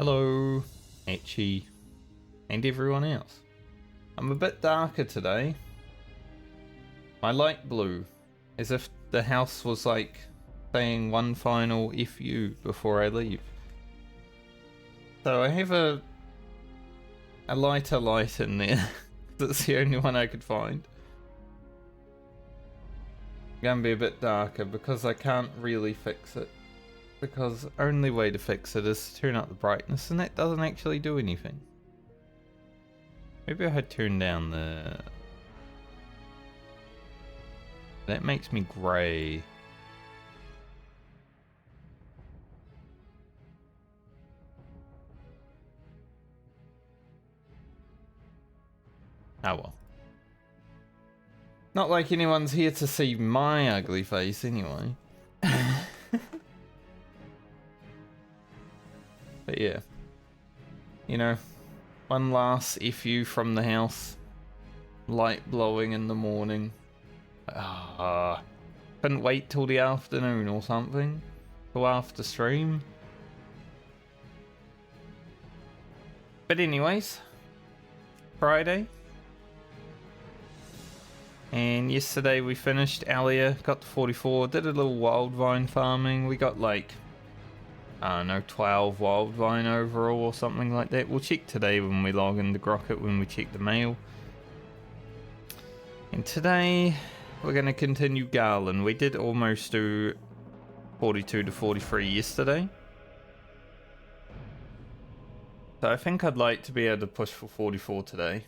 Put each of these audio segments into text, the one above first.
Hello, Etchy, and everyone else. I'm a bit darker today. My light blue, as if the house was like saying one final F you before I leave. So I have a lighter light in there. That's the only one I could find. Gonna be a bit darker because I can't really fix it. Because the only way to fix it is to turn up the brightness, and that doesn't actually do anything. Maybe I had turned down the... That makes me grey. Oh well. Not like anyone's here to see my ugly face anyway. But yeah. You know, one last FU from the house. Light blowing in the morning. Couldn't wait till the afternoon or something. Till after stream. But anyways. Friday. And yesterday we finished Alia, got to 44, did a little wild vine farming. We got like, I don't know, 12 wild vine overall or something like that. We'll check today when we log into Grocket, when we check the mail. And today we're going to continue Garland. We did almost do 42 to 43 yesterday. So I think I'd like to be able to push for 44 today.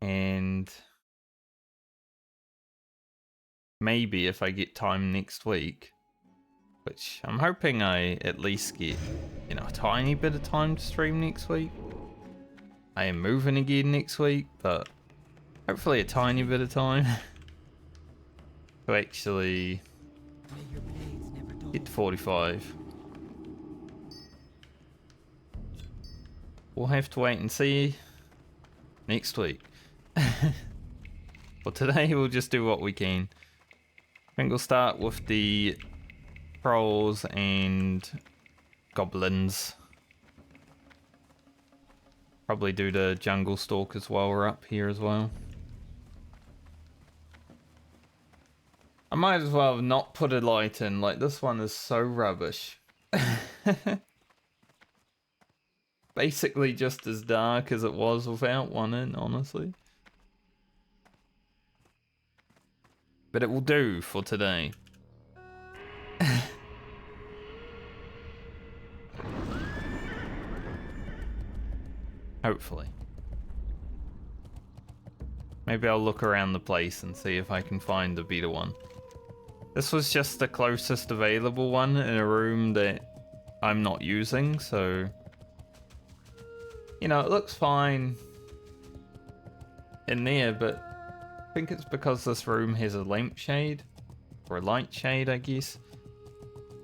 And maybe if I get time next week, which I'm hoping I at least get, you know, a tiny bit of time to stream next week. I am moving again next week, but hopefully a tiny bit of time to actually get to 45. We'll have to wait and see next week. Well, today we'll just do what we can. I think we'll start with the trolls and goblins. Probably do the jungle stalkers while we're up here as well. I might as well have not put a light in, like this one is so rubbish. Basically just as dark as it was without one in, honestly. But it will do for today. Hopefully. Maybe I'll look around the place and see if I can find a better one. This was just the closest available one in a room that I'm not using, so... You know, it looks fine in there, but I think it's because this room has a lampshade. Or a light shade, I guess.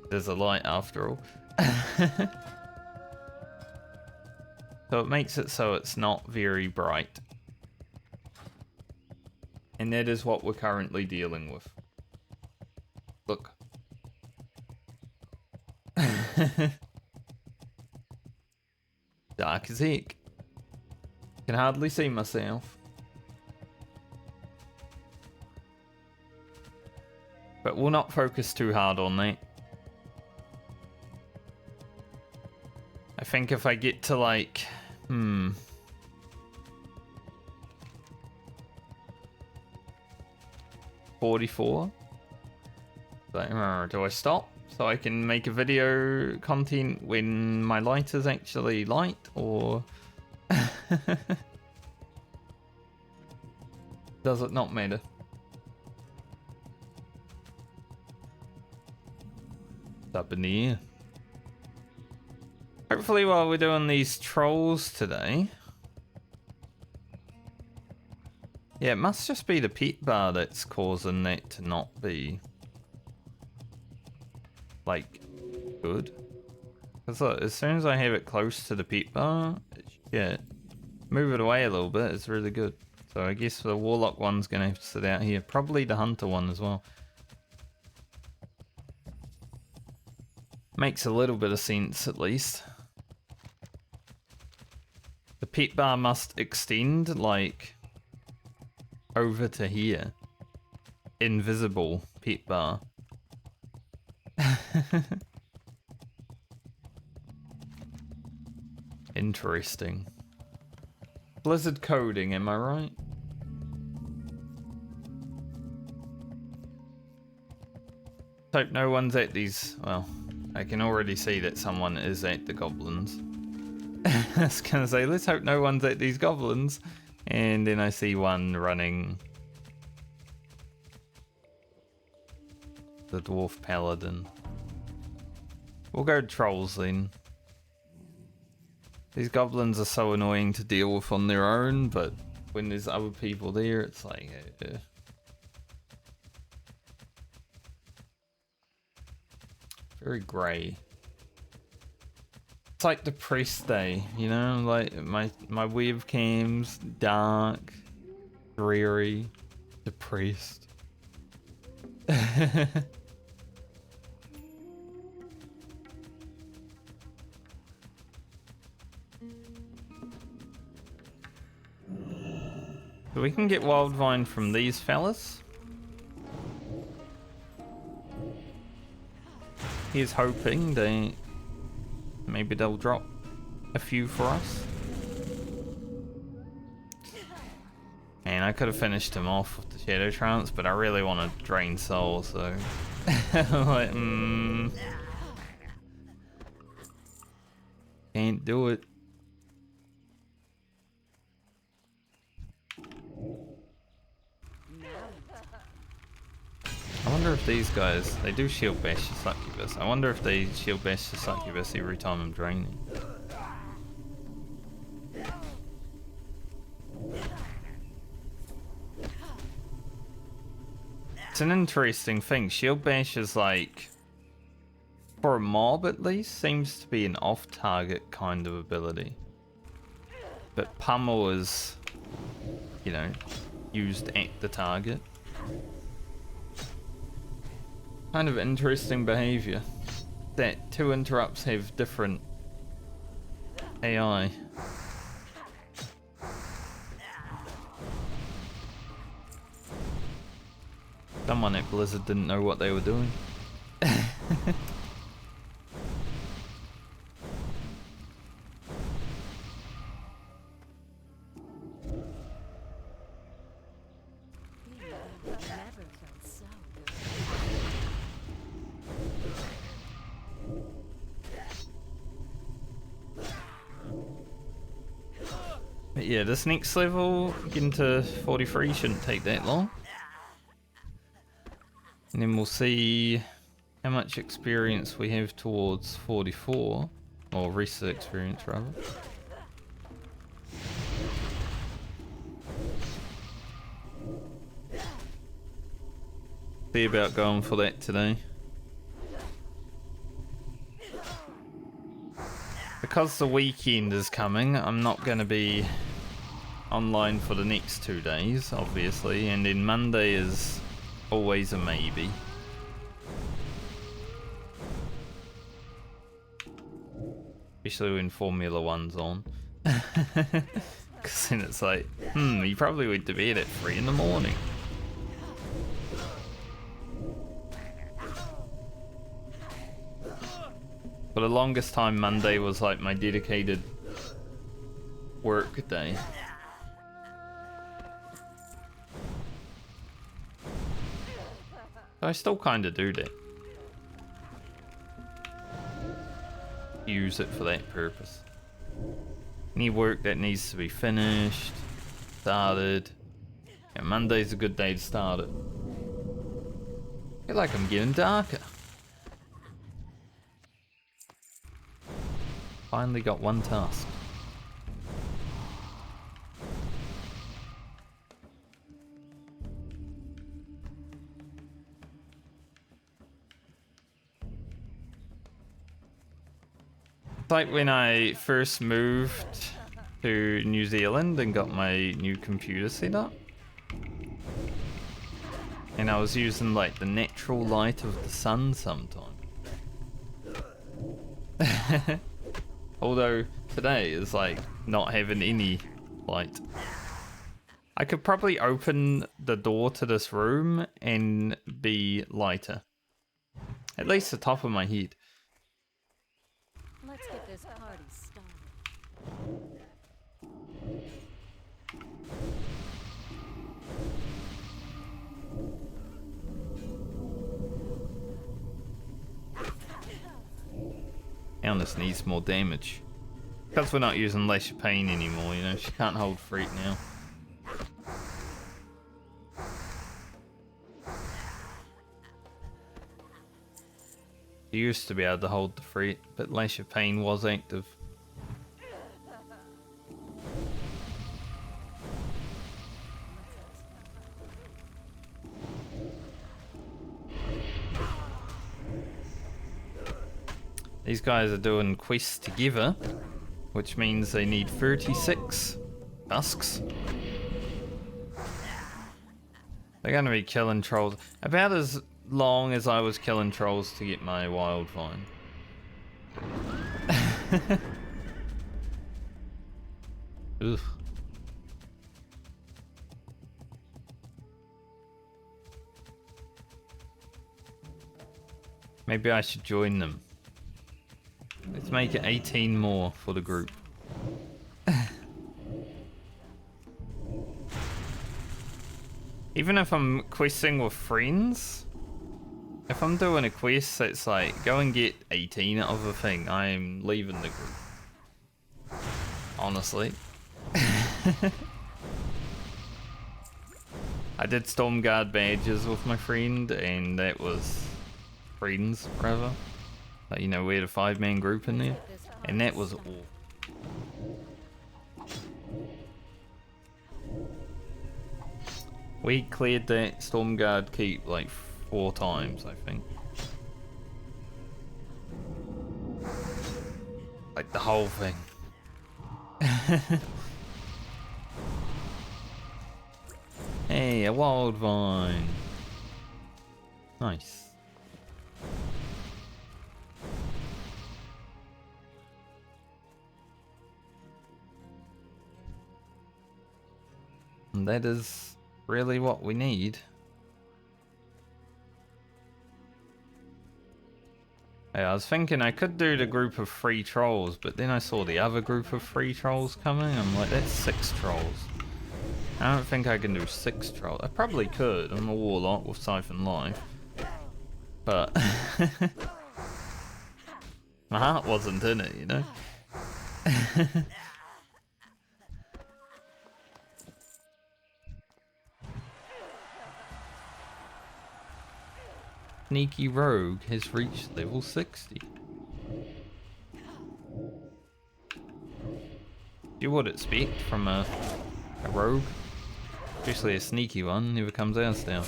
There's a light after all. So it makes it so it's not very bright. And that is what we're currently dealing with. Look. Dark as heck. Can hardly see myself. But we'll not focus too hard on that. I think if I get to like... 44? So, do I stop? So I can make a video content when my light is actually light, or... Does it not matter? It's up in the air. Hopefully while we're doing these trolls today... Yeah, it must just be the pet bar that's causing that to not be... like, good. Because look, as soon as I have it close to the pet bar, yeah, move it away a little bit, it's really good. So I guess the Warlock one's going to have to sit out here. Probably the Hunter one as well. Makes a little bit of sense, at least. The pet bar must extend, like, over to here. Invisible pet bar. Interesting. Blizzard coding, am I right? Hope no one's at these. Well, I can already see that someone is at the goblins. I was gonna say, let's hope no one's at these goblins. And then I see one running. The dwarf paladin. We'll go trolls then. These goblins are so annoying to deal with on their own, but when there's other people there, it's like... very grey. It's like depressed day, you know? Like my webcam's dark, dreary, depressed. So we can get Wildvine from these fellas. He's hoping maybe they'll drop a few for us. And I could have finished him off with the Shadow Trance, but I really want to drain soul, so like, can't do it. I wonder if these guys, they do shield bash the succubus. I wonder if they shield bash the succubus every time I'm draining. It's an interesting thing. Shield bash is like, for a mob at least, seems to be an off-target kind of ability. But pummel is, you know, used at the target. Kind of interesting behavior. That two interrupts have different AI. Someone at Blizzard didn't know what they were doing. But yeah, this next level, getting to 43 shouldn't take that long. And then we'll see how much experience we have towards 44. Or rest of the experience, rather. See about going for that today. Because the weekend is coming, I'm not going to be online for the next 2 days, obviously, and then Monday is always a maybe. Especially when Formula 1's on. Because then it's like, you probably went to bed at 3 in the morning. For the longest time, Monday was like my dedicated work day. I still kind of do that. Use it for that purpose. Any work that needs to be finished, started. Yeah, Monday's a good day to start it. I feel like I'm getting darker. Finally got one task. It's like when I first moved to New Zealand and got my new computer set up. And I was using like the natural light of the sun sometimes. Although today is like not having any light. I could probably open the door to this room and be lighter. At least the top of my head. Let's get this party started. Eunice needs more damage. Because we're not using Lash of Pain anymore, you know, she can't hold Freak now. She used to be able to hold the Freak, but Lash of Pain was active. These guys are doing quests together, which means they need 36 husks. They're going to be killing trolls about as long as I was killing trolls to get my wild vine. Ugh. Maybe I should join them. Let's make it 18 more for the group. Even if I'm questing with friends, if I'm doing a quest that's like, go and get 18 of a thing, I'm leaving the group. Honestly. I did Stormguard badges with my friend, and that was friends, forever. Like, you know, we had a 5-man group in there, and that was all. We cleared that Stormguard keep like 4 times, I think. Like the whole thing. Hey, a wild vine. Nice. And that is really what we need. Hey, I was thinking I could do the group of 3 trolls, but then I saw the other group of 3 trolls coming. I'm like, that's 6 trolls. I don't think I can do 6 trolls. I probably could. I'm a warlock with Siphon Life. But my heart wasn't in it, you know? Sneaky Rogue has reached level 60. You would expect from a rogue, especially a sneaky one, never comes out down.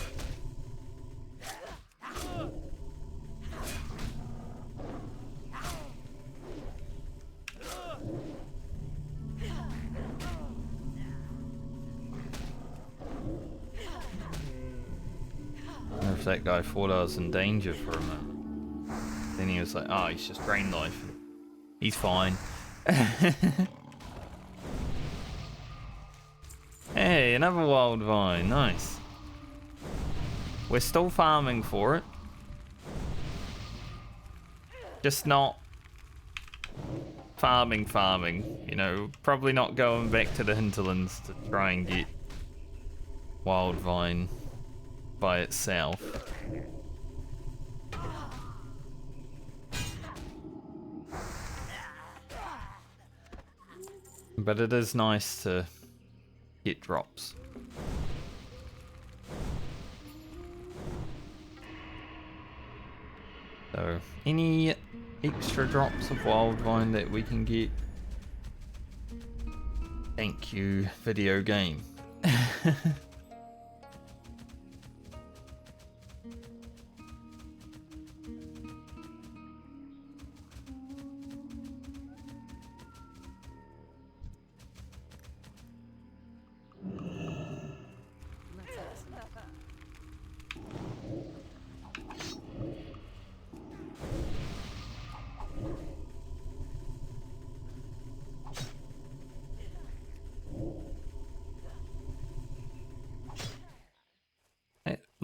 If that guy thought I was in danger for a moment. Then he was like, oh, he's just drain life. He's fine. Hey, another wild vine. Nice. We're still farming for it. Just not farming. You know, probably not going back to the hinterlands to try and get wild vine by itself. But it is nice to get drops. So, any extra drops of wild vine that we can get, thank you, video game.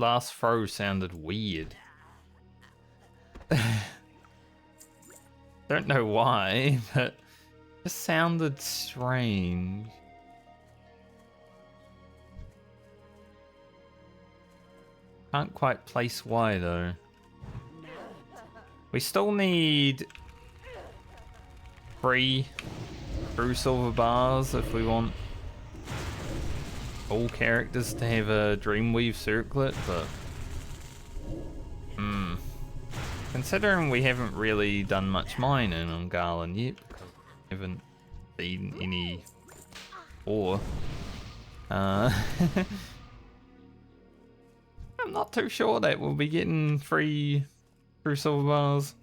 last throw sounded weird. Don't know why, but it just sounded strange. Can't quite place why though. We still need 3 true silver bars if we want all characters to have a Dreamweave circlet, but considering we haven't really done much mining on Garland yet, because we haven't seen any ore, I'm not too sure that we'll be getting 3 true silver bars.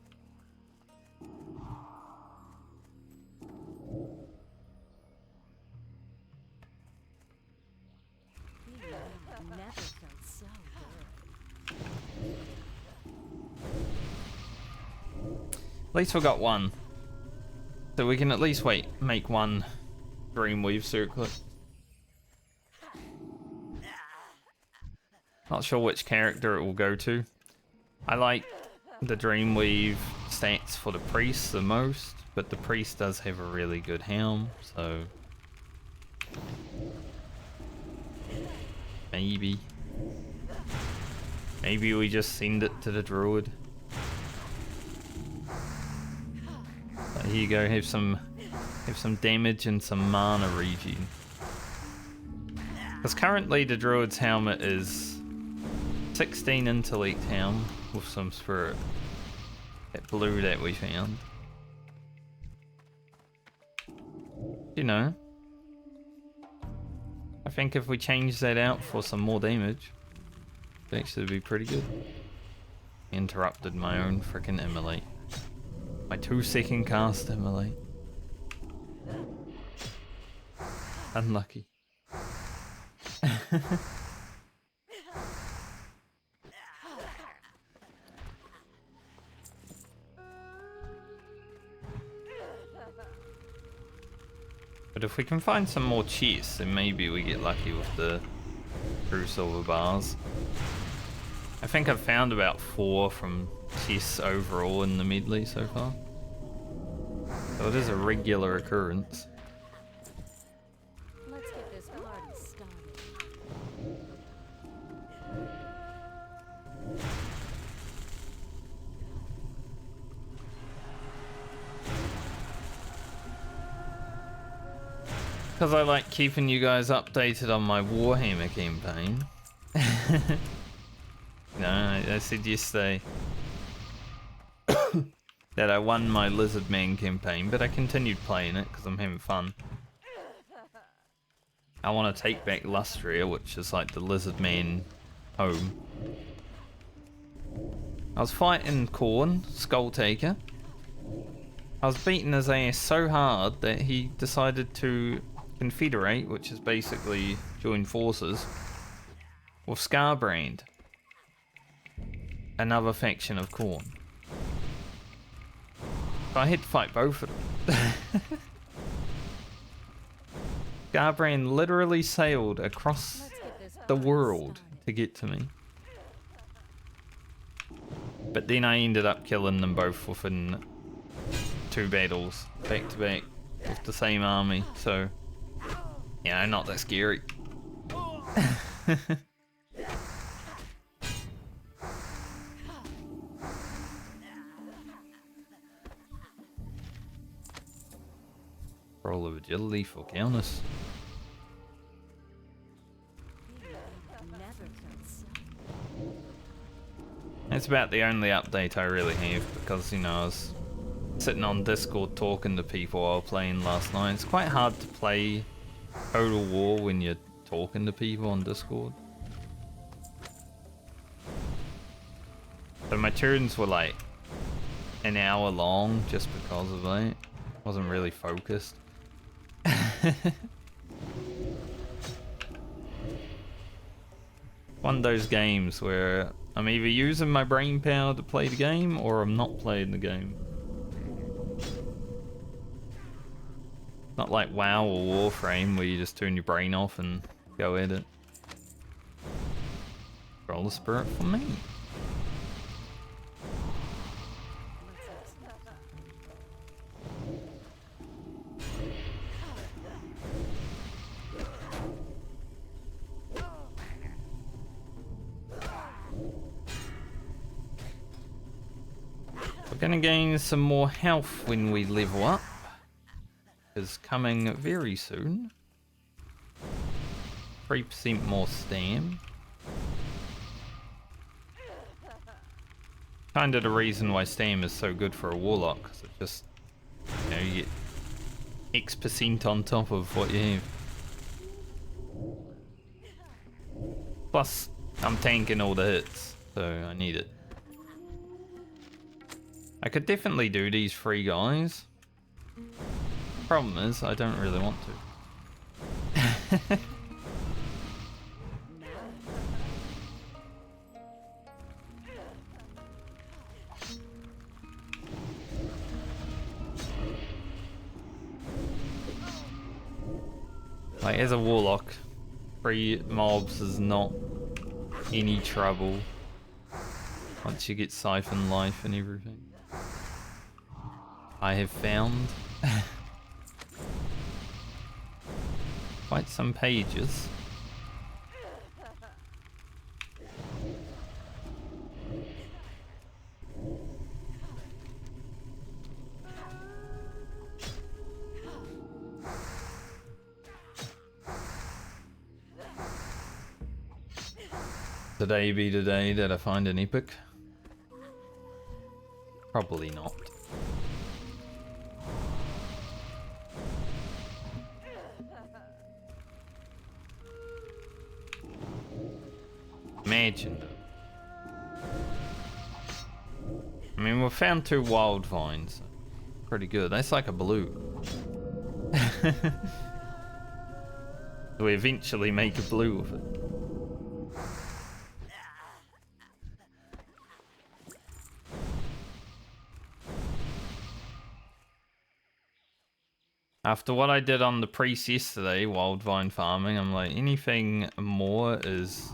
At least we got one. So we can at least make one Dreamweave circlet. Not sure which character it will go to. I like the Dreamweave stats for the priest the most, but the priest does have a really good helm, so maybe we just send it to the druid. But here you go, have some damage and some mana regen. Because currently the druid's helmet is 16 intellect helm with some spirit. That blue that we found. You know, I think if we change that out for some more damage, it'd actually be pretty good. Interrupted my own freaking immolate. My 2-second cast immolate. Unlucky. But if we can find some more chests, then maybe we get lucky with the true silver bars. I think I've found about 4 from chests overall in the medley so far. So it is a regular occurrence. Let's get this party started. Because I like keeping you guys updated on my Warhammer campaign. No, I said yesterday that I won my Lizard Man campaign, but I continued playing it because I'm having fun. I want to take back Lustria, which is like the Lizard Man home. I was fighting Khorne, Skull Taker. I was beating his ass so hard that he decided to confederate, which is basically join forces, with Scarbrand, another faction of Khorne. But I had to fight both of them. Scarbrand literally sailed across the world to get to me. But then I ended up killing them both within 2 battles, back to back, with the same army, so yeah, not that scary. Roll of agility for Calnus. That's about the only update I really have, because, you know, I was sitting on Discord talking to people while playing last night. It's quite hard to play Total War when you're talking to people on Discord. So my turns were like an hour long just because of that. Wasn't really focused. One of those games where I'm either using my brain power to play the game or I'm not playing the game. Not like WoW or Warframe where you just turn your brain off and go at it. Roll the spirit for me. We're gonna gain some more health when we level up. Is coming very soon. 3% more stam. Kind of the reason why stam is so good for a warlock, because it just, you know, you get X% on top of what you have. Plus, I'm tanking all the hits, so I need it. I could definitely do these 3 guys. Problem is, I don't really want to. Like, as a warlock, 3 mobs is not any trouble once you get siphon life and everything. I have found quite some pages. Today be the day that I find an epic? Probably not. Imagine though. I mean, we found 2 wild vines. Pretty good. That's like a blue. We eventually make a blue with it. After what I did on the priest yesterday, wild vine farming, I'm like, anything more is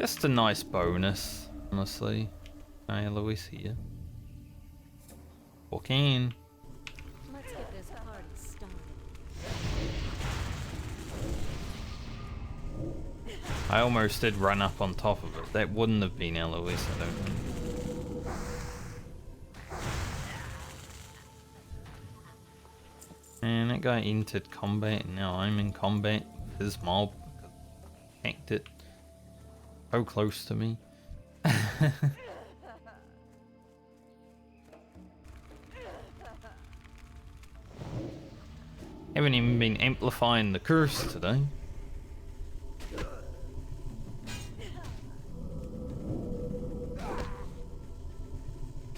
just a nice bonus, honestly. Hey, Louis here. Walk in. Let's get this party started. I almost did run up on top of it. That wouldn't have been Eloise, I don't think. And that guy entered combat, and now I'm in combat with his mob. Hacked it. So close to me. Haven't even been amplifying the curse today.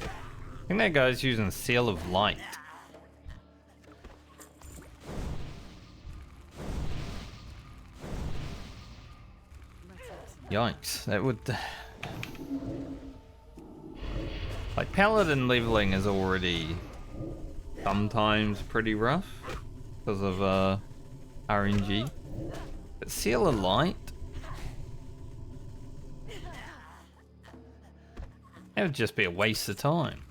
I think that guy's using Seal of Light. Yikes, that would... Like, Paladin leveling is already sometimes pretty rough because of RNG. But Seal of Light? That would just be a waste of time.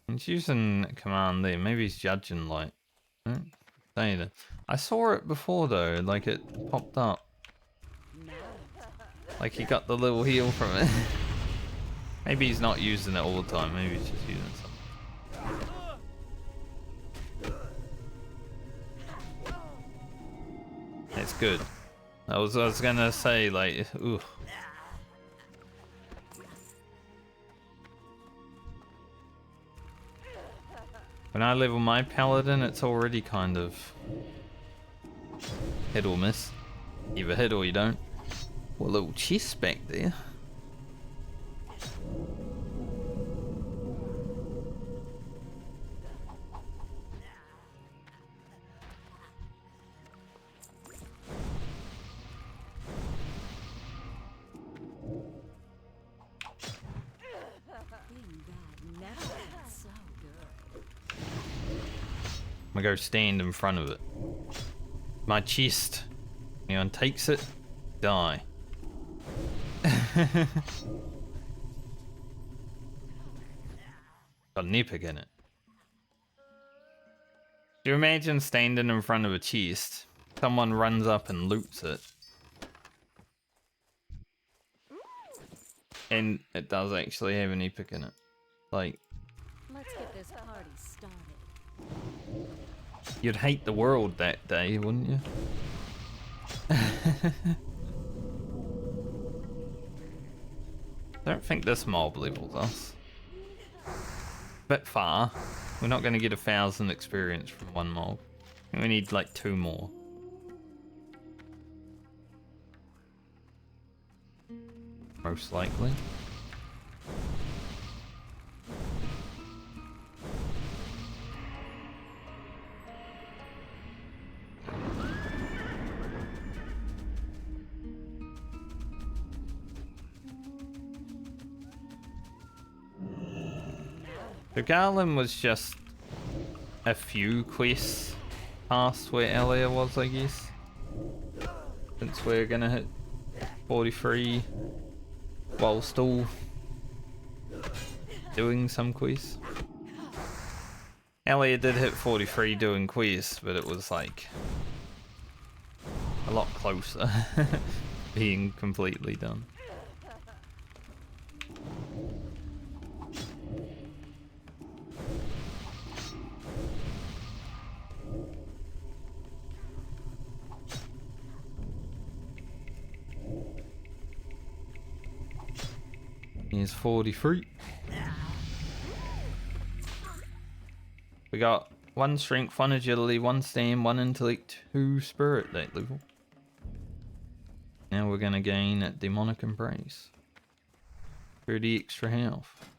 He's using command there, maybe he's judging light. Say that. I saw it before though, like it popped up. Like he got the little heal from it. Maybe he's not using it all the time, maybe he's just using something. It's good. I was gonna say like, ooh. When I level my paladin, it's already kind of hit or miss. Either hit or you don't. What a little chest back there. I'm gonna go stand in front of it. My chest. Anyone takes it, die. Got an epic in it. Do you imagine standing in front of a chest, someone runs up and loots it, and it does actually have an epic in it? Like, Let's get this party started. you'd hate the world that day, wouldn't you? I don't think this mob levels us. Bit far. We're not going to get 1,000 experience from one mob. We need like 2 more. Most likely. The Garland was just a few quests past where Elia was, I guess. Since we're gonna hit 43 while still doing some quests. Elia did hit 43 doing quests, but it was like a lot closer being completely done. Here's 43. We got 1 strength, 1 agility, 1 stam, 1 intellect, 2 spirit that level. Now we're gonna gain at demonic embrace. 30 extra health.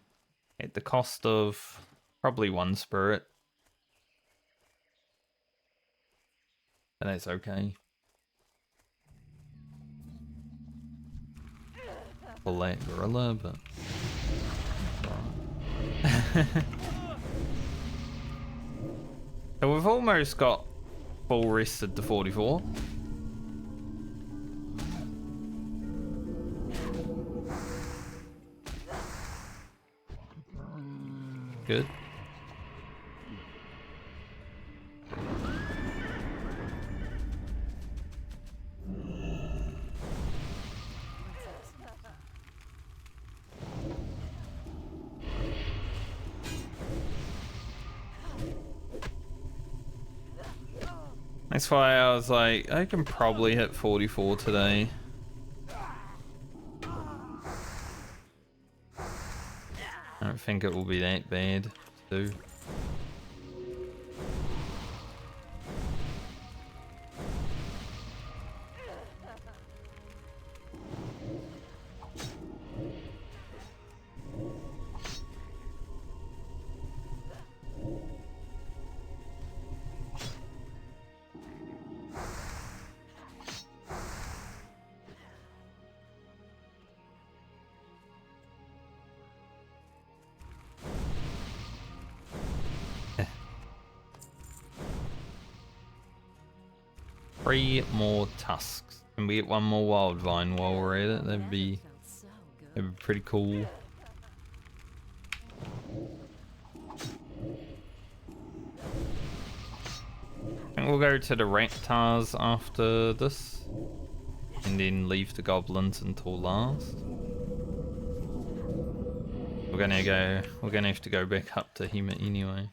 At the cost of probably 1 spirit. But that's okay. Pull that gorilla, but so we've almost got full rested to 44. Good. That's why I was like, I can probably hit 44 today. I don't think it will be that bad to do. Three more tusks. Can we get 1 more wild vine while we're at it? That'd be pretty cool. I think we'll go to the Raptors after this, and then leave the goblins until last. We're gonna have to go back up to Hema anyway.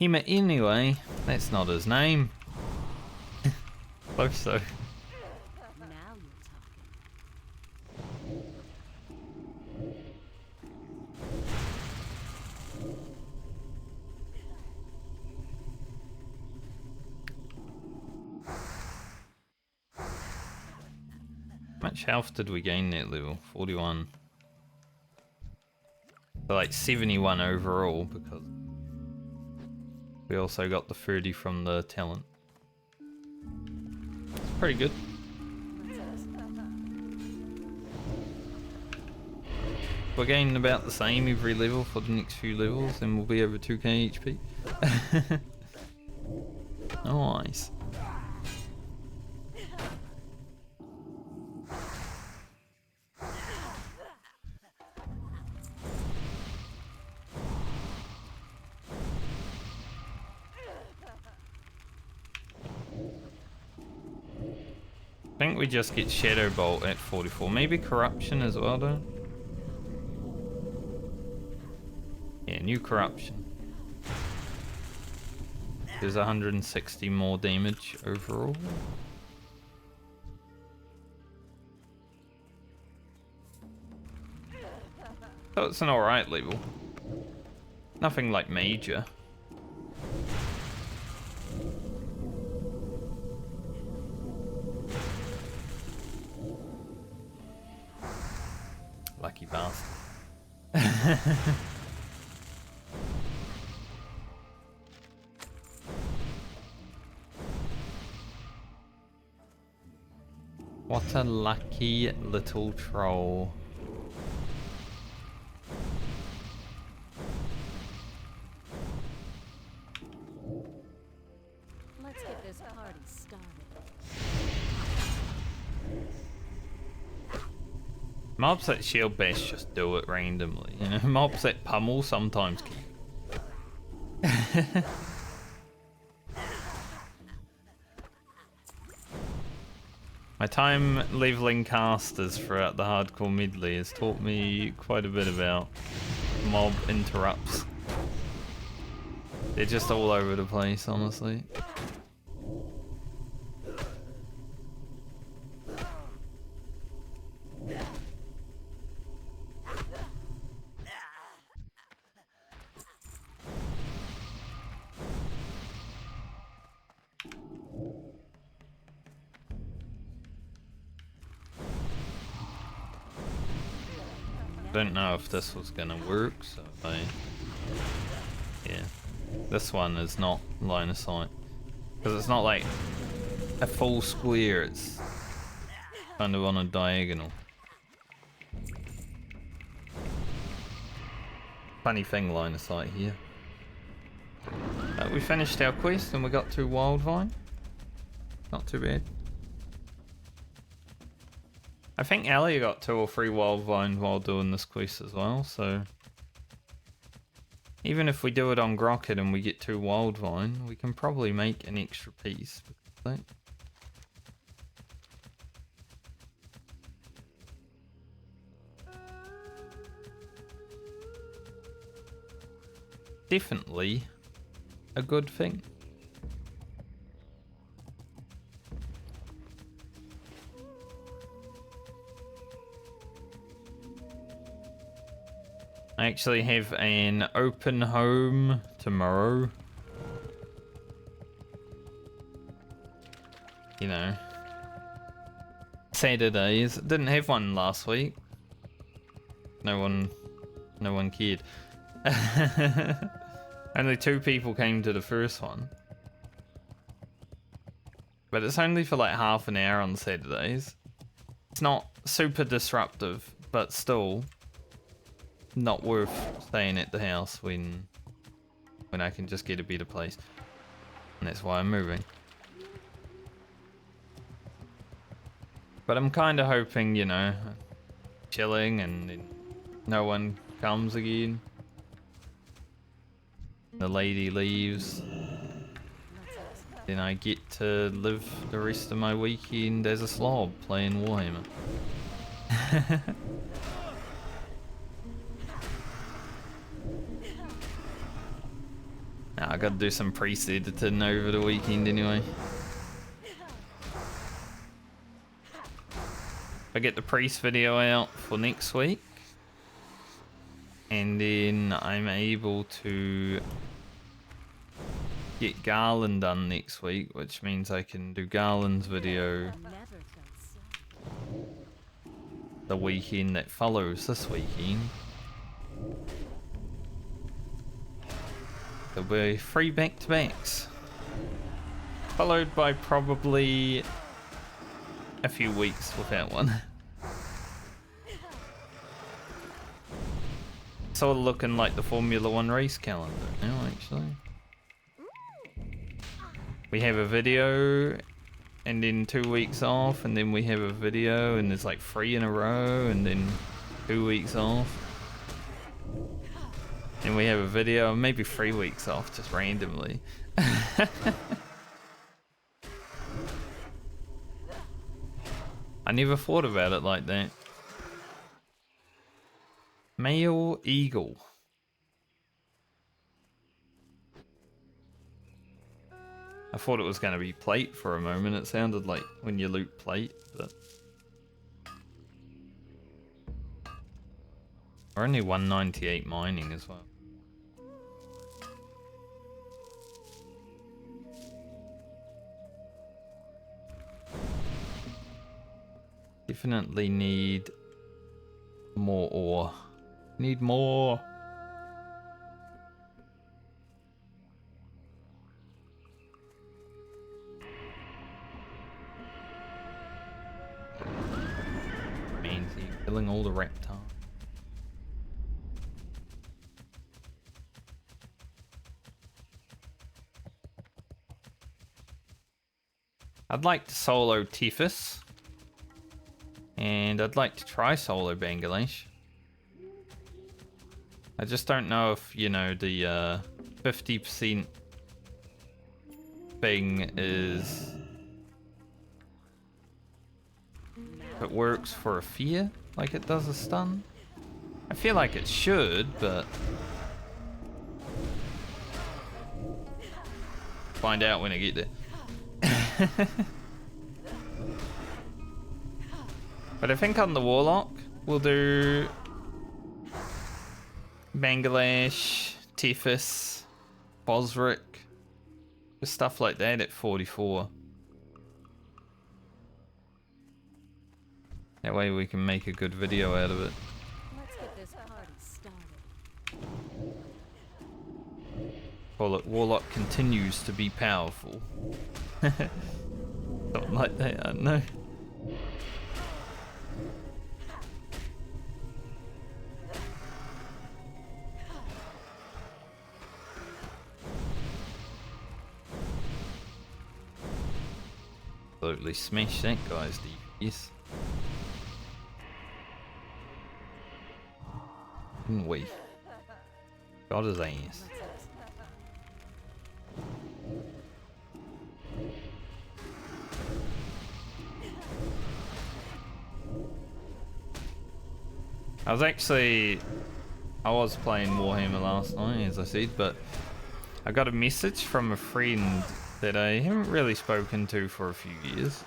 Hema anyway? That's not his name. Close though. Now you're How much health did we gain that level? 41. So like 71 overall, because we also got the 30 from the talent. It's pretty good. We're gaining about the same every level for the next few levels, and we'll be over 2k HP. Nice. I think we just get Shadow Bolt at 44. Maybe Corruption as well, though. Yeah, new Corruption. There's 160 more damage overall. So it's an alright level. Nothing like major. Lucky bastard. What a lucky little troll. Let's get this party started. Mobs that shield bash just do it randomly, you know. Mobs that pummel sometimes can. My time leveling casters throughout the hardcore Medley has taught me quite a bit about mob interrupts. They're just all over the place, honestly. Don't know if this was gonna work, so yeah, this one is not line of sight because it's not like a full square, it's kind of on a diagonal. Funny thing, line of sight here. We finished our quest and we got to Wildvine. Not too bad. I think Ali got 2 or 3 Wildvine while doing this quest as well, so even if we do it on Grocket and we get 2 Wildvine, we can probably make an extra piece. I think. Definitely a good thing. I actually have an open home tomorrow. You know, Saturdays. Didn't have one last week. No one cared. Only 2 people came to the first one. But it's only for like half an hour on Saturdays. It's not super disruptive, but still not worth staying at the house when I can just get a better place. And that's why I'm moving. But I'm kind of hoping, you know, chilling and no one comes again. The lady leaves. Then I get to live the rest of my weekend as a slob playing Warhammer. I gotta do some priest editing over the weekend anyway. I get the priest video out for next week, and then I'm able to get Garland done next week, which means I can do Garland's video the weekend that follows this weekend. There'll be 3 back-to-backs, followed by probably a few weeks without one. Sort of looking like the Formula 1 race calendar now, actually. we have a video and then 2 weeks off, and then we have a video and there's like 3 in a row and then 2 weeks off. And we have a video and maybe 3 weeks off just randomly. I never thought about it like that. Male eagle. I thought it was going to be plate for a moment. It sounded like when you loot plate, but... We're only 198 mining as well. Definitely need more ore. Need more. Means he's killing all the reptiles. I'd like to solo Tiphys. And I'd like to try solo Bangladesh. I just don't know if, you know, the 50% thing is... if it works for a fear, like it does a stun. I feel like it should, but... find out when I get there. But I think on the Warlock, we'll do Bangladesh, Tiphys, Bosric, just stuff like that at 44. That way we can make a good video out of it. Let's get this party started. Call it Warlock continues to be powerful. Something like that, I don't know. Absolutely smash that guy's DPS. Didn't we? Got his ass. I was playing Warhammer last night, as I said, but I got a message from a friend that I haven't really spoken to for a few years.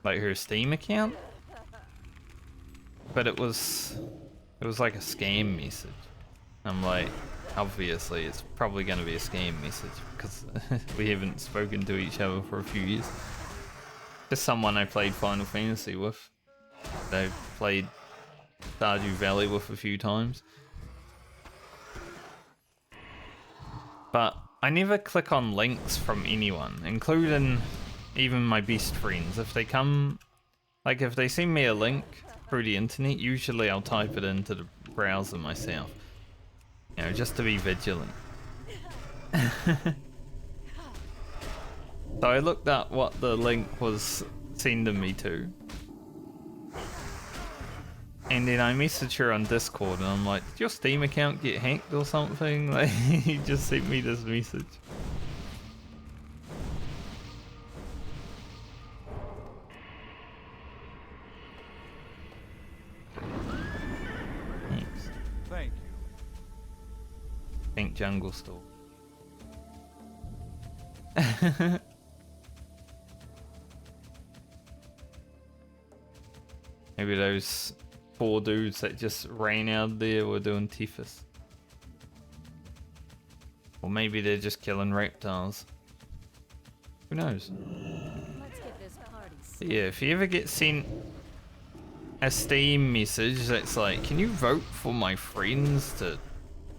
Like her Steam account. But it was like a scam message. I'm like, obviously it's probably going to be a scam message because we haven't spoken to each other for a few years. Just someone I played Final Fantasy with. They've played Stardew Valley with a few times. But I never click on links from anyone, including even my best friends. If they come, like if they send me a link through the internet, usually I'll type it into the browser myself. You know, just to be vigilant. So I looked up what the link was sending me to. And then I messaged her on Discord and I'm like, did your Steam account get hacked or something? Like, he just sent me this message. Thanks. Thank you. Think Jungle Store. Maybe those 4 dudes that just ran out there were doing Tiphys. Or maybe they're just killing reptiles. Who knows? Let's get this party But started. yeah, if you ever get sent a Steam message that's like, can you vote for my friends to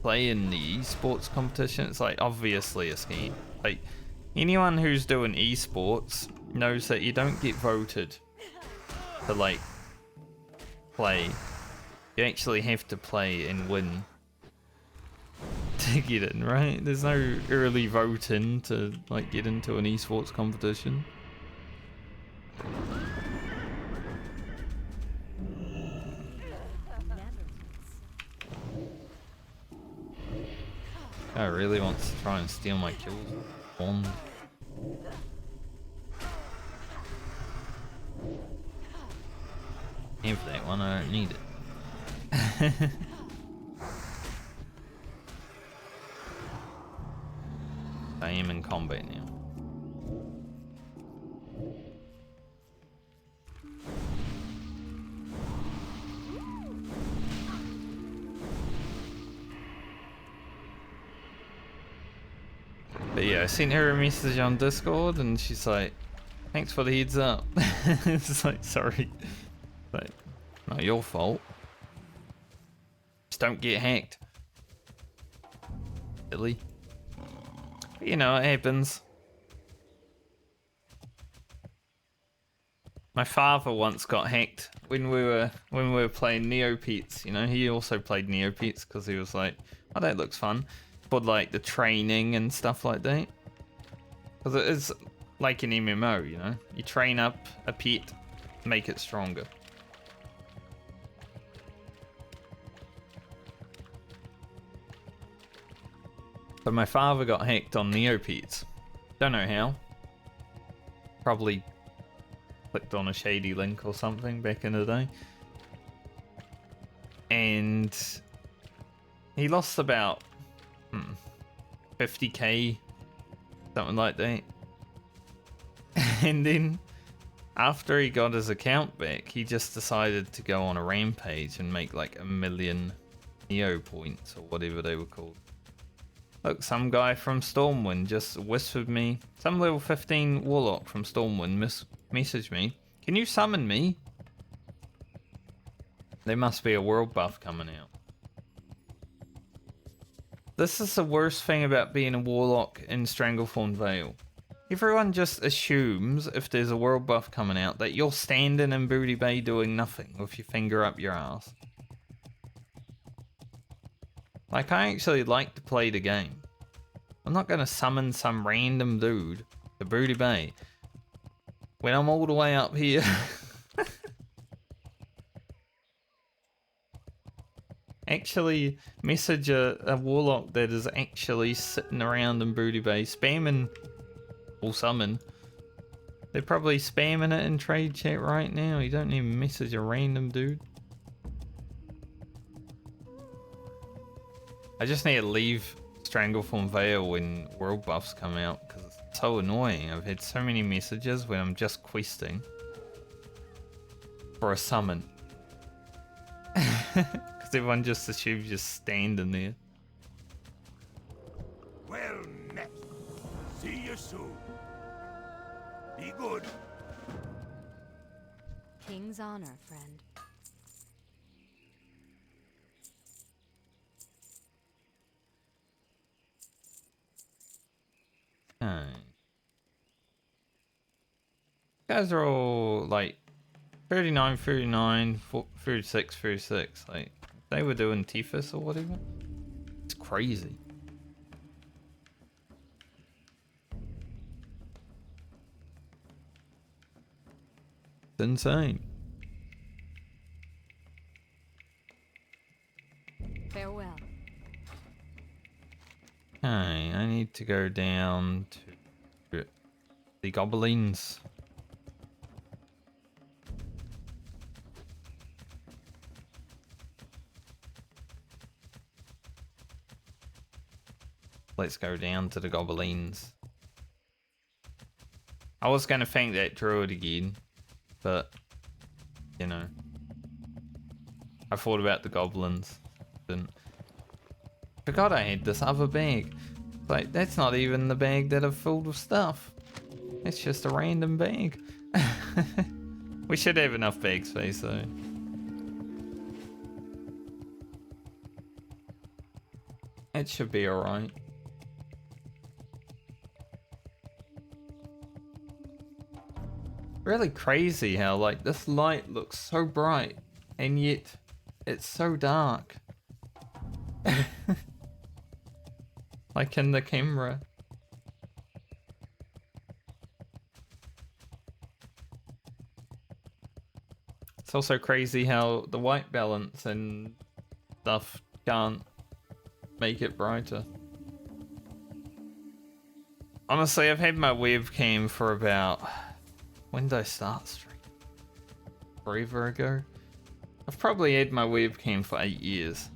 play in the esports competition? It's like, obviously a scam. Like, anyone who's doing esports knows that you don't get voted to, like, play. You actually have to play and win to get in, right? There's no early voting to like get into an esports competition. I really wants to try and steal my kills. Wand. And for that one, I don't need it. I am in combat now. But yeah, I sent her a message on Discord and she's like, thanks for the heads up. It's like, sorry. Like, not your fault. Just don't get hacked. Really? But you know, it happens. My father once got hacked when we were playing Neopets. You know, he also played Neopets because he was like, oh, that looks fun. For like the training and stuff like that. Because it is like an MMO, you know? You train up a pet, make it stronger. But my father got hacked on Neopets. Don't know how. Probably clicked on a shady link or something back in the day. And he lost about 50k, something like that. And then after he got his account back, he just decided to go on a rampage and make like 1 million Neo points or whatever they were called. Look, some guy from Stormwind just whispered me. Some level 15 Warlock from Stormwind messaged me. Can you summon me? There must be a world buff coming out. This is the worst thing about being a Warlock in Stranglethorn Vale. Everyone just assumes if there's a world buff coming out that you're standing in Booty Bay doing nothing with your finger up your ass. Like, I actually like to play the game. I'm not going to summon some random dude to Booty Bay when I'm all the way up here. Actually message a Warlock that is actually sitting around in Booty Bay spamming or summon. They're probably spamming it in trade chat right now. You don't even message a random dude. I just need to leave Stranglethorn Vale when world buffs come out because it's so annoying. I've had so many messages when I'm just questing for a summon. Because everyone just assumes you're standing there. Well met. See you soon. Be good. King's honor, friend. Okay. Guys are all like 39, 39, 36, 36. Like, they were doing Tifus or whatever. It's crazy. It's insane. Farewell. Okay, I need to go down to the goblins. Let's go down to the goblins. I was going to thank that druid again, but, you know, I thought about the goblins. Didn't. Forgot I had this other bag. Like, that's not even the bag that I've filled with stuff. It's just a random bag. We should have enough bag space though. It should be alright. Really crazy how like this light looks so bright and yet it's so dark. Like in the camera. It's also crazy how the white balance and stuff can't make it brighter. Honestly, I've had my webcam for about... When did I start streaming? Forever ago? I've probably had my webcam for 8 years.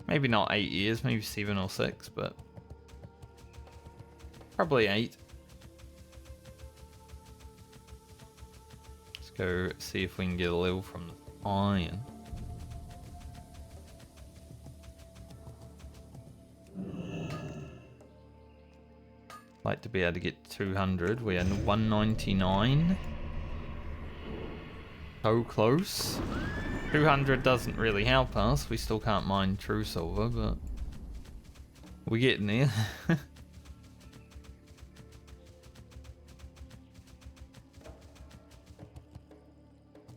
Maybe not 8 years, maybe 7 or 6, but... Probably 8. Let's go see if we can get a level from the iron. Like to be able to get 200. We're in 199. So close. 200 doesn't really help us. We still can't mine true silver, but we're getting there.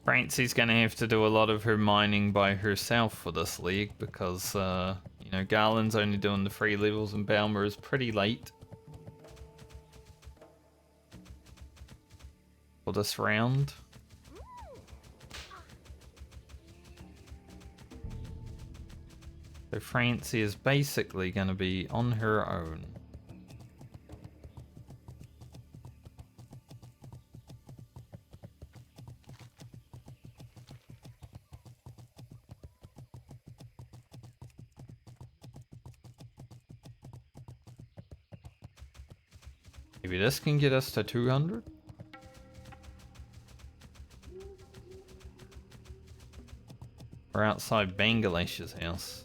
Francie's gonna have to do a lot of her mining by herself for this league because, you know, Garland's only doing the 3 levels and Balmer is pretty late for this round. So Francie is basically going to be on her own. Maybe this can get us to 200? We're outside Bangalesh's house.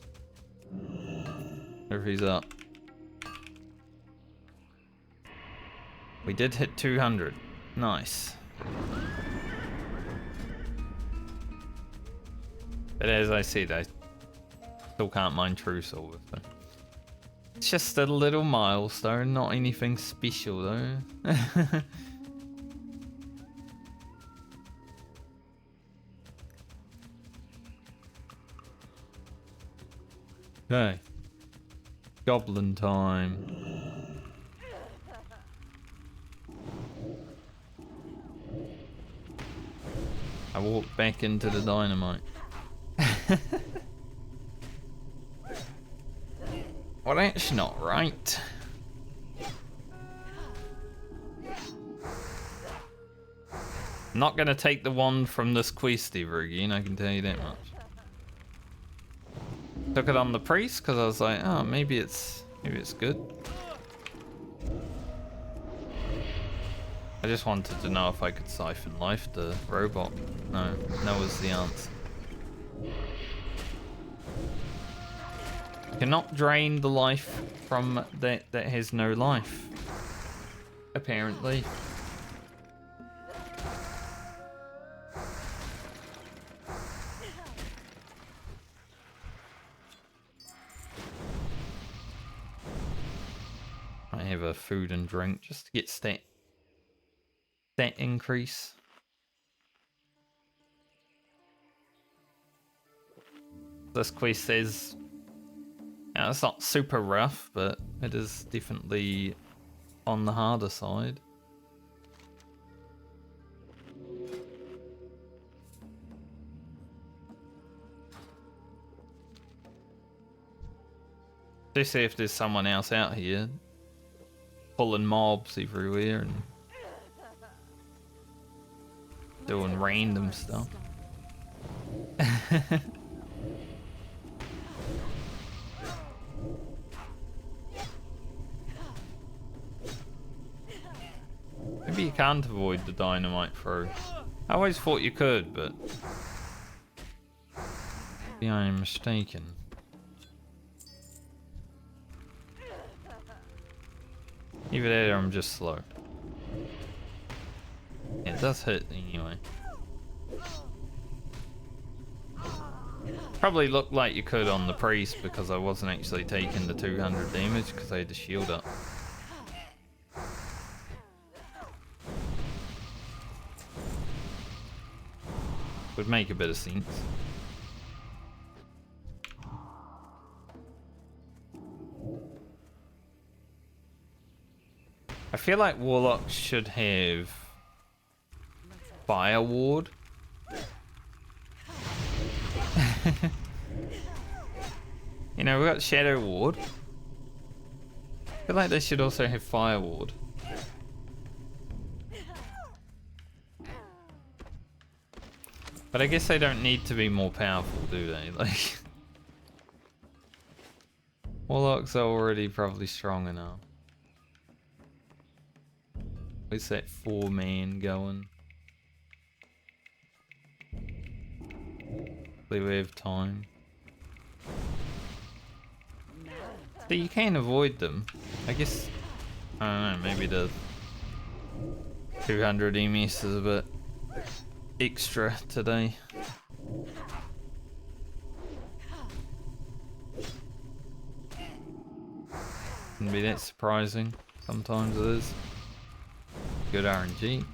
If he's up. We did hit 200. Nice. But as I said, I still can't mine true silver. So. It's just a little milestone, not anything special though. Okay. Goblin time. I walk back into the dynamite. Well, that's not right. I'm not gonna take the wand from this quest ever again, I can tell you that much. Took it on the priest because I was like, oh, maybe it's good. I just wanted to know if I could siphon life the robot. No was the answer. Cannot drain the life from that has no life. Apparently. I have a food and drink just to get stat increase. This quest says it's not super rough, but it is definitely on the harder side. Just see if there's someone else out here pulling mobs everywhere and doing random stuff. Maybe you can't avoid the dynamite throw. I always thought you could, but maybe I am mistaken. Either that or I'm just slow. It does hit anyway. Probably looked like you could on the priest because I wasn't actually taking the 200 damage because I had the shield up. Would make a bit of sense. feel like Warlock should have Fire Ward. You know, we got Shadow Ward. I feel like they should also have Fire Ward. But I guess they don't need to be more powerful, do they? Like, Warlocks are already probably strong enough. Where's that 4-man going? Hopefully we have time. So you can avoid them. I guess, I don't know, maybe the 200 EMS is a bit extra today. Wouldn't be that surprising. Sometimes it is. Good RNG.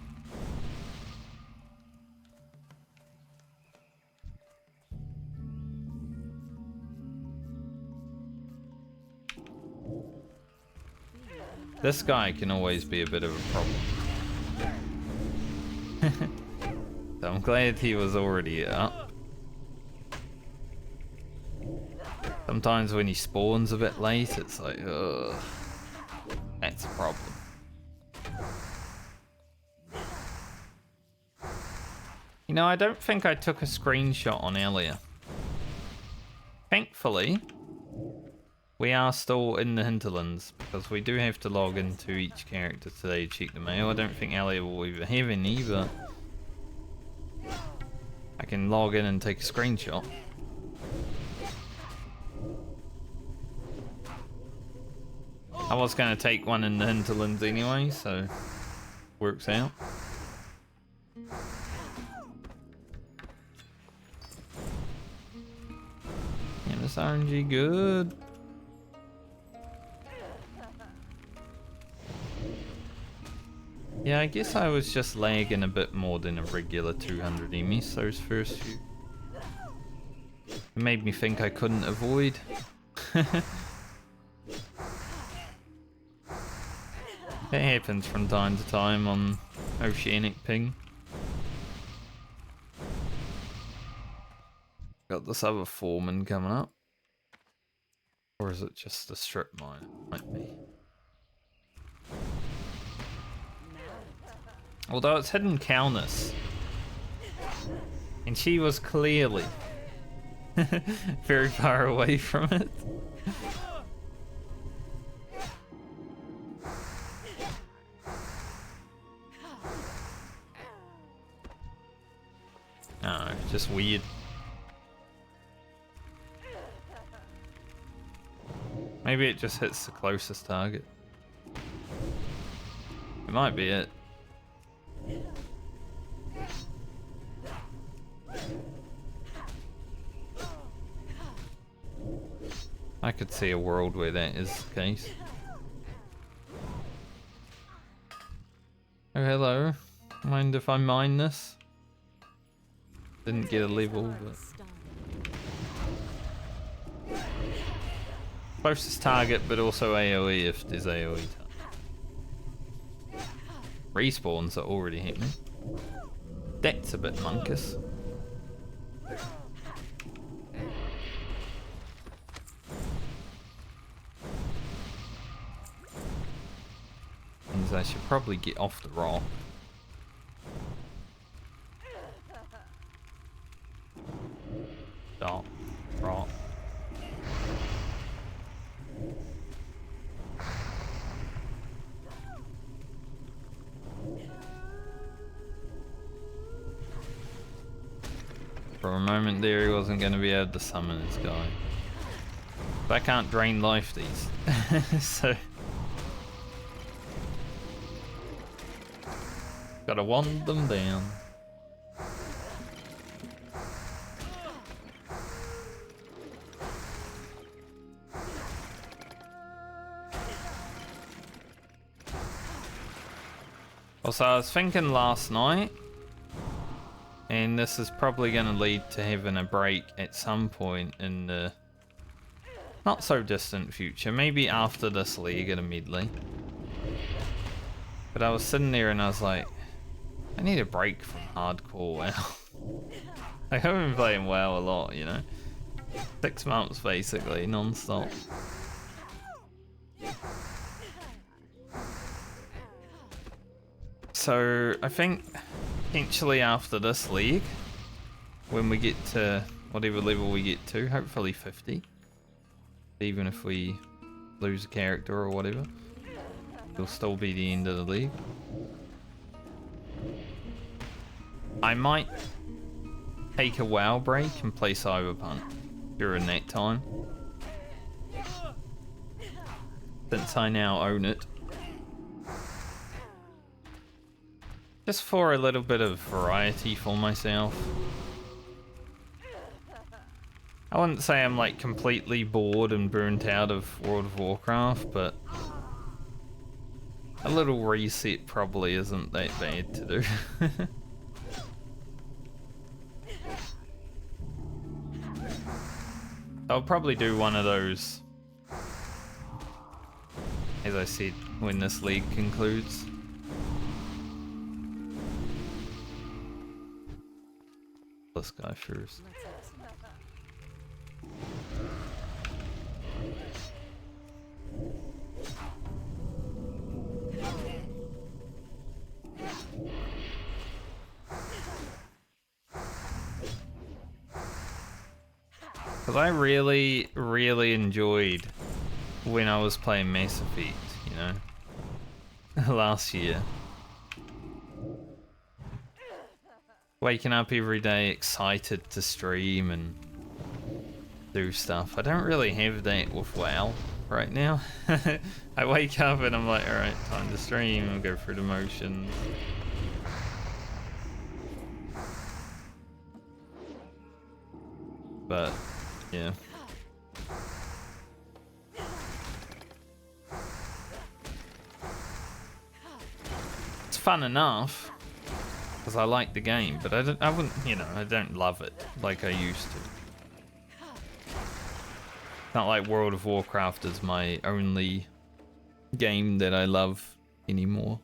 This guy can always be a bit of a problem. So I'm glad he was already up. Sometimes when he spawns a bit late, it's like, ugh, that's a problem. You know, I don't think I took a screenshot on earlier. Thankfully, we are still in the hinterlands, because we do have to log into each character today to check the mail. I don't think Elliot will even have any, but I can log in and take a screenshot. I was going to take one in the hinterlands anyway, so works out. And this RNG good. Yeah, I guess I was just lagging a bit more than a regular 200 EMS those first few. It made me think I couldn't avoid. That happens from time to time on Oceanic Ping. Got this other foreman coming up. Or is it just a strip mine? Might be. Although it's hidden Calnus. And she was clearly very far away from it. Oh, just weird. Maybe it just hits the closest target. It might be it. I could see a world where that is the case. Oh, hello. Mind if I mine this? Didn't get a level, but... Closest target, but also AoE if there's AoE target. Respawns are already happening. That's a bit monkus. Means I should probably get off the rock. Stop. Rock. For a moment there, he wasn't going to be able to summon this guy. But I can't drain life these. So... Gotta wand them down. Also, I was thinking last night, and this is probably going to lead to having a break at some point in the not so distant future, maybe after this league at a Medley. But I was sitting there and I was like, I need a break from hardcore WoW. Like, I've been playing WoW a lot, you know? 6 months basically, non-stop. So I think potentially after this league, when we get to whatever level we get to, hopefully 50, even if we lose a character or whatever, it'll still be the end of the league. I might take a WoW break and play Cyberpunk during that time, since I now own it. Just for a little bit of variety for myself. I wouldn't say I'm like completely bored and burnt out of World of Warcraft, but a little reset probably isn't that bad to do. I'll probably do one of those, as I said, when this league concludes. This guy first. Because I really, really enjoyed when I was playing Mass Effect, you know, last year. Waking up every day excited to stream and do stuff. I don't really have that with WoW right now. I wake up and I'm like, alright, time to stream and go through the motions. But, yeah. It's fun enough, because I like the game, but I wouldn't, you know, I don't love it like I used to. It's not like World of Warcraft is my only game that I love anymore.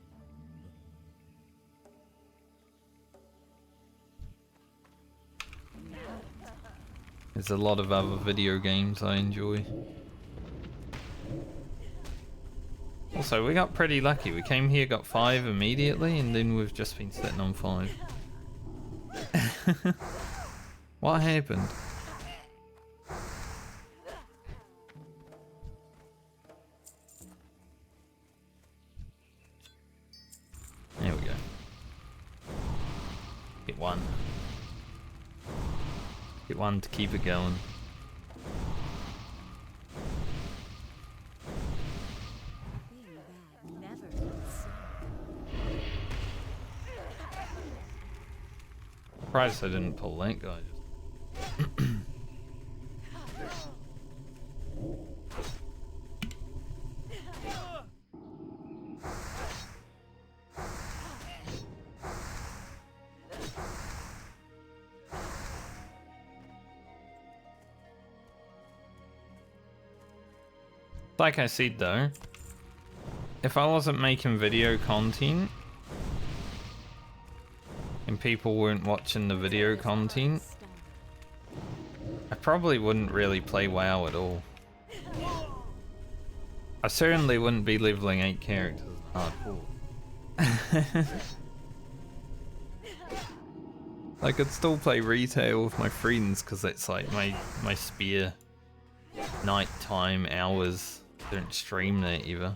There's a lot of other video games I enjoy. Also, we got pretty lucky. We came here, got 5 immediately, and then we've just been sitting on 5. What happened? There we go. Get 1. Get 1 to keep it going. Surprised I didn't pull that guy. Like I said though, if I wasn't making video content and people weren't watching the video content, I probably wouldn't really play WoW at all. I certainly wouldn't be leveling 8 characters hardcore. I could still play retail with my friends because it's like my spare nighttime hours. Don't stream that either.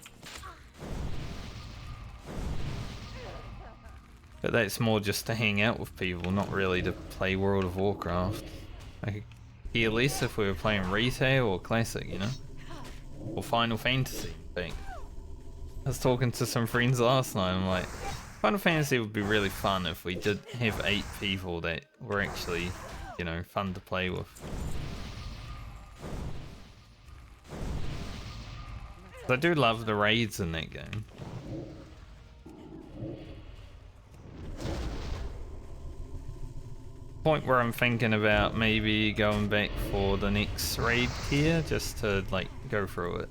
But that's more just to hang out with people, not really to play World of Warcraft. I could care less if we were playing retail or classic, you know? Or Final Fantasy, I think. I was talking to some friends last night, I'm like, Final Fantasy would be really fun if we did have 8 people that were actually, you know, fun to play with. I do love the raids in that game. Point where I'm thinking about maybe going back for the next raid tier just to like go through it.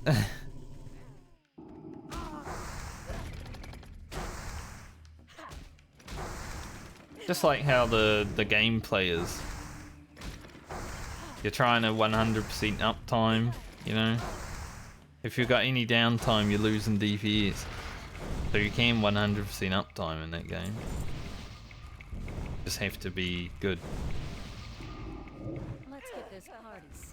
Just like how the gameplay is. You're trying to 100% uptime, you know? If you've got any downtime, you're losing DPS. So you can 100% uptime in that game. Just have to be good. Let's get this party started.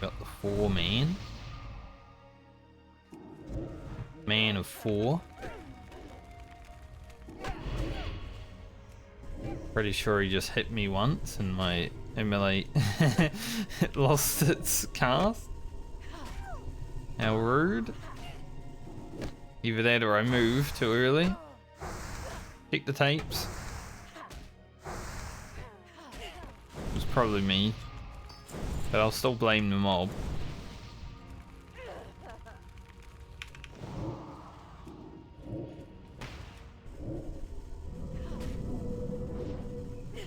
Got the 4 man. Man of 4. Pretty sure he just hit me once and my emulate lost its cast. How rude. Either that or I moved too early. Check the tapes. It was probably me. But I'll still blame the mob.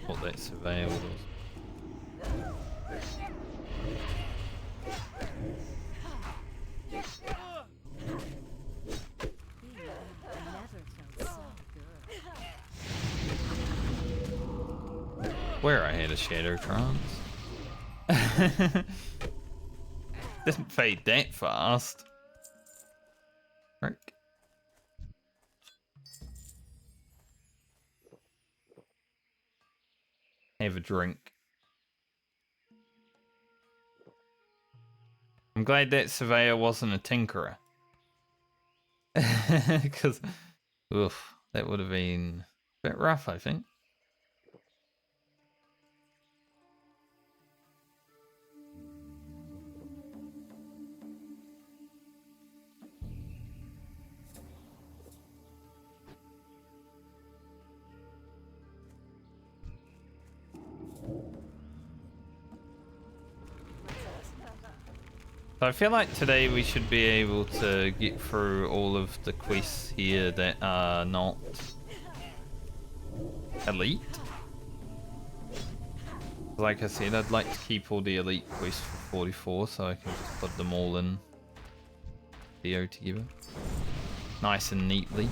What that surveyor was. Where I had a shadow trance. Didn't fade that fast. Frick. Have a drink. I'm glad that surveyor wasn't a tinkerer. Because, oof, that would have been a bit rough, I think. So I feel like today we should be able to get through all of the quests here that are not elite. Like I said, I'd like to keep all the elite quests for 44 so I can just put them all in video together. Nice and neatly.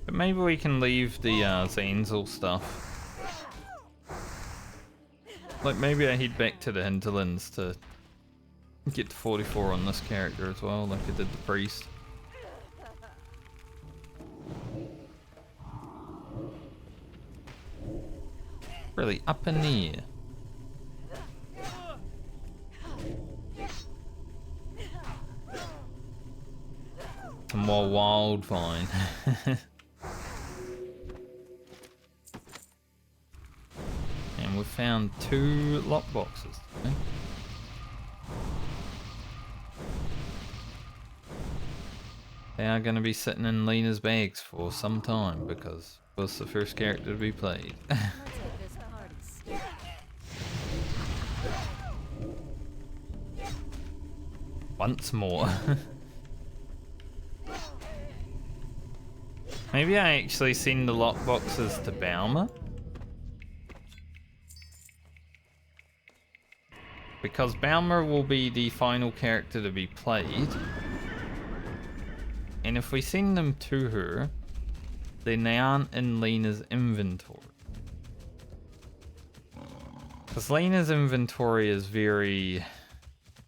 But maybe we can leave the Zanzel stuff. Like maybe I head back to the hinterlands to get to 44 on this character as well, like I did the priest. Really up in the air. Some more wildvine. And we've found 2 lockboxes. Okay. They are going to be sitting in Lena's bags for some time because it was the first character to be played. Once more. Maybe I actually send the lockboxes to Baumer. Because Baumer will be the final character to be played. And if we send them to her, then they aren't in Lena's inventory. Because Lena's inventory is very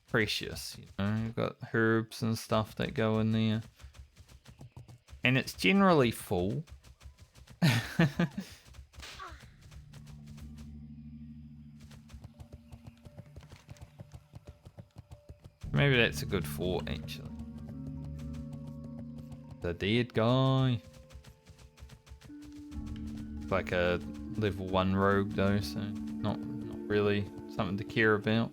precious, you know, you've got herbs and stuff that go in there. And it's generally full. Maybe that's a good fort, actually. The dead guy. Like a level 1 rogue though, so not really something to care about.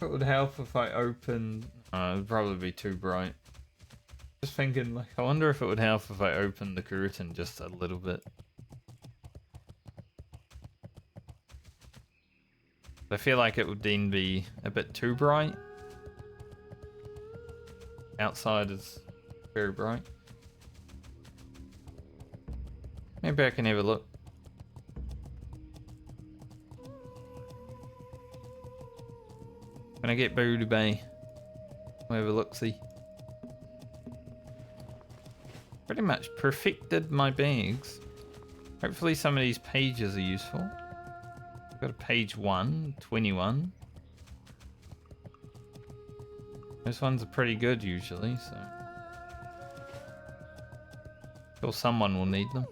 It would help if I opened. It would probably be too bright. Just thinking, like, I wonder if it would help if I opened the curtain just a little bit. I feel like it would then be a bit too bright. Outside is very bright. Maybe I can have a look. When I get Booty Bay, we'll have a look-see. Pretty much perfected my bags. Hopefully some of these pages are useful. I've got a page 1, 21. Those ones are pretty good usually, so. Sure someone will need them.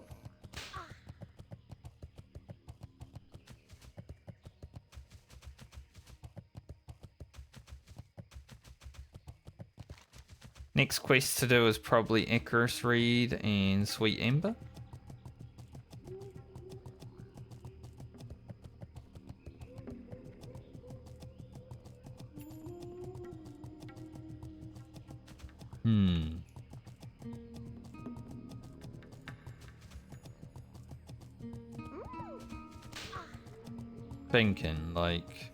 Next quest to do is probably Icarus Reed and Sweet Ember. Thinking, like,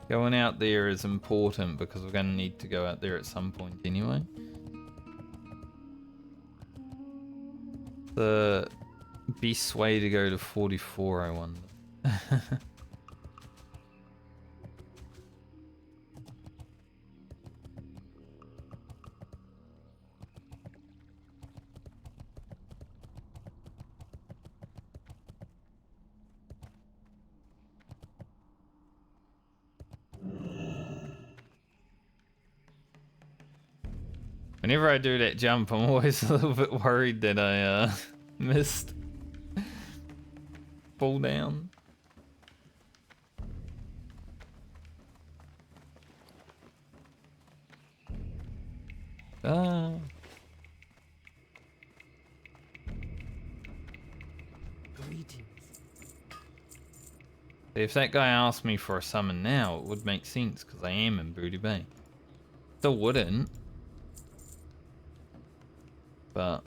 going out there is important because we're going to need to go out there at some point anyway. The best way to go to 44, I wonder. Whenever I do that jump, I'm always a little bit worried that I missed. Fall down. Ah. If that guy asked me for a summon now, it would make sense because I am in Booty Bay. Still wouldn't. But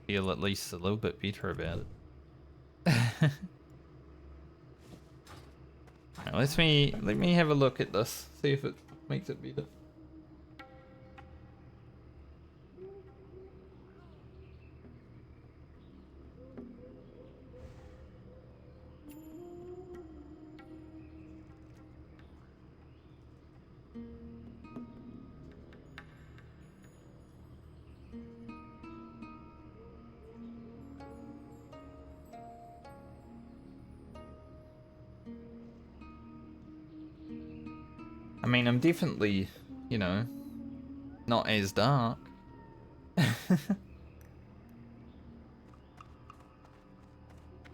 feel at least a little bit better about it. Now, let me have a look at this, see if it makes it better. I mean, I'm definitely, you know, not as dark.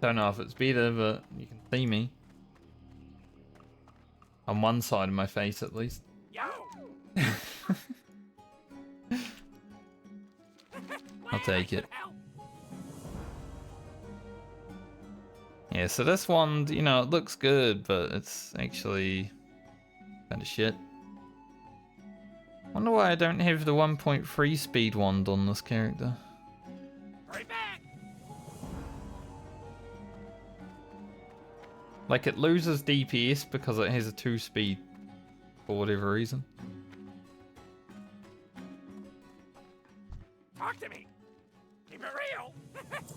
Don't know if it's better, but you can see me. On one side of my face, at least. I'll take it. Yeah, so this one, you know, it looks good, but it's actually kind of shit. Wonder why I don't have the 1.3 speed wand on this character. Right back. Like, it loses DPS because it has a 2 speed for whatever reason. Talk to me. Keep it real.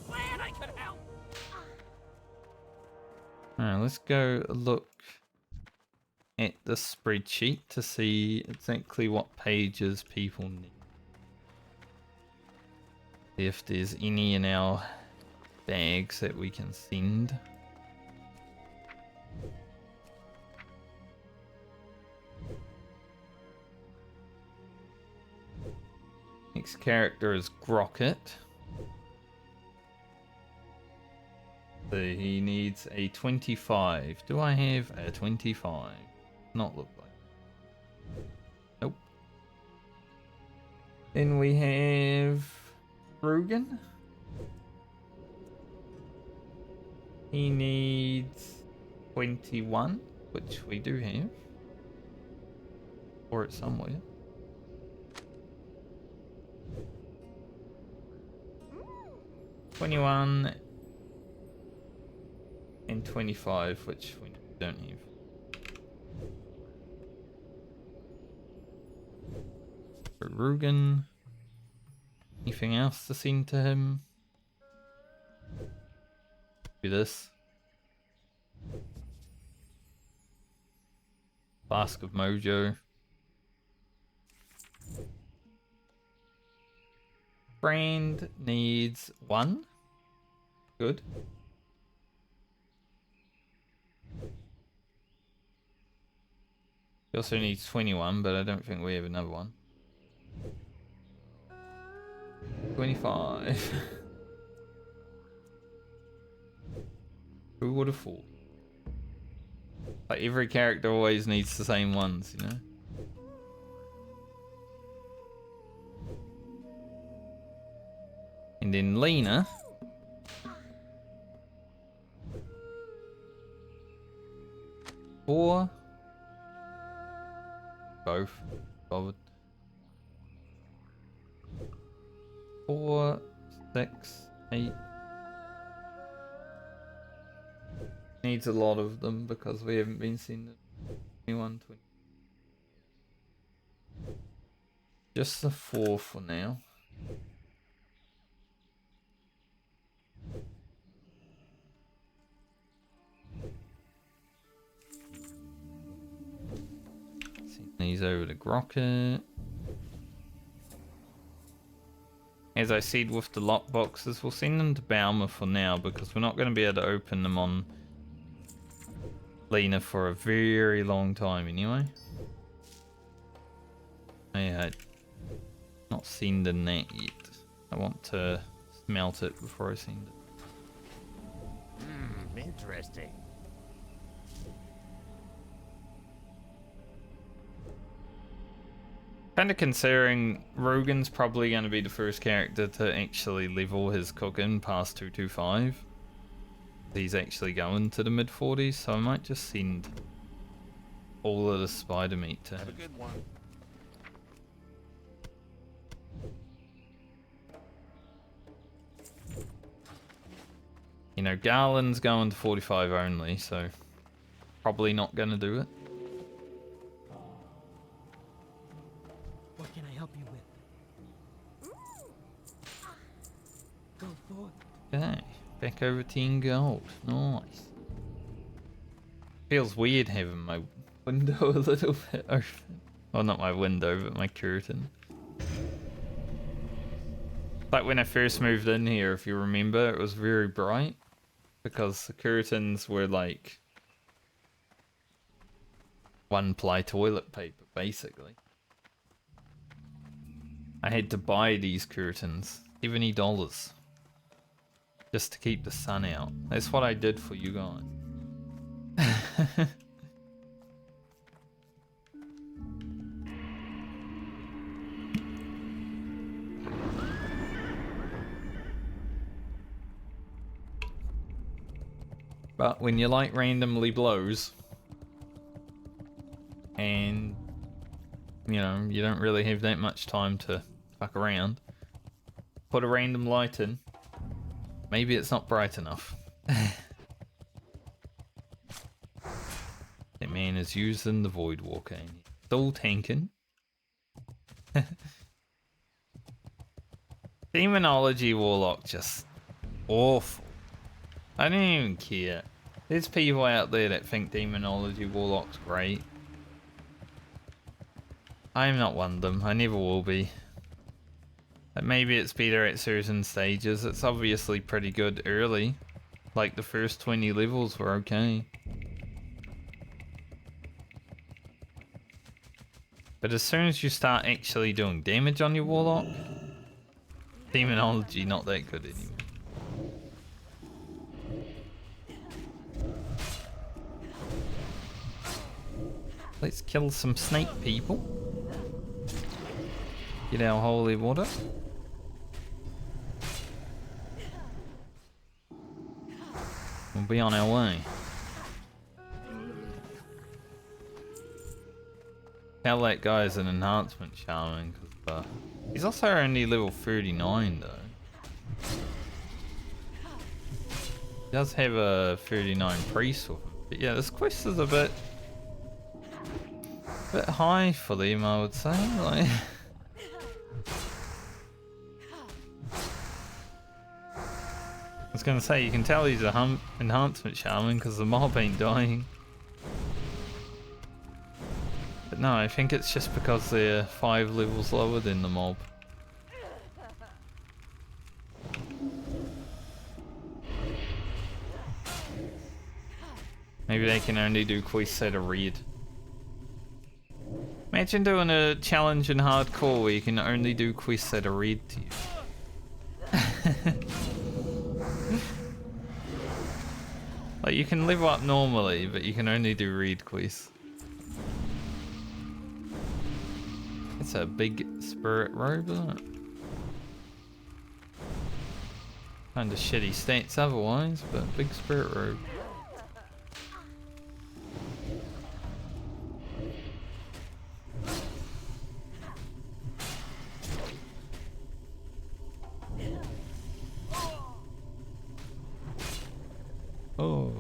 Glad I could help. Alright, let's go look at the spreadsheet to see exactly what pages people need. If there's any in our bags that we can send. Next character is Grocket. So he needs a 25. Do I have a 25? Not look like. Nope. Then we have Rugen. He needs 21, which we do have. Or it's somewhere. $21 and 25, which we don't have. For Rugen. Anything else to send to him? Do this. Flask of Mojo. Brand needs 1. Good. He also needs 21, but I don't think we have another one. 25. Who would have thought? Like every character always needs the same ones, you know? And then Lena. Four. Both. Bothered. 4, 6, 8. Needs a lot of them because we haven't been seeing the 21, 20. Just the 4 for now. Send these over to Grocket. As I said with the lockboxes, we'll send them to Baumer for now because we're not going to be able to open them on Lena for a very long time anyway. I'm not sending that yet. I want to smelt it before I send it. Interesting. Kind of considering Rogan's probably going to be the first character to actually level his cooking past 225. He's actually going to the mid 40s, so I might just send all of the spider meat to him. Have a good one. You know, Garland's going to 45 only, so probably not going to do it. What can I help you with? Go for it. Okay, back over 10 gold. Nice. Feels weird having my window a little bit open. Well, not my window, but my curtain. Like when I first moved in here, if you remember, it was very bright because the curtains were like 1-ply toilet paper, basically. I had to buy these curtains, $70, just to keep the sun out. That's what I did for you guys. But when you like randomly blows, and you know, you don't really have that much time to fuck around, put a random light in. Maybe it's not bright enough. That man is using the Void Walker. Still tanking. Demonology Warlock just awful. I don't even care. There's people out there that think Demonology Warlock's great. I'm not one of them. I never will be. But maybe it's better at certain stages. It's obviously pretty good early. Like the first 20 levels were okay. But as soon as you start actually doing damage on your Warlock, Demonology not that good anymore. Let's kill some snake people. Get our holy water. We'll be on our way. Tell that guy's an enhancement shaman, because he's also only level 39 though. He does have a 39 priest with him. But yeah, this quest is a bit high for them, I would say. Like, I was gonna say, you can tell he's a enhancement shaman because the mob ain't dying. But no, I think it's just because they're 5 levels lower than the mob. Maybe they can only do quests that are red. Imagine doing a challenge in hardcore where you can only do quests that are red to you. Like, you can level up normally, but you can only do red quests. It's a big spirit robe, isn't it? Kinda shitty stats otherwise, but big spirit robe. Oh.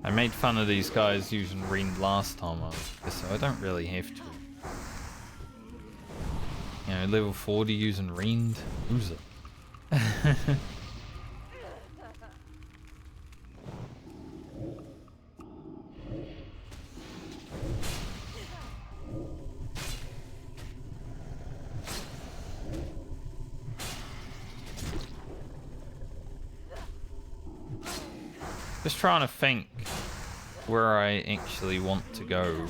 I made fun of these guys using Rend last time I was here, so I don't really have to. You know, level 40 using Rend. Who's it? Just trying to think where I actually want to go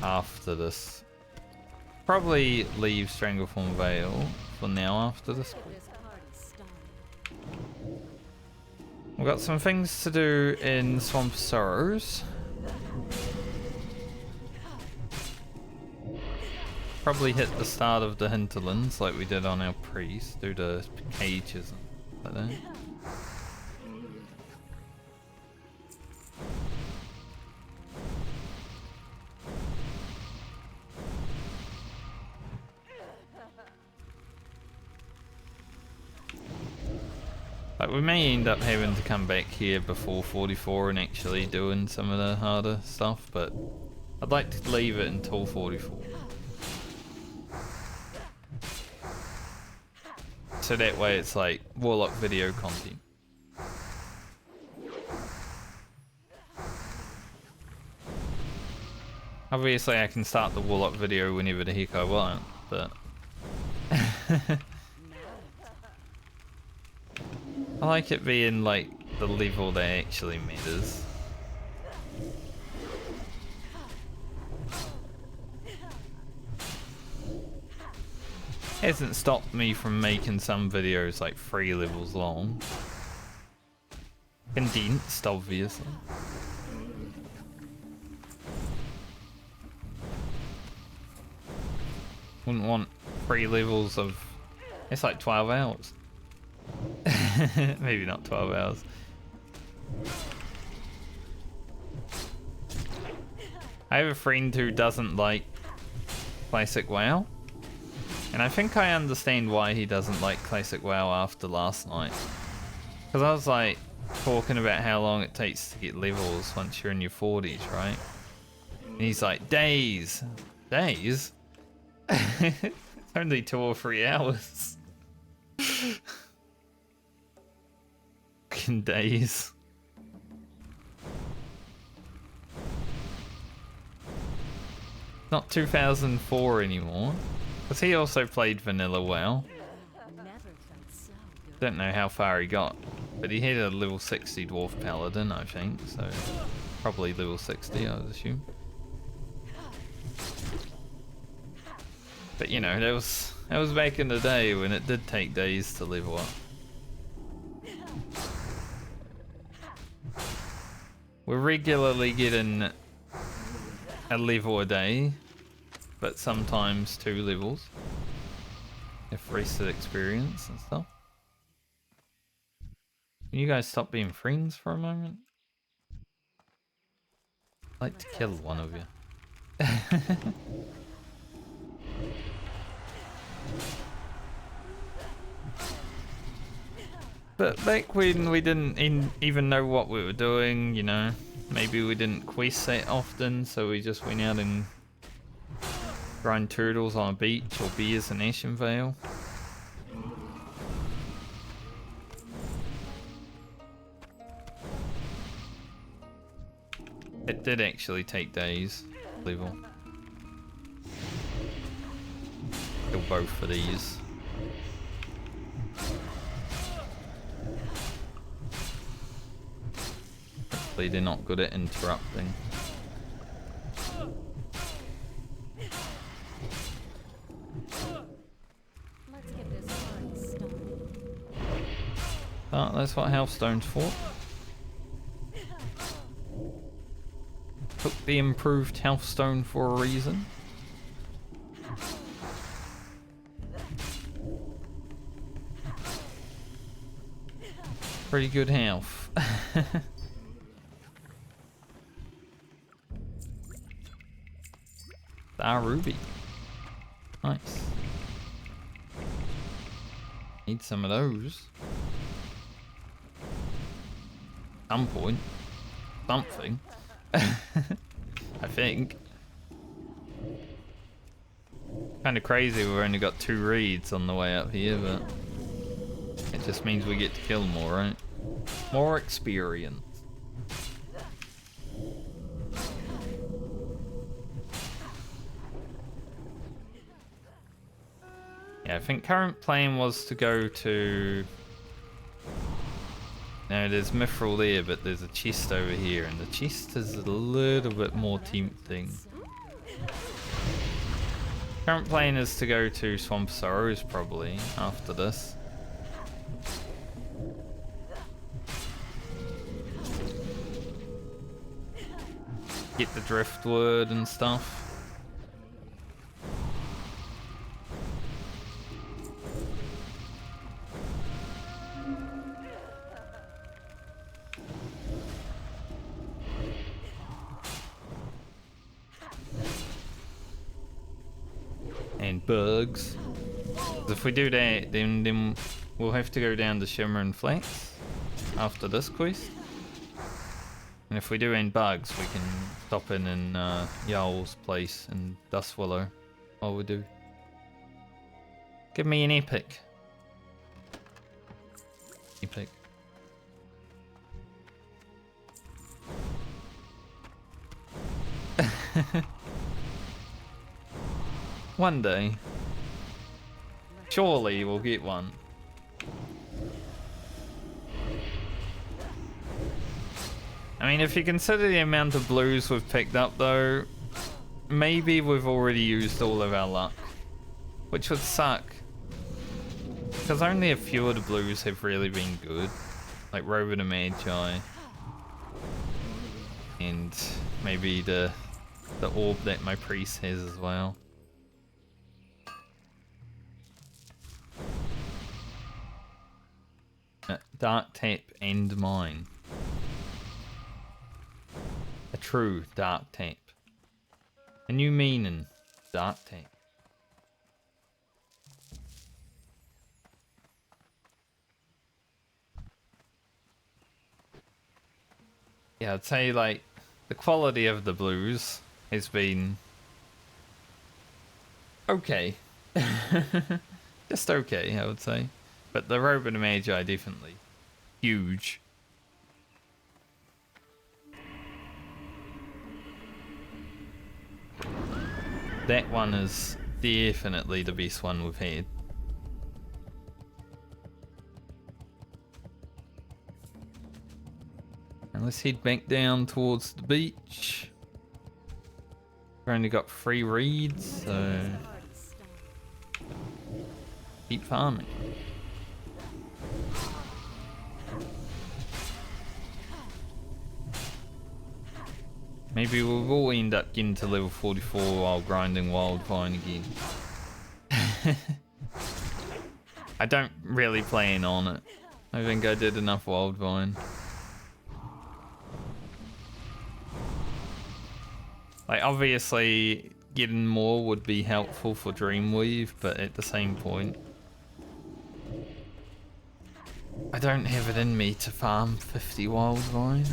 after this. Probably leave Strangleform Vale for now after this. We've got some things to do in Swamp Sorrows. Probably hit the start of the hinterlands like we did on our priest, do the cages and like that. Like, we may end up having to come back here before 44 and actually doing some of the harder stuff, but I'd like to leave it until 44. So that way it's like Warlock video content. Obviously I can start the Warlock video whenever the heck I want, but I like it being like the level that actually matters. Hasn't stopped me from making some videos like 3 levels long. Condensed, obviously. Wouldn't want 3 levels of... It's like 12 hours. Maybe not 12 hours. I have a friend who doesn't like Classic WoW. And I think I understand why he doesn't like Classic WoW after last night. Because I was like talking about how long it takes to get levels once you're in your 40s, right? And he's like, days. Days? It's only 2 or 3 hours. Fucking days. Not 2004 anymore. Because he also played Vanilla WoW. Don't know how far he got. But he had a level 60 dwarf paladin, I think, so probably level 60, I would assume. But you know, that was back in the day when it did take days to level up. We're regularly getting a level a day, but sometimes 2 levels. If rested experience and stuff. Can you guys stop being friends for a moment? I'd like to kill one of you. But back when we didn't even know what we were doing, you know, maybe we didn't quest that often, so we just went out and grind turtles on a beach or bears in Ashen Vale. It did actually take days, level. Kill both of these. Hopefully they're not good at interrupting. Let's get this party started. Oh, that's what Healthstone's for. Took the improved Healthstone for a reason. Pretty good health. Ruby. Nice. Need some of those. Some point. Something. I think. Kind of crazy we've only got 2 reeds on the way up here, but it just means we get to kill more, right? More experience. Yeah, I think current plan was to go to... No, there's Mithril there, but there's a chest over here, and the chest is a little bit more tempting. Current plan is to go to Swamp Sorrows probably after this. Get the driftwood and stuff. And bugs. If we do that, then we'll have to go down to Shimmer and Flats after this quest. And if we do end bugs, we can stop in Jarl's place in Dustwillow while we do. Give me an epic. Epic. One day. Surely we'll get one. I mean, if you consider the amount of blues we've picked up though, maybe we've already used all of our luck. Which would suck. Because only a few of the blues have really been good. Like Rover the Magi. And maybe the orb that my priest has as well. Dark Tap and mine. A true Dark Tap. A new meaning. Dark Tap. Yeah, I'd say like the quality of the blues has been okay. Just okay, I would say. But the Robe and the Magi definitely huge. That one is definitely the best one we've had. And let's head back down towards the beach. We've only got 3 reeds, so keep farming. Maybe we will end up getting to level 44 while grinding Wildvine again. I don't really plan on it. I think I did enough Wildvine. Like, obviously, getting more would be helpful for Dreamweave, but at the same point, I don't have it in me to farm 50 Wildvine.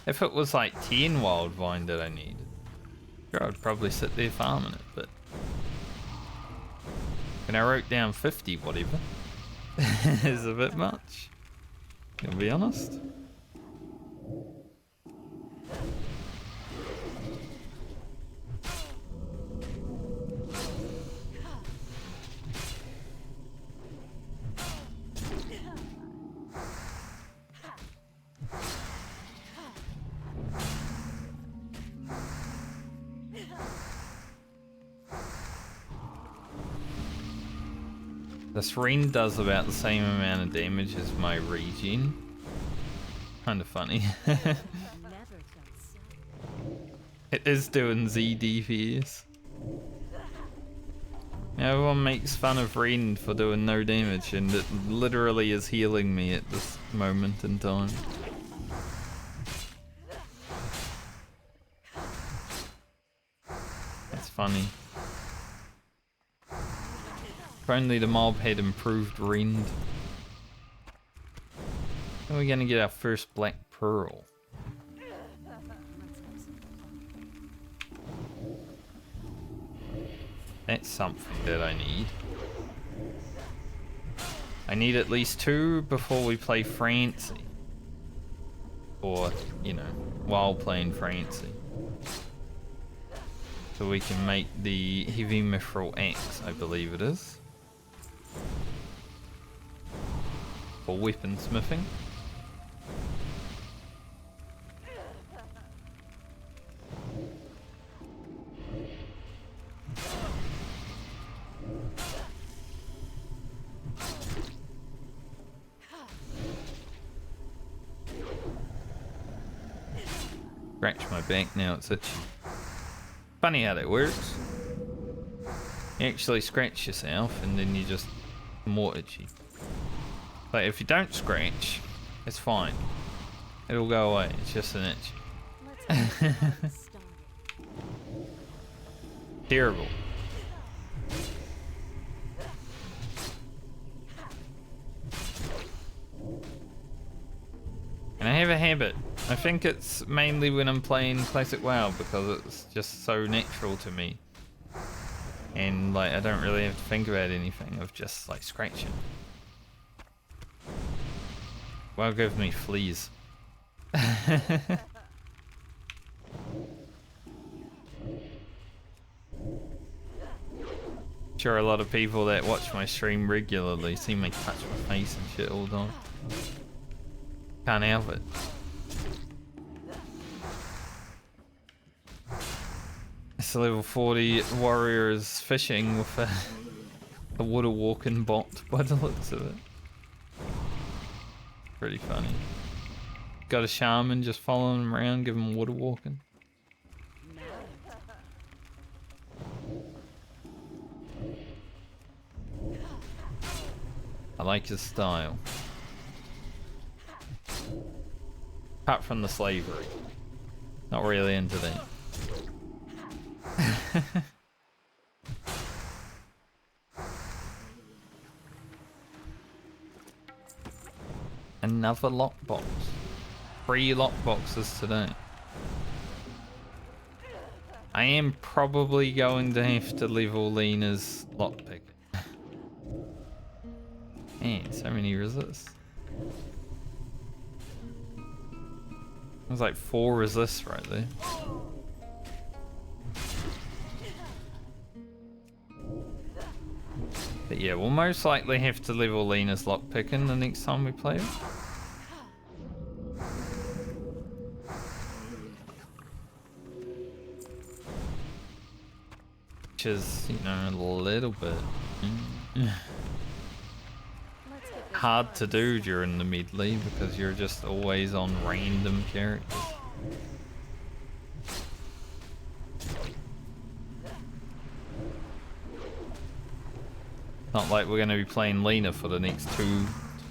If it was like 10 Wildvine that I needed, sure, I'd probably sit there farming it, but when I wrote down 50 whatever, is a bit much, to be honest. This ring does about the same amount of damage as my regen. Kinda funny. It is doing Z DPS. Everyone makes fun of Ren for doing no damage, and it literally is healing me at this moment in time. That's funny. If only the mob had improved Rend. When are we gonna get our first black pearl? That's something that I need. I need at least 2 before we play Francie. Or, you know, while playing Francie. So we can make the heavy mithril axe, I believe it is. For weapon smithing. Scratch my back now, it's itchy. Funny how that works. You actually scratch yourself and then you just more itchy. But if you don't scratch, it's fine. It'll go away. It's just an itch. Terrible. And I have a habit. I think it's mainly when I'm playing Classic WoW because it's just so natural to me. And like I don't really have to think about anything of just like scratching. WoW gives me fleas. Sure, a lot of people that watch my stream regularly see me touch my face and shit all the time. Can't help it. This level 40 warrior is fishing with a water walking bot by the looks of it. Pretty funny. Got a shaman just following him around, giving him water walking. I like his style. Apart from the slavery. Not really into that. Another lockbox. 3 lockboxes today. I am probably going to have to level Lena's lockpick. Man, so many resists. There's like 4 resists right there. But yeah, we'll most likely have to level Lena's lockpicking the next time we play it. Which is, you know, a little bit Let's get this hard to party do started. during the Medley because you're just always on random characters. Not like we're going to be playing Lena for the next 2,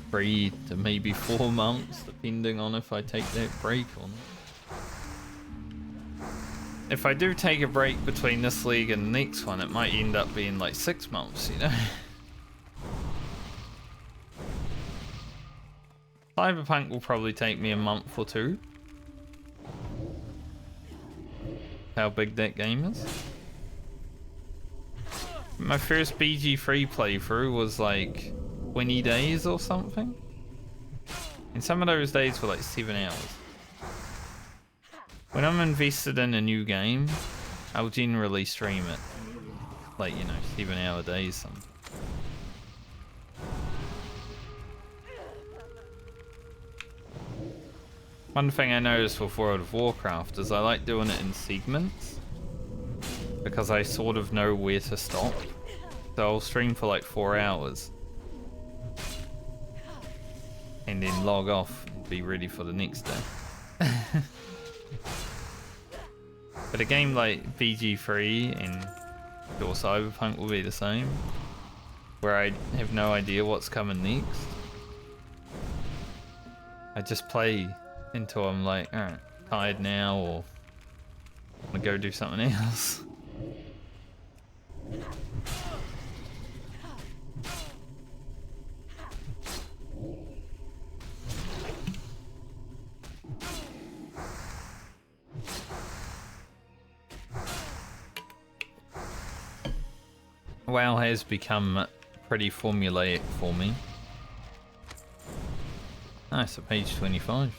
3 to maybe 4 months, depending on if I take that break or not. If I do take a break between this league and the next one, it might end up being like 6 months, you know? Cyberpunk will probably take me a month or 2. How big that game is. My first BG3 playthrough was like 20 days or something. And some of those days were like 7 hours. When I'm invested in a new game, I'll generally stream it. Like, you know, 7-hour days something. One thing I noticed with World of Warcraft is I like doing it in segments. Because I sort of know where to stop. So I'll stream for like 4 hours. And then log off and be ready for the next day. But a game like BG3 and or Cyberpunk will be the same. Where I have no idea what's coming next. I just play until I'm like, alright, tired now, or I'm gonna go do something else. WoW has become pretty formulaic for me. Nice, at page 25.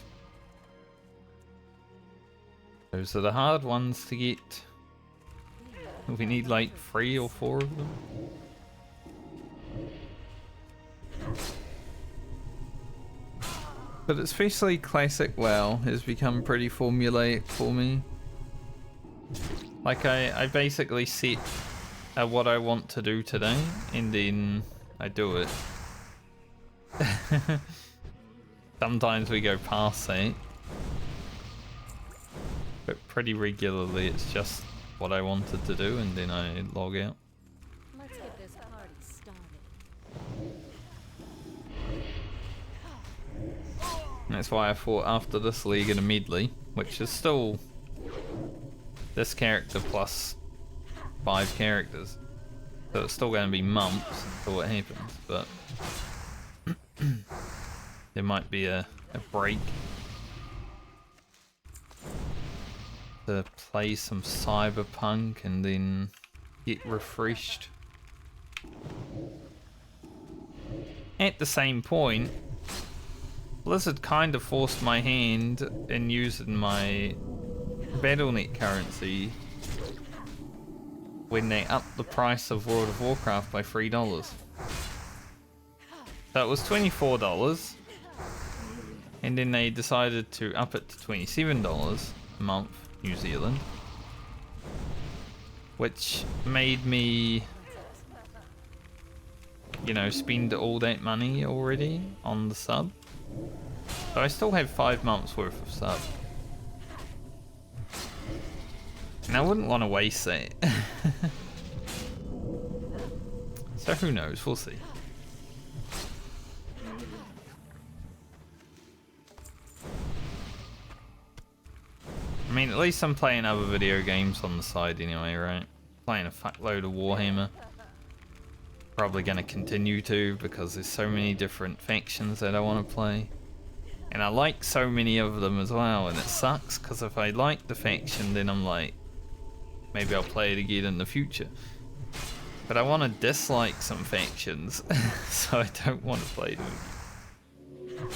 Those are the hard ones to get. We need like 3 or 4 of them. But especially classic WoW has become pretty formulaic for me. Like I basically set what I want to do today, and then I do it. Sometimes we go past that, but pretty regularly it's just what I wanted to do, and then I log out. Let's get this party started. And that's why I thought after this league in a Medley, which is still this character plus 5 characters, so it's still going to be months until it happens, but there might be a break to play some Cyberpunk and then get refreshed. At the same point, Blizzard kind of forced my hand in using my Battle.net currency when they upped the price of World of Warcraft by $3. So it was $24, and then they decided to up it to $27 a month, New Zealand, which made me, you know, spend all that money already on the sub. So I still have 5 months worth of sub. And I wouldn't want to waste that. So who knows, we'll see. I mean, at least I'm playing other video games on the side anyway, right? Playing a fuckload of Warhammer. Probably going to continue to, because there's so many different factions that I want to play. And I like so many of them as well, and it sucks, because if I like the faction, then I'm like, maybe I'll play it again in the future. But I want to dislike some factions, so I don't want to play them again.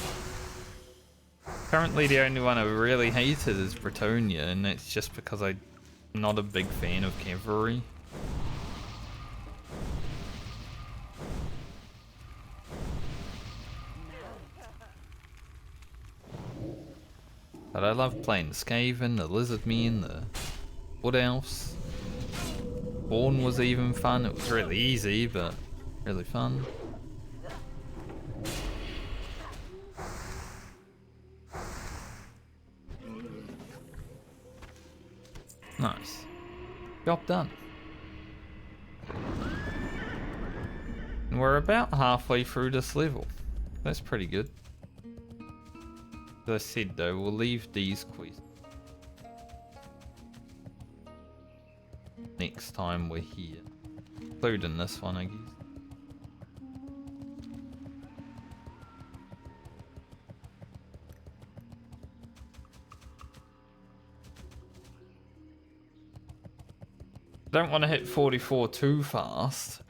Currently the only one I really hated is Bretonia, and that's just because I'm not a big fan of cavalry. But I love playing the Skaven, the Lizard Men, the Wood Elves. Born was even fun. It was really easy, but really fun. Nice. Job done. And we're about halfway through this level. That's pretty good. As I said though, we'll leave these quests next time we're here. Including this one, I guess. Don't want to hit 44 too fast.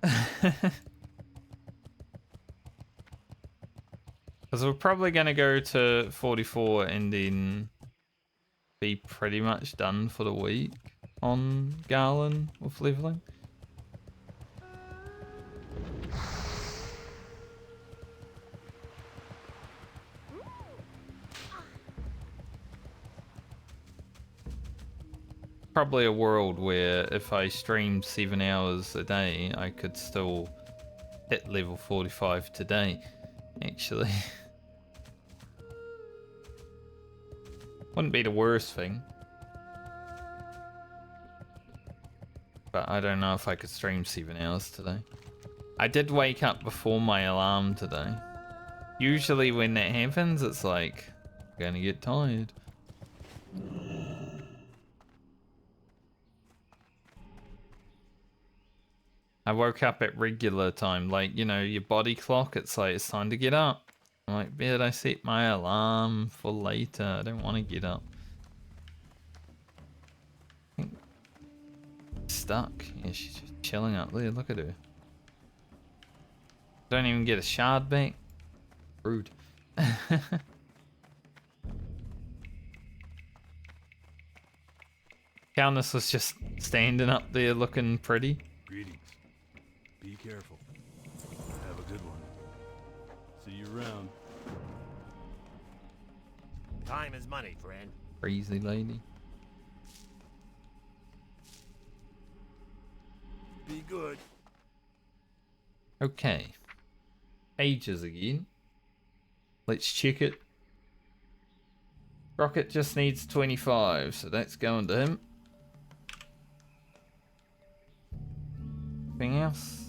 Because we're probably going to go to 44 and then be pretty much done for the week on Garland with leveling. Probably a world where if I streamed 7 hours a day, I could still hit level 45 today, actually. Wouldn't be the worst thing. But I don't know if I could stream 7 hours today. I did wake up before my alarm today. Usually when that happens, it's like, I'm gonna get tired. I woke up at regular time, like, you know, your body clock, it's like, it's time to get up. I'm like, bet I set my alarm for later. I don't want to get up. Stuck. Yeah, she's just chilling up there. Look at her. Don't even get a shard back. Rude. Countess was just standing up there looking pretty. Greetings. Be careful. Have a good one. See you around. Time is money, friend. Crazy lady. Be good. Okay. Pages again. Let's check it. Rocket just needs 25, so that's going to him. Anything else?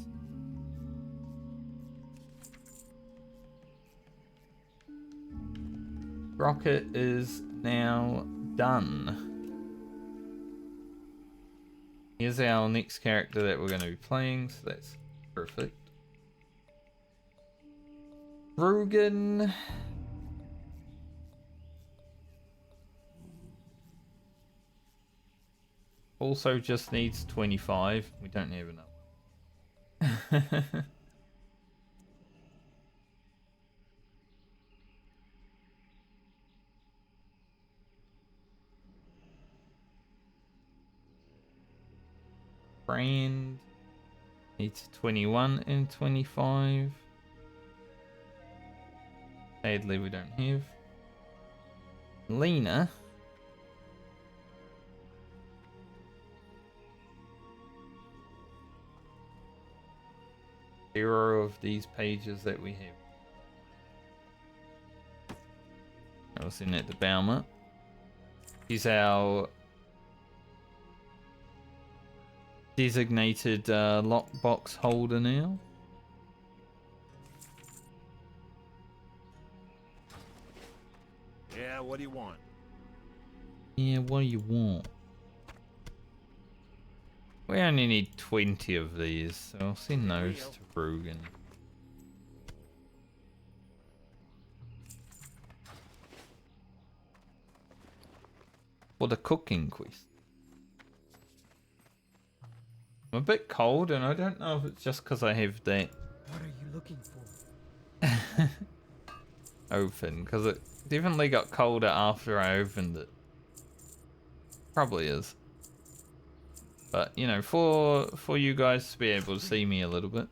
Rocket is now done. Here's our next character that we're going to be playing, so that's perfect. Rugen. Also just needs 25. We don't have enough. Brand needs 21 and 25. Medley we don't have. Lena. Zero of these pages that we have. I was in at the Baumer. He's our designated lockbox holder now. Yeah, what do you want? Yeah, what do you want? We only need 20 of these, so I'll send those to Rugen. For the cooking quest. I'm a bit cold and I don't know if it's just because I have that What are you looking for? open, because it definitely got colder after I opened it. Probably is. But, you know, for you guys to be able to see me a little bit,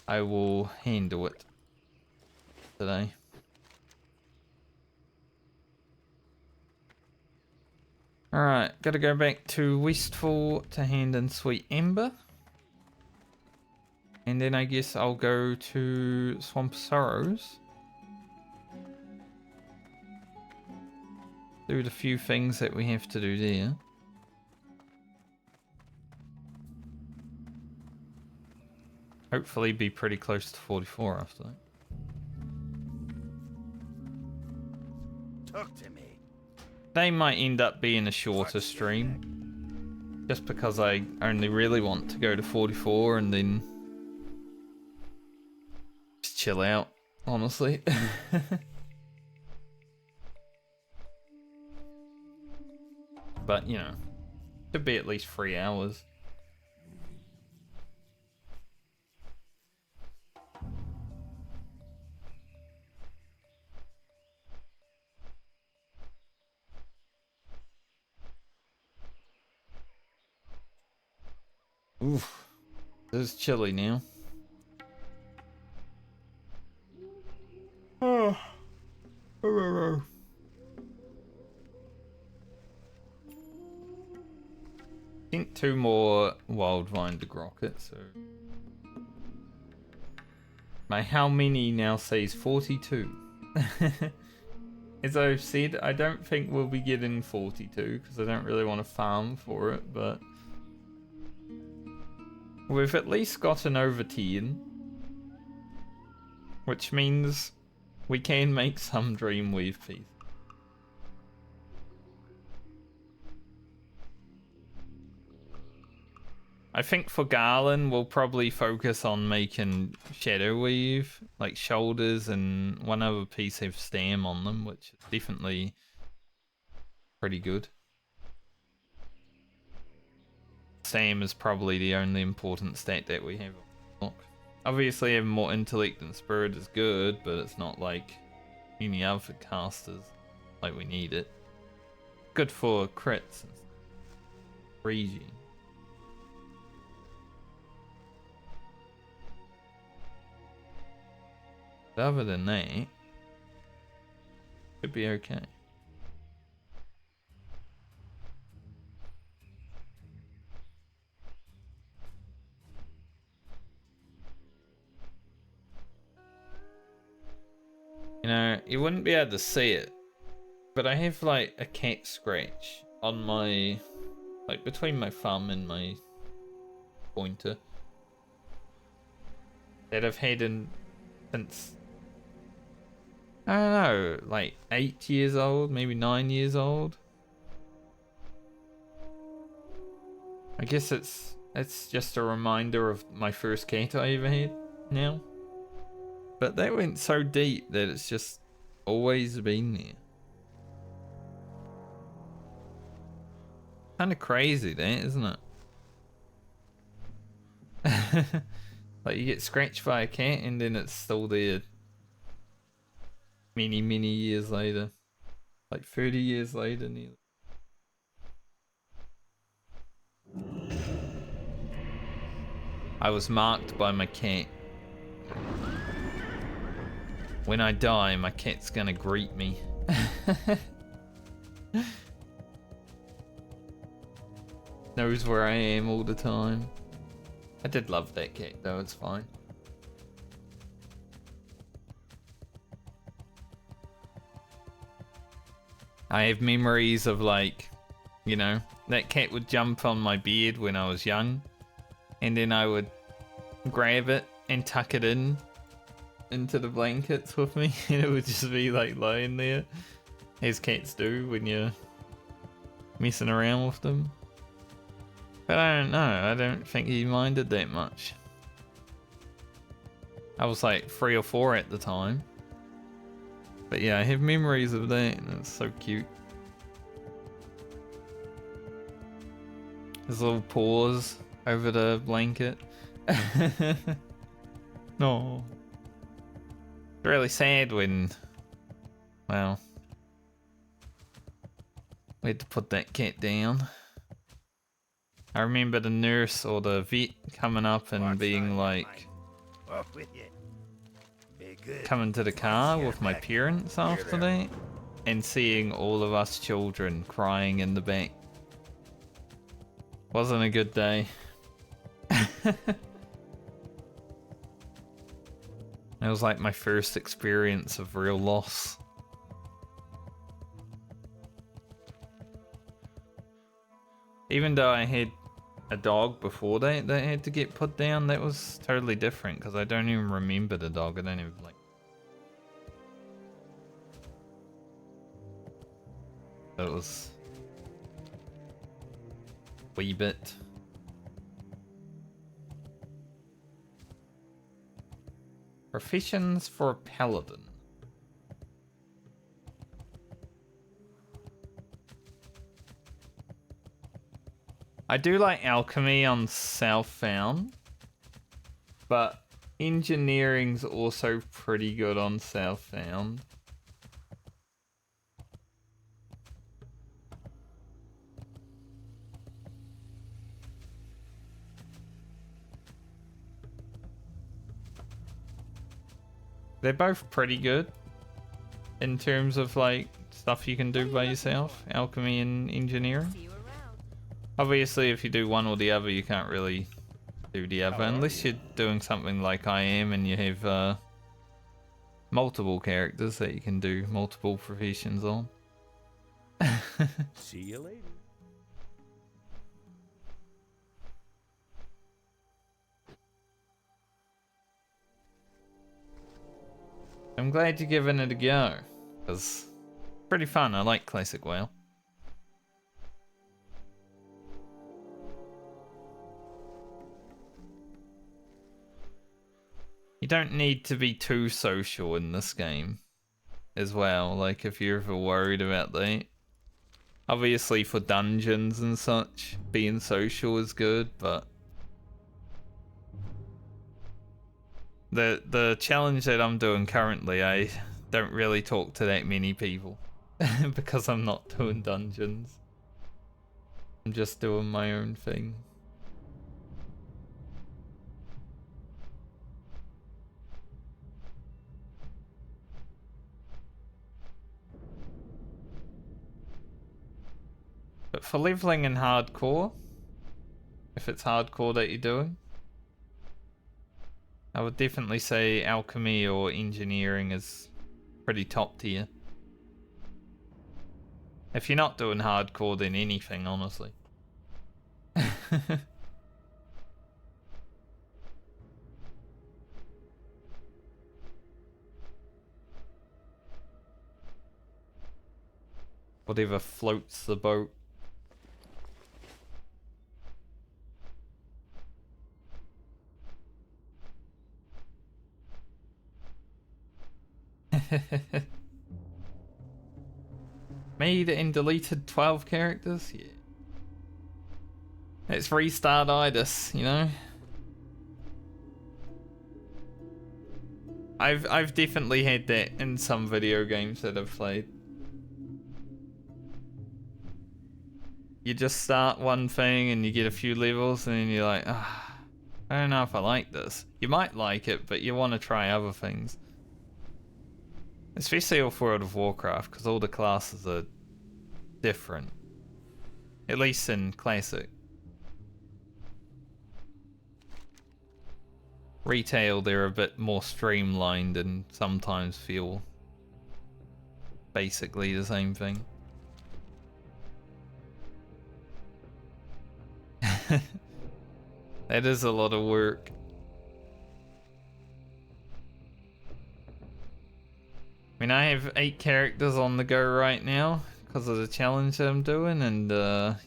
I will handle it today. Alright, gotta go back to Westfall to hand in Sweet Ember. And then I guess I'll go to Swamp Sorrows. Do the few things that we have to do there. Hopefully be pretty close to 44 after that. Talk to me. They might end up being a shorter stream. Just because I only really want to go to 44 and then just chill out, honestly. But, you know, could be at least 3 hours. Oof, this is chilly now. Oh. I think 2 more wild vine to Grocket, so my how many now says 42. As I've said, I don't think we'll be getting 42 because I don't really want to farm for it, but we've at least gotten over 10, which means we can make some Dreamweave pieces. I think for Garland, we'll probably focus on making Shadow Weave, like shoulders, and one other piece have stam on them, which is definitely pretty good. Stam is probably the only important stat that we have. Obviously, having more intellect and spirit is good, but it's not like any other casters, like we need it. Good for crits and regen. But other than that, could be okay. You know, you wouldn't be able to see it, but I have like a cat scratch on my, like between my thumb and my pointer that I've had since, I don't know, like 8 years old, maybe 9 years old. I guess it's just a reminder of my first cat I ever had now. But that went so deep that it's just always been there. Kind of crazy that, isn't it? Like you get scratched by a cat and then it's still there many years later. Like 30 years later nearly. I was marked by my cat. When I die, my cat's gonna greet me. Knows where I am all the time. I did love that cat though, it's fine. I have memories of like, you know, that cat would jump on my bed when I was young. And then I would grab it and tuck it into the blankets with me, and it would just be like lying there, as cats do when you're messing around with them. But I don't know, I don't think he minded that much. I was like 3 or 4 at the time. But yeah, I have memories of that, and it's so cute. His little paws over the blanket. No. It's really sad when, well, we had to put that cat down. I remember the nurse or the vet coming up and being like, coming to the car with my parents after that and seeing all of us children crying in the back Wasn't a good day. It was like my first experience of real loss. Even though I had a dog before that had to get put down, that was totally different because I don't even remember the dog. I don't even like. It was a wee bit. Professions for a paladin. I do like alchemy on Southbound, but engineering's also pretty good on Southbound. They're both pretty good in terms of like stuff you can do by yourself, alchemy and engineering. See you around. Obviously, if you do one or the other, you can't really do the other unless you're doing something like I am and you have multiple characters that you can do multiple professions on. See you later. I'm glad you're giving it a go, because it's pretty fun. I like classic WoW. You don't need to be too social in this game as well, like if you're ever worried about that. Obviously for dungeons and such, being social is good, but the challenge that I'm doing currently, I don't really talk to that many people because I'm not doing dungeons. I'm just doing my own thing. But for leveling in hardcore, if it's hardcore that you're doing, I would definitely say alchemy or engineering is pretty top tier. If you're not doing hardcore, then anything, honestly. Whatever floats the boat. Made and deleted 12 characters? Yeah. It's restart-itis, you know? I've definitely had that in some video games that I've played. You just start one thing and you get a few levels and then you're like, ah, I don't know if I like this. You might like it, but you want to try other things. Especially off World of Warcraft, because all the classes are different. At least in Classic. Retail, they're a bit more streamlined and sometimes feel basically the same thing. That is a lot of work. I mean, I have 8 characters on the go right now because of the challenge that I'm doing, and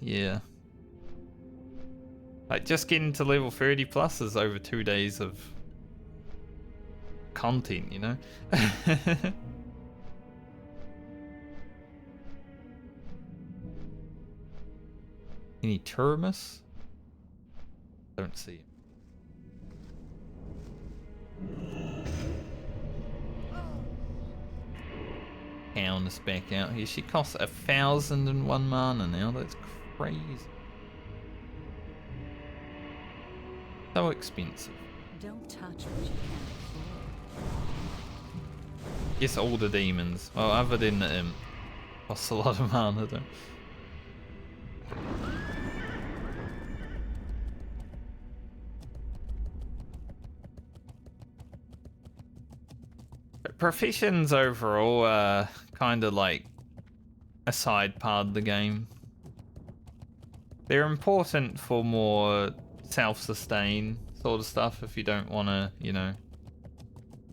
yeah. Like, just getting to level 30 plus is over 2 days of content, you know? Any Turmus? Don't see it. Hound is back out here. She costs 1,001 mana now. That's crazy. So expensive. Don't touch what you can't afford. Yes, all the demons. Well, other than the imp. Costs a lot of mana though. But professions overall are kind of like a side part of the game. They're important for more self-sustain sort of stuff if you don't want to, you know,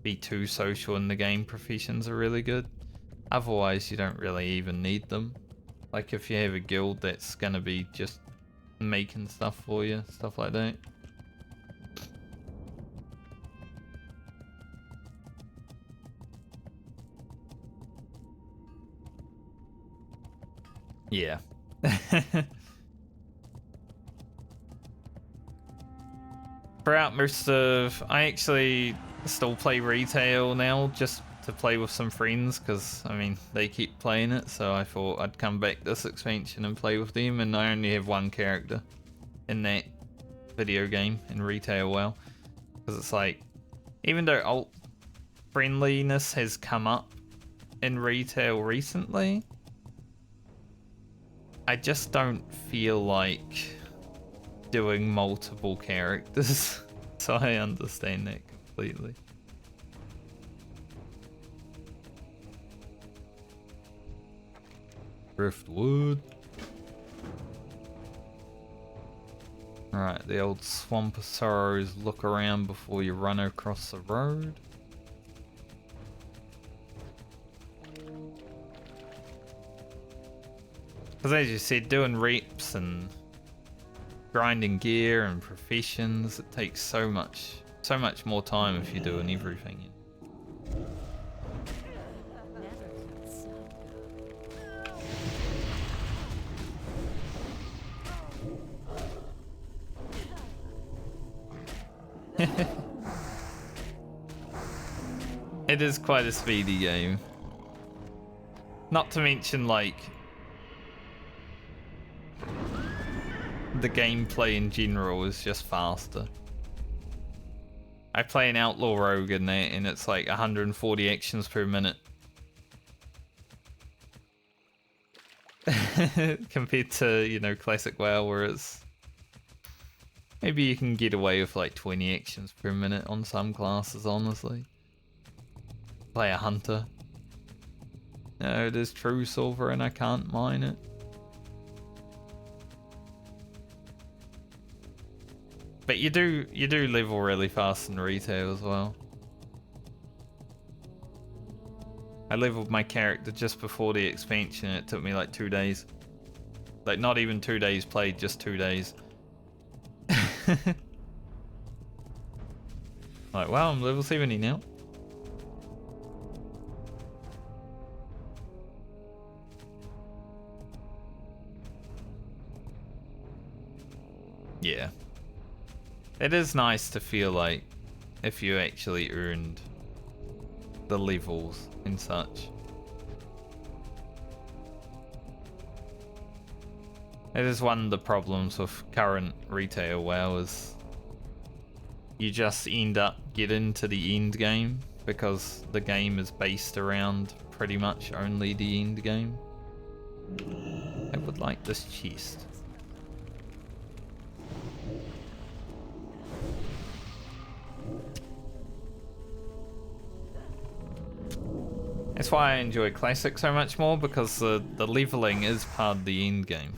be too social in the game. Professions are really good. Otherwise, you don't really even need them. Like if you have a guild that's gonna be just making stuff for you, stuff like that. Yeah. Throughout most of... I actually still play retail now just to play with some friends because, I mean, they keep playing it, so I thought I'd come back this expansion and play with them, and I only have one character in that video game in retail WoW. Because it's like, even though alt friendliness has come up in retail recently, I just don't feel like doing multiple characters. So I understand that completely. Driftwood. Alright, the old Swamp of Sorrows, look around before you run across the road. Because as you said, doing reps and grinding gear and professions, it takes so much more time if you're doing everything. It is quite a speedy game. Not to mention, like, the gameplay in general is just faster. I play an Outlaw Rogue in there and it's like 140 actions per minute. Compared to, you know, classic WoW where it's... Maybe you can get away with like 20 actions per minute on some classes, honestly. Play a hunter. No, it is true silver and I can't mine it. But you do level really fast in retail as well. I leveled my character just before the expansion and it took me like 2 days. Like not even 2 days played, just 2 days. Like, wow, I'm level 70 now. Yeah. It is nice to feel like if you actually earned the levels and such. It is one of the problems with current retail WoW is you just end up getting to the end game because the game is based around pretty much only the end game. I would like this chest. That's why I enjoy Classic so much more, because the leveling is part of the end game.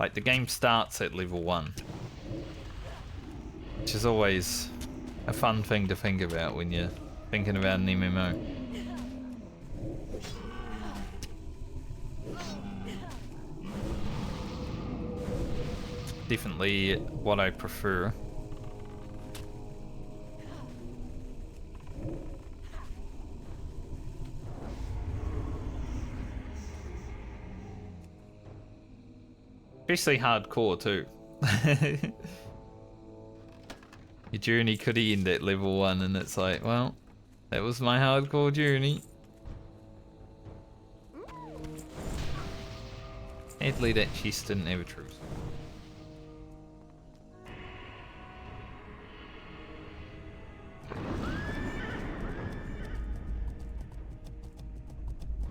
Like, the game starts at level 1. Which is always a fun thing to think about when you're thinking about an MMO. Definitely what I prefer. Especially hardcore too. Your journey could end at level 1 and it's like, well, that was my hardcore journey. Sadly, that chest didn't have a truce.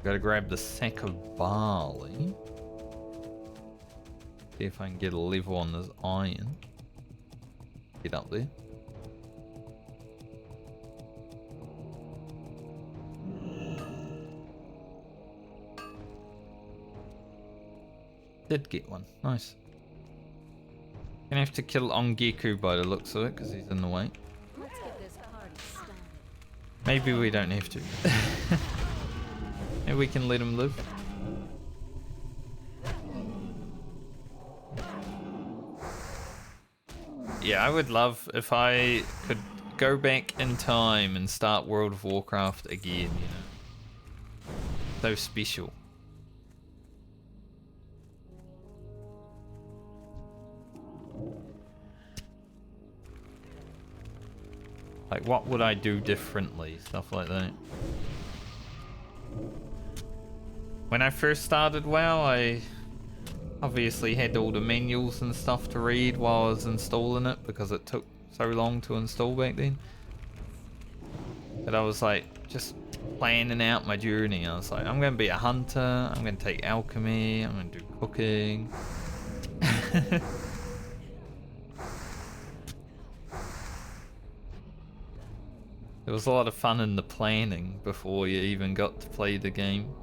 Gotta grab the sack of barley. See if I can get a level on this iron. Get up there. Did get one. Nice. Gonna have to kill Ongeku by the looks of it because he's in the way. Let's get this party started. Maybe we don't have to. Maybe we can let him live. Yeah, I would love if I could go back in time and start World of Warcraft again, you know. So special. Like, what would I do differently? Stuff like that. When I first started WoW, I obviously had all the manuals and stuff to read while I was installing it because it took so long to install back then. But I was like, just planning out my journey. I was like, I'm going to be a hunter, I'm going to take alchemy, I'm going to do cooking. It was a lot of fun in the planning before you even got to play the game.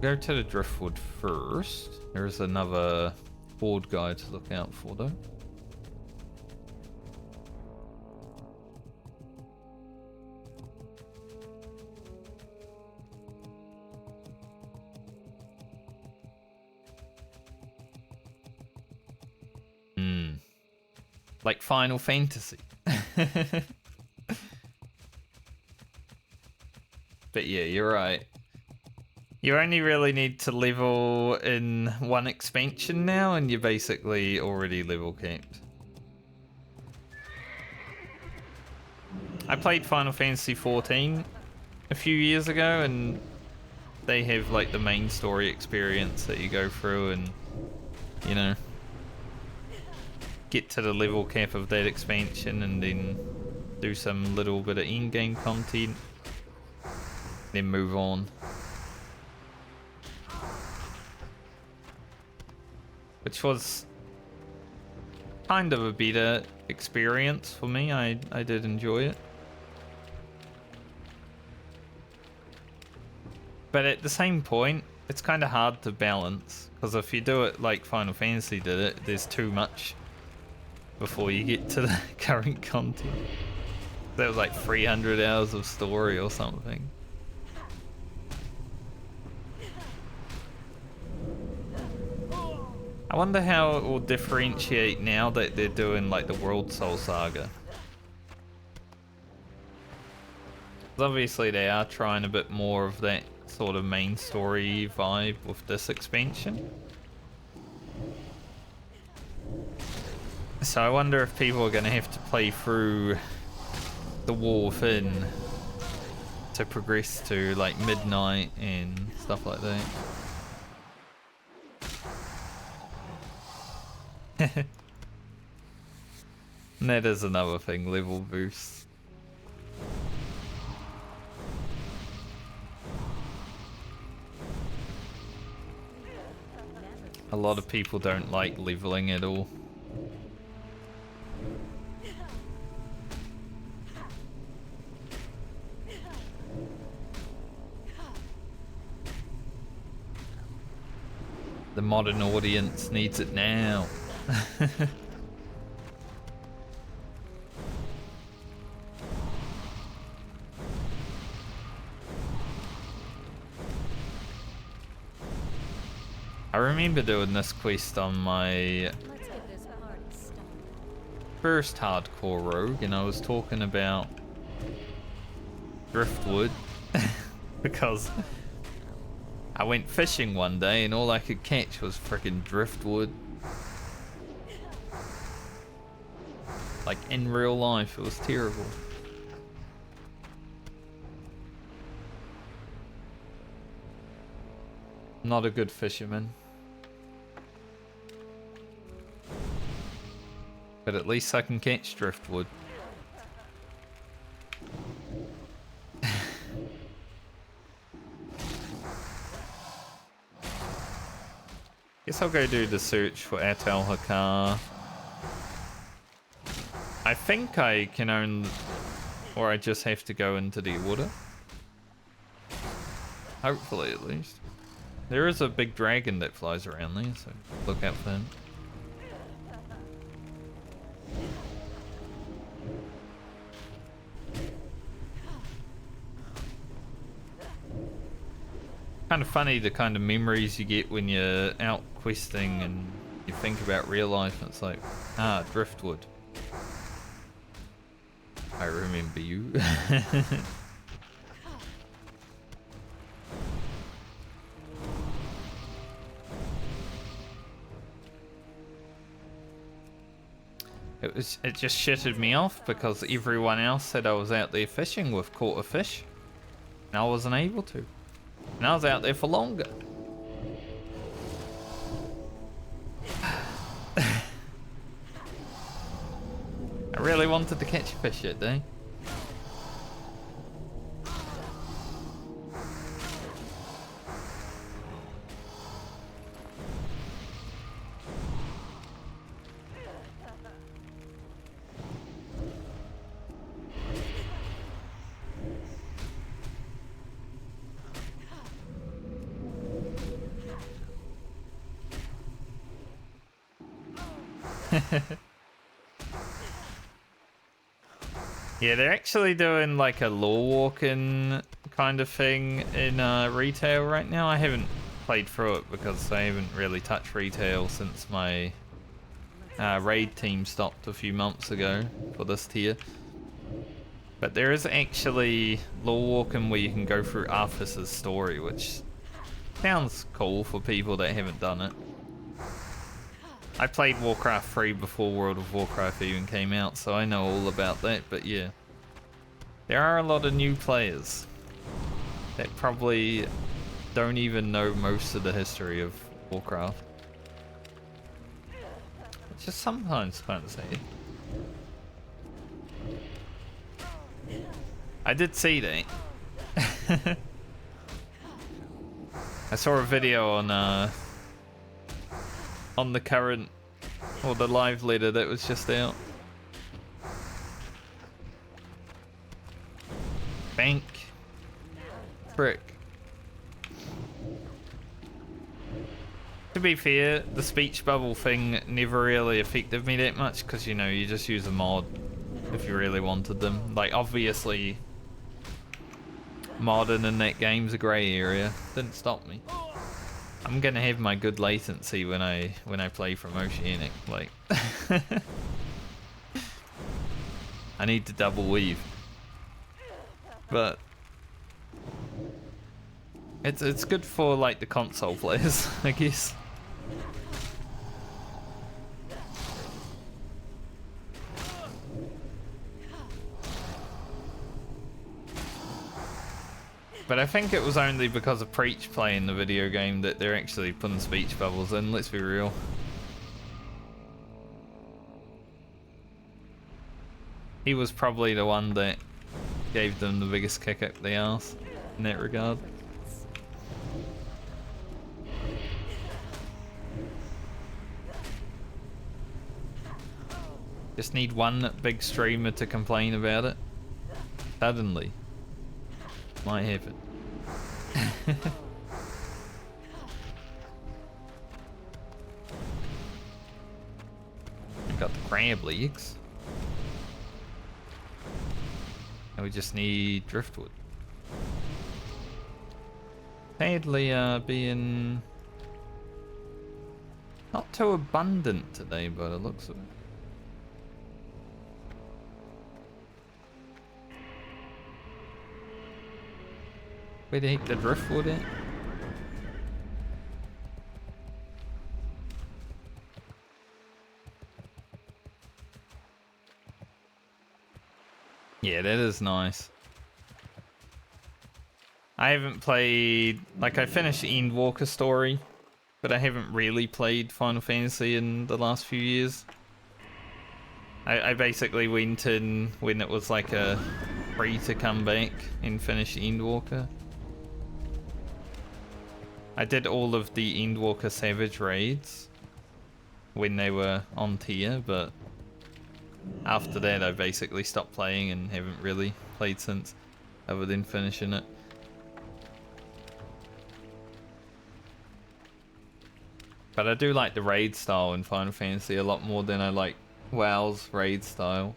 Go to the driftwood first. There's another board guy to look out for though. Like Final Fantasy. But yeah, you're right. You only really need to level in one expansion now, and you're basically already level capped. I played Final Fantasy 14 a few years ago, and they have like the main story experience that you go through and, you know, get to the level cap of that expansion and then do some little bit of in-game content, then move on. Which was kind of a better experience for me. I did enjoy it. But at the same point, it's kind of hard to balance, because if you do it like Final Fantasy did it, there's too much before you get to the current content. That was like 300 hours of story or something. I wonder how it will differentiate now that they're doing like the World Soul Saga. 'Cause obviously they are trying a bit more of that sort of main story vibe with this expansion. So I wonder if people are going to have to play through the War Within to progress to like Midnight and stuff like that. And that is another thing, level boosts. A lot of people don't like leveling at all. The modern audience needs it now. I remember doing this quest on my first hardcore rogue, and I was talking about driftwood because I went fishing one day and all I could catch was freaking driftwood. Like in real life, it was terrible. Not a good fisherman. But at least I can catch driftwood. Guess I'll go do the search for Atal Hakar. I think I can only... Or I just have to go into the water. Hopefully, at least. There is a big dragon that flies around there, so look out for him. Kind of funny the kind of memories you get when you're out questing and you think about real life and it's like, ah, driftwood. I remember you. It just shitted me off because everyone else said I was out there fishing with caught a fish and I wasn't able to. And I was out there for longer. I really wanted to catch a fish that day. Yeah, they're actually doing like a lore walking kind of thing in retail right now. I haven't played through it because I haven't really touched retail since my raid team stopped a few months ago for this tier. But there is actually lore walking where you can go through Arthas's story, which sounds cool for people that haven't done it. I played Warcraft 3 before World of Warcraft even came out, so I know all about that, but yeah. There are a lot of new players that probably don't even know most of the history of Warcraft. Which is sometimes kind of sad. I did see that. I saw a video on the current, or the live letter that was just out. Bank. Brick. To be fair, the speech bubble thing never really affected me that much, because, you know, you just use a mod if you really wanted them. Like, obviously, modding in that game's a grey area. Didn't stop me. I'm gonna have my good latency when I play from Oceanic. Like, I need to double weave, but it's good for like the console players, I guess. But I think it was only because of Preach playing the video game that they're actually putting speech bubbles in, let's be real. He was probably the one that gave them the biggest kick up the arse in that regard. Just need one big streamer to complain about it. Suddenly. Might happen. Got the crab legs. And we just need driftwood. Sadly, being not too abundant today, but it looks of it. Where the heck the driftwood at? Yeah, that is nice. I haven't played... Like, I finished Endwalker story, but I haven't really played Final Fantasy in the last few years. I basically went in when it was like a free to come back and finish Endwalker. I did all of the Endwalker Savage raids when they were on tier, but after that I basically stopped playing and haven't really played since, other than finishing it. But I do like the raid style in Final Fantasy a lot more than I like WoW's raid style.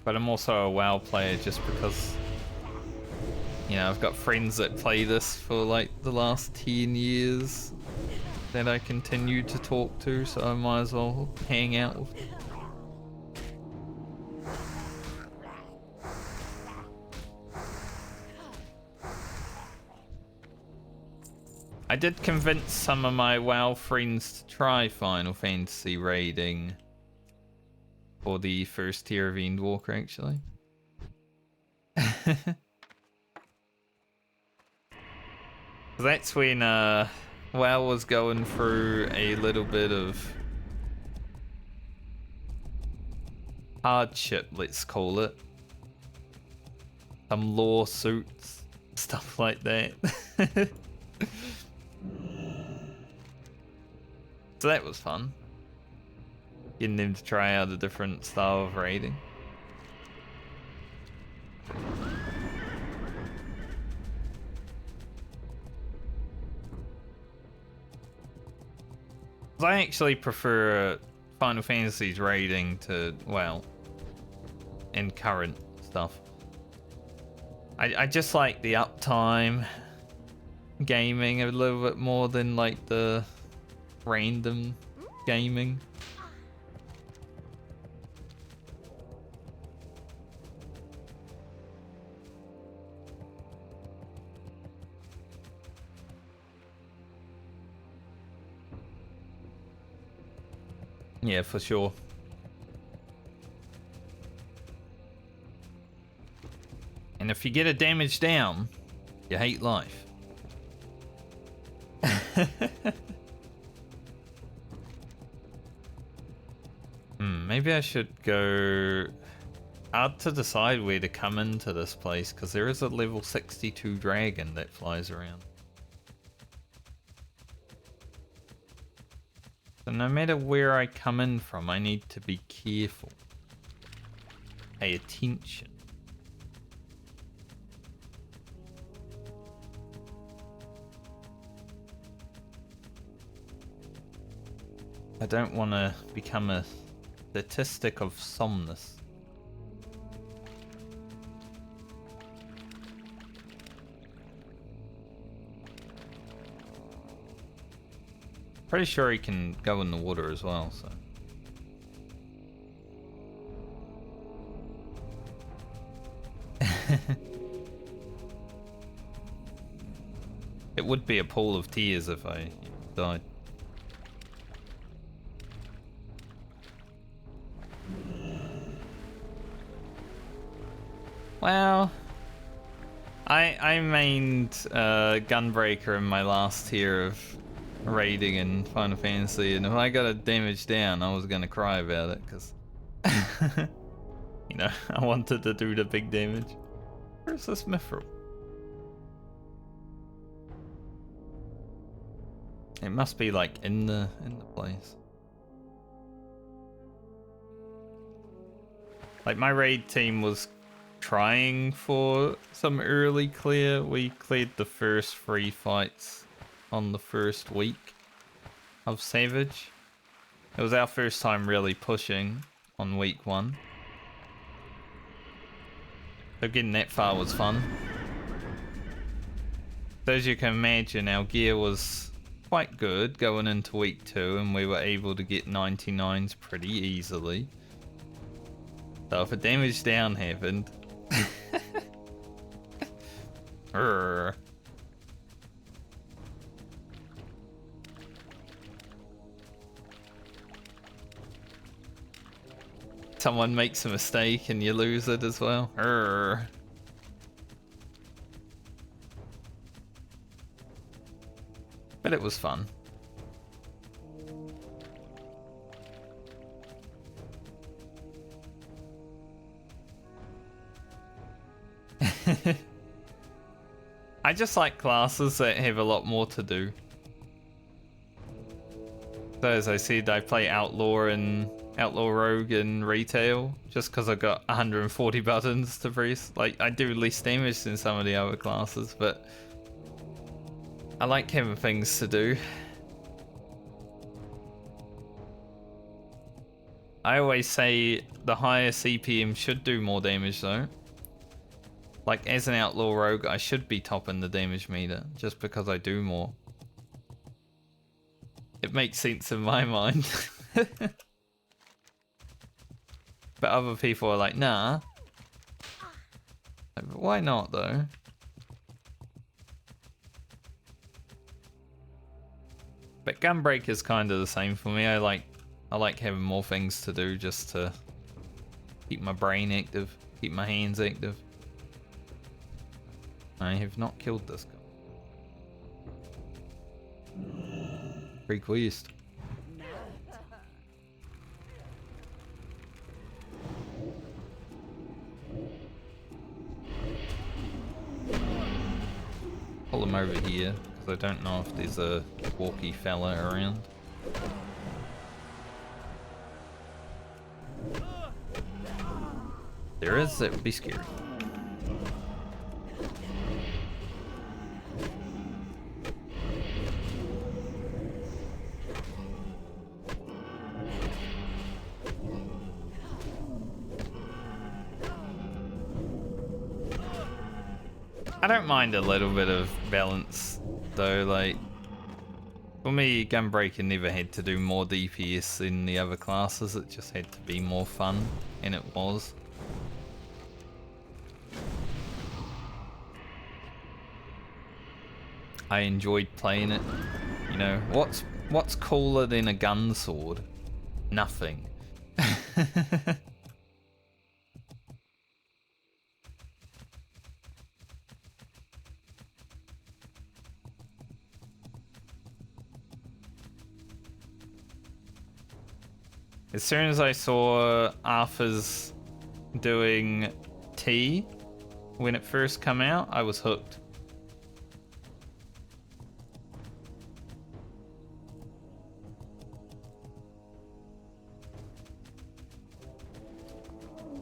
But I'm also a WoW player just because, you know, I've got friends that play this for like the last 10 years that I continue to talk to, so I might as well hang out with them. I did convince some of my WoW friends to try Final Fantasy raiding for the first tier of Endwalker, actually. That's when WoW was going through a little bit of hardship, let's call it. Some lawsuits, stuff like that. So that was fun. Getting them to try out a different style of raiding. I actually prefer Final Fantasy's raiding to, well, in current stuff. I just like the uptime gaming a little bit more than like the random gaming. Yeah, for sure. And if you get a damage down, you hate life. Maybe I should go... Hard to decide where to come into this place, because there is a level 62 dragon that flies around. So no matter where I come in from, I need to be careful. Pay attention. I don't want to become a statistic of somnus. Pretty sure he can go in the water as well, so. It would be a pool of tears if I died. Well, I mained Gunbreaker in my last tier of raiding in Final Fantasy, and if I got a damage down, I was gonna cry about it, because you know, I wanted to do the big damage. Where's this mithril? It must be like in the place. Like my raid team was trying for some early clear. We cleared the first 3 fights on the first week of Savage. It was our first time really pushing on week 1. So getting that far was fun. So as you can imagine, our gear was quite good going into week 2, and we were able to get 99s pretty easily. So if a damage down happened... someone makes a mistake and you lose it as well. Urgh. But it was fun. I just like classes that have a lot more to do. So as I said, I play Outlaw and Outlaw Rogue in retail just because I've got 140 buttons to press. Like, I do less damage than some of the other classes, but I like having things to do. I always say the higher CPM should do more damage though. Like, as an Outlaw Rogue, I should be topping the damage meter just because I do more. It makes sense in my mind. But other people are like, nah. Like, why not though? But Gunbreak is kind of the same for me. I like having more things to do just to keep my brain active, keep my hands active. I have not killed this guy. Request. Pull him over here, because I don't know if there's a walkie fella around. There is, that would be scary. I don't mind a little bit of balance though, like for me Gunbreaker never had to do more DPS than the other classes, it just had to be more fun, and it was. I enjoyed playing it. You know, what's cooler than a gun sword? Nothing. As soon as I saw Arthur's doing T when it first came out, I was hooked.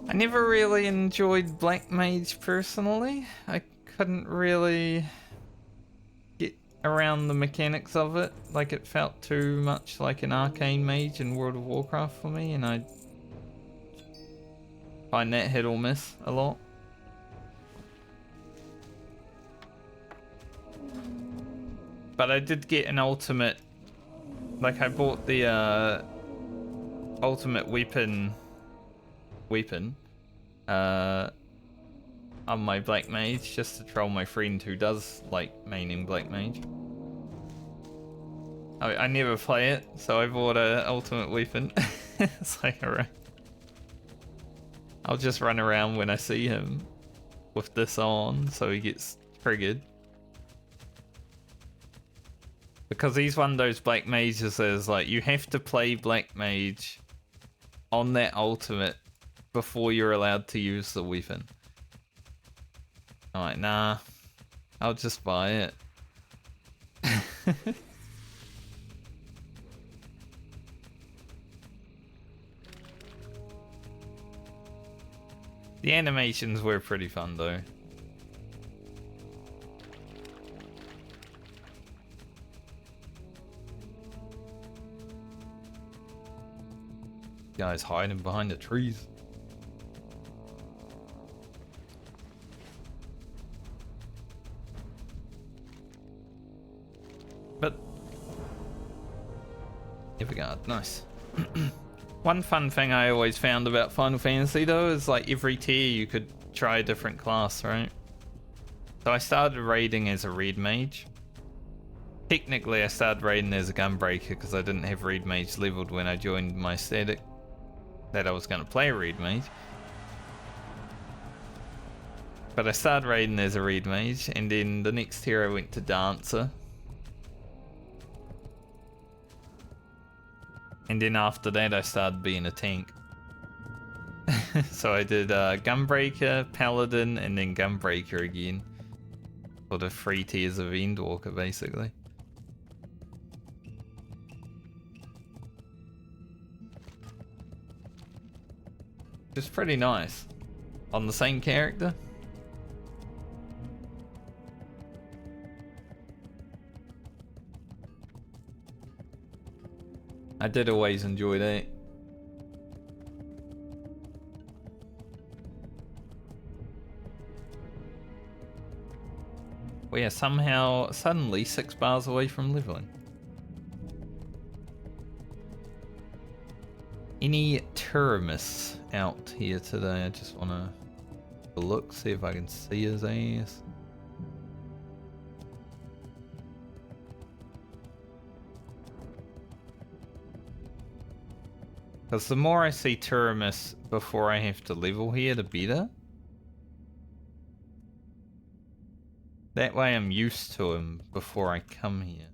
I never really enjoyed Black Mage personally. I couldn't really get around the mechanics of it. Like, it felt too much like an arcane mage in World of Warcraft for me, and I find that hit or miss a lot. But I did get an ultimate. Like, I bought the ultimate weapon on my Black Mage just to troll my friend who does like maining Black Mage. I never play it, so I bought a ultimate weapon. It's like, alright, I'll just run around when I see him with this on so he gets triggered. Because he's one of those Black Mages that is like, you have to play Black Mage on that ultimate before you're allowed to use the weapon. I'm like, nah, I'll just buy it. The animations were pretty fun though. Guys hiding behind the trees. But here we go, nice. One fun thing I always found about Final Fantasy though is like every tier you could try a different class, right? So I started raiding as a Red Mage. Technically I started raiding as a Gunbreaker because I didn't have Red Mage leveled when I joined my static. that I was going to play a Red Mage. But I started raiding as a Red Mage, and then the next tier I went to Dancer. And then after that I started being a tank. So I did Gunbreaker, Paladin, and then Gunbreaker again. For the 3 tiers of Endwalker, basically. It's pretty nice. On the same character. I did always enjoy that. We are somehow suddenly 6 bars away from leveling. Any tourists out here today? I just want to look, see if I can see his ass. Because the more I see Turimus before I have to level here, the better. That way I'm used to him before I come here.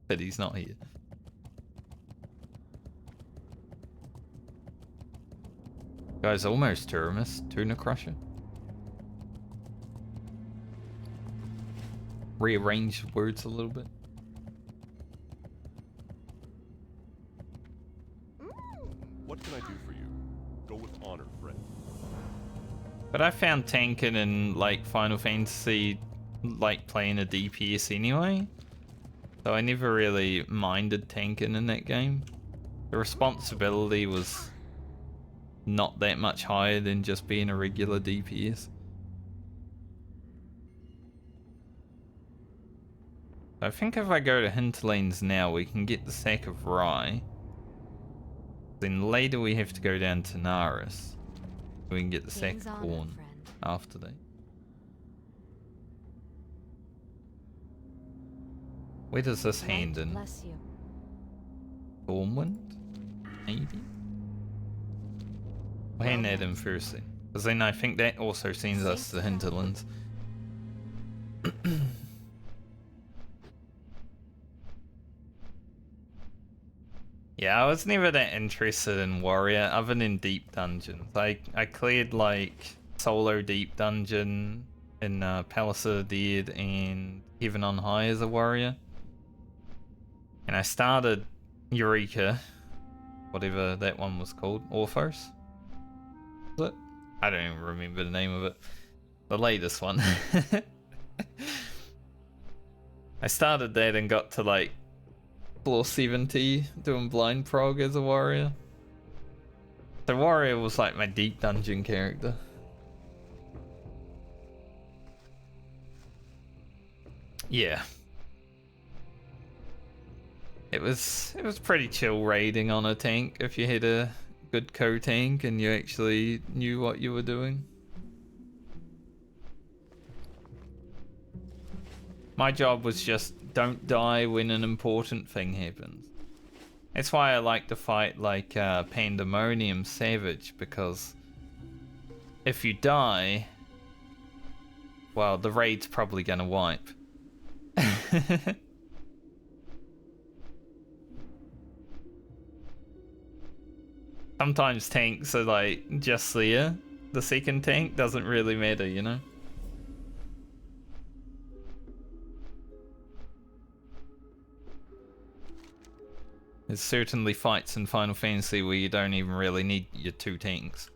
But he's not here. Guys, almost Turimus. Tuna Crusher. Rearrange words a little bit. What can I do for you? Go with honor, friend. But I found tanking in like Final Fantasy like playing a DPS anyway. So I never really minded tanking in that game. The responsibility was not that much higher than just being a regular DPS. I think if I go to Hinterlands now, we can get the sack of rye. Then later we have to go down to Naris. We can get the sack of corn after that. Where does this hand in? Stormwind? Maybe? We'll hand that in first then. Because then I think that also sends us to Hinterlands. Yeah, I was never that interested in warrior other than deep dungeons. I cleared like solo deep dungeon in Palace of the Dead and Heaven on High as a warrior. And I started Eureka, whatever that one was called, Orphos. Was it? I don't even remember the name of it. The latest one. I started that and got to like floor 70 doing blind prog as a warrior. The warrior was like my deep dungeon character. Yeah. It was pretty chill raiding on a tank if you had a good co-tank and you actually knew what you were doing. My job was just don't die when an important thing happens. That's why I like to fight like Pandemonium Savage, because if you die, well, the raid's probably gonna wipe. Sometimes tanks are like just there. The second tank doesn't really matter, you know? There's certainly fights in Final Fantasy where you don't even really need your 2 tanks.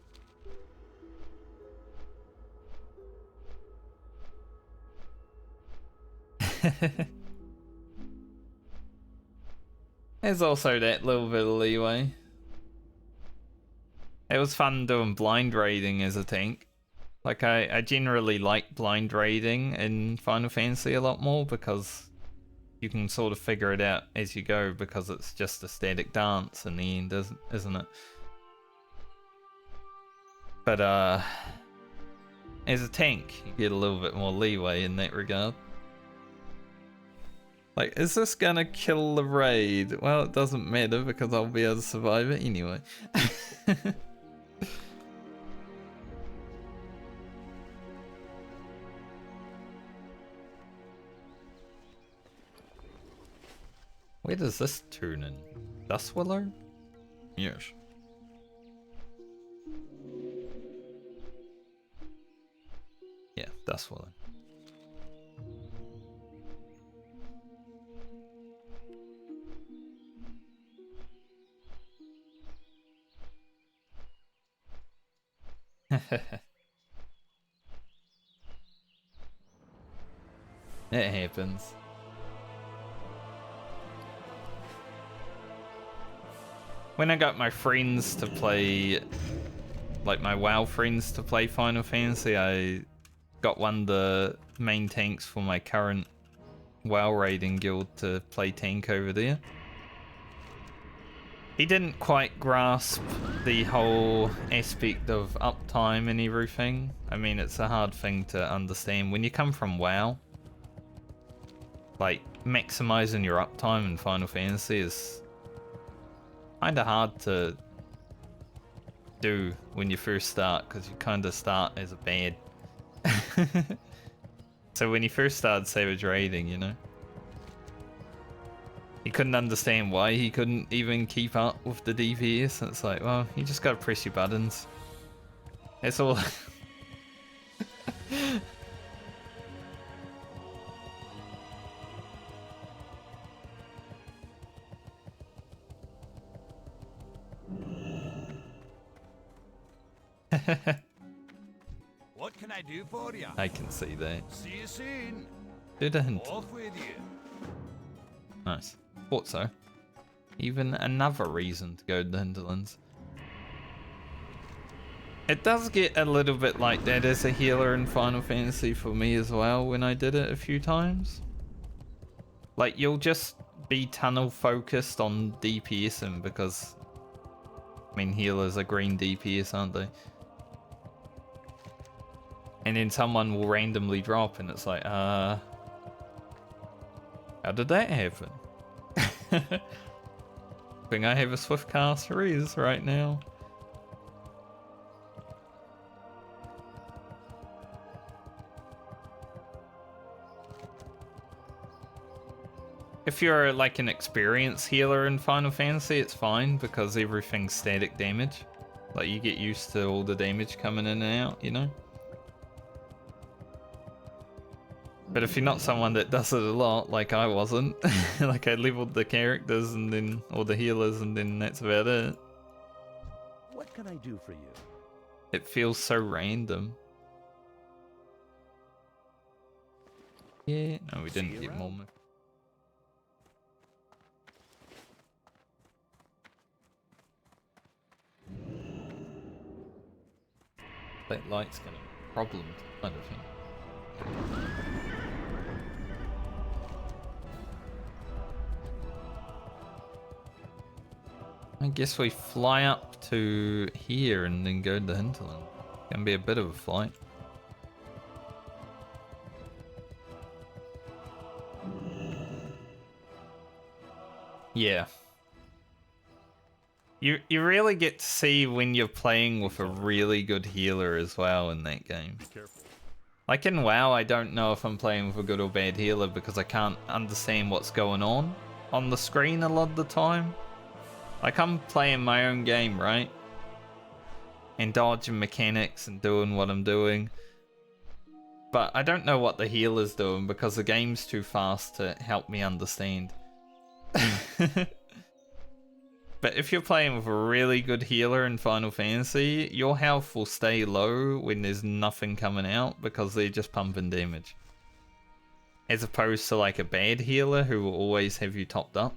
There's also that little bit of leeway. It was fun doing blind raiding as a tank. Like I generally like blind raiding in Final Fantasy a lot more because you can sort of figure it out as you go, because it's just a static dance in the end, isn't it? But as a tank, you get a little bit more leeway in that regard. Like, is this gonna kill the raid? Well, it doesn't matter because I'll be able to survive it anyway. Where does this turn in? Dust Willow? Yes. Yeah, Dust Willow. It happens. When I got my friends to play, like my WoW friends to play Final Fantasy, I got one of the main tanks for my current WoW raiding guild to play tank over there. He didn't quite grasp the whole aspect of uptime and everything. I mean, it's a hard thing to understand. When you come from WoW, like, maximizing your uptime in Final Fantasy is kind of hard to do when you first start, because you kind of start as a bad. So when he first started Savage Raiding, you know, he couldn't understand why he couldn't even keep up with the DPS. And it's like, well, you just gotta press your buttons. That's all. What can I do for you? I can see that. See you soon. Did a hint. Off with you. Nice. Thought so. Even another reason to go to the hinterlands. It does get a little bit like that as a healer in Final Fantasy for me as well when I did it a few times. Like, you'll just be tunnel focused on DPSing because, I mean, healers are green DPS, aren't they? And then someone will randomly drop and it's like, how did that happen? Think I have a swift cast res right now. If you're like an experienced healer in Final Fantasy, it's fine because everything's static damage. Like, you get used to all the damage coming in and out, you know? But if you're not someone that does it a lot, like I wasn't, like I leveled the characters and then, or the healers, and then that's about it. What can I do for you? It feels so random. Yeah, no, we didn't get more. That light's gonna be a problem, I don't think. I guess we fly up to here and then go to the hinterland. Can be a bit of a flight. Yeah. You really get to see when you're playing with a really good healer as well in that game. Be careful. Like in WoW, I don't know if I'm playing with a good or bad healer because I can't understand what's going on the screen a lot of the time. Like, I'm playing my own game, right? And dodging mechanics and doing what I'm doing. But I don't know what the healer's doing because the game's too fast to help me understand. But if you're playing with a really good healer in Final Fantasy, your health will stay low when there's nothing coming out because they're just pumping damage. As opposed to like a bad healer who will always have you topped up.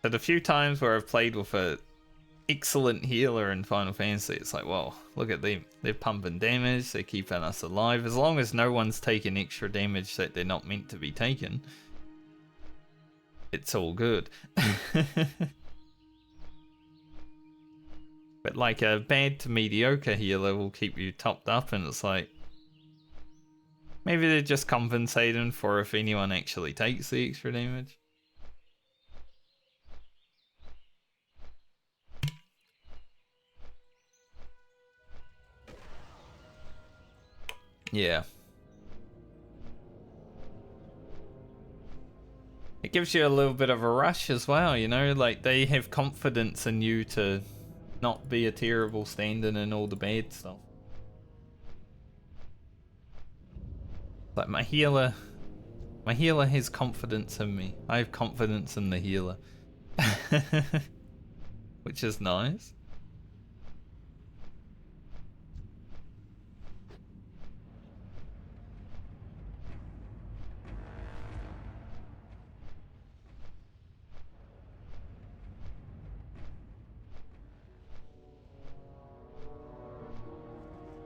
But a few times where I've played with a excellent healer in Final Fantasy, it's like, well, look at them. They're pumping damage, they're keeping us alive. As long as no one's taking extra damage that they're not meant to be taking, it's all good. But like a bad to mediocre healer will keep you topped up, and it's like maybe they're just compensating for if anyone actually takes the extra damage. Yeah. It gives you a little bit of a rush as well, you know, like they have confidence in you to not be a terrible stand-in and all the bad stuff. Like my healer has confidence in me. I have confidence in the healer. Which is nice.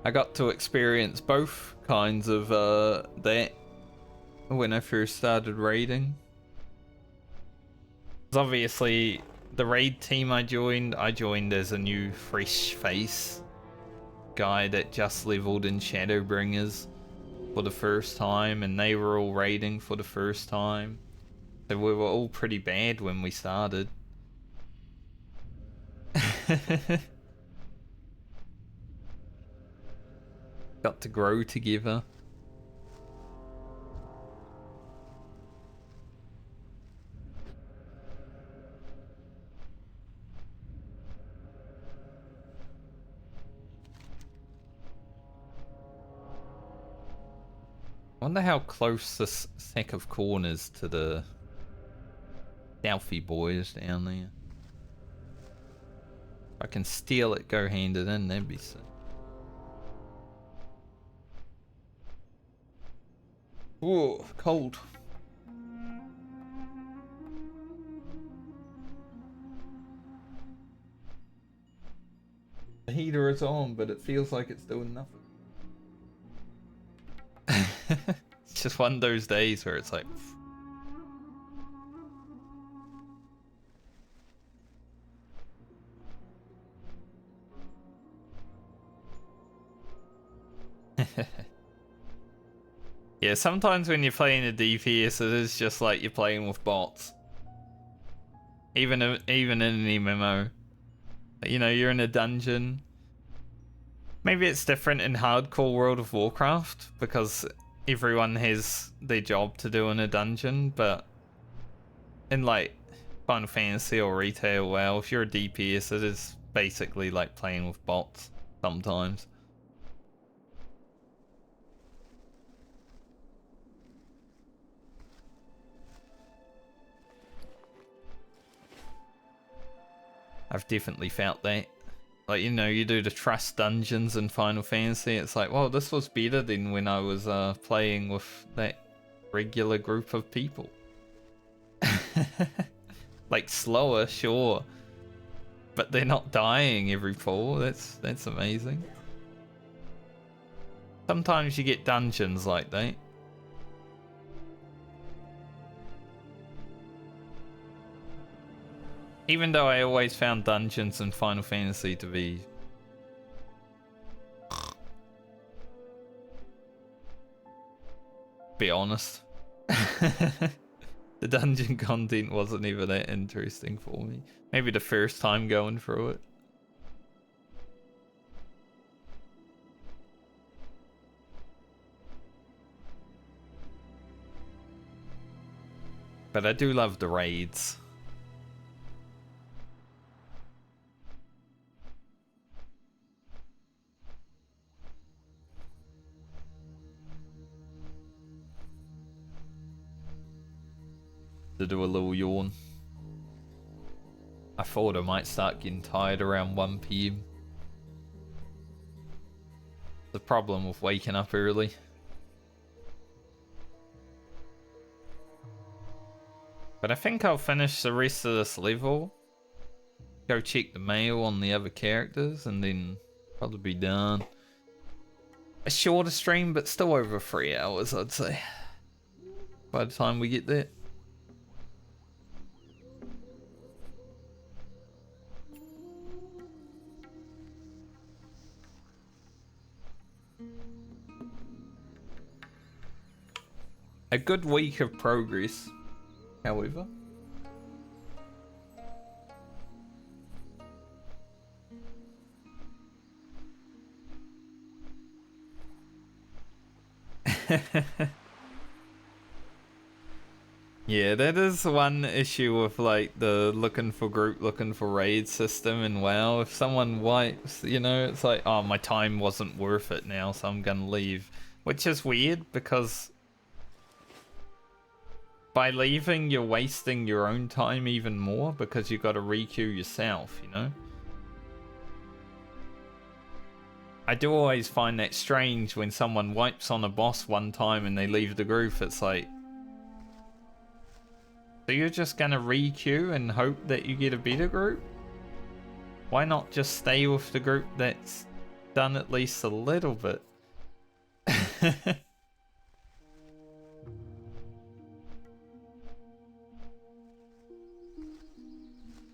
I got to experience both kinds of that when I first started raiding. 'Cause obviously, the raid team I joined as a new fresh face guy that just leveled in Shadowbringers for the first time, and they were all raiding for the first time. So we were all pretty bad when we started. Got to grow together. Wonder how close this sack of corn is to the Alfie boys down there. If I can steal it, go hand it in, that'd be sick. Whoa, cold. The heater is on, but it feels like it's doing nothing. It's just one of those days where it's like... Yeah, sometimes when you're playing a DPS, it is just like you're playing with bots. Even in an MMO. You know, you're in a dungeon. Maybe it's different in hardcore World of Warcraft, because everyone has their job to do in a dungeon, but in like Final Fantasy or retail WoW, if you're a DPS, it is basically like playing with bots sometimes. I've definitely felt that. Like, you know, you do the trust dungeons in Final Fantasy, it's like, well, this was better than when I was playing with that regular group of people. Like, slower, sure. But they're not dying every fall, that's amazing. Sometimes you get dungeons like that. Even though I always found dungeons in Final Fantasy to be... be honest. The dungeon content wasn't even that interesting for me. Maybe the first time going through it. But I do love the raids. To do a little yawn. I thought I might start getting tired around 1 PM. The problem with waking up early. But I think I'll finish the rest of this level. Go check the mail on the other characters and then probably be done. A shorter stream, but still over 3 hours, I'd say. By the time we get there. a good week of progress, however. Yeah, that is one issue with like the looking for group, looking for raid system in WoW. If someone wipes, you know, it's like, oh, my time wasn't worth it now, so I'm gonna leave. Which is weird because by leaving, you're wasting your own time even more because you gotta re-queue yourself, you know? I do always find that strange when someone wipes on a boss one time and they leave the group. It's like, so you're just gonna re-queue and hope that you get a better group? Why not just stay with the group that's done at least a little bit?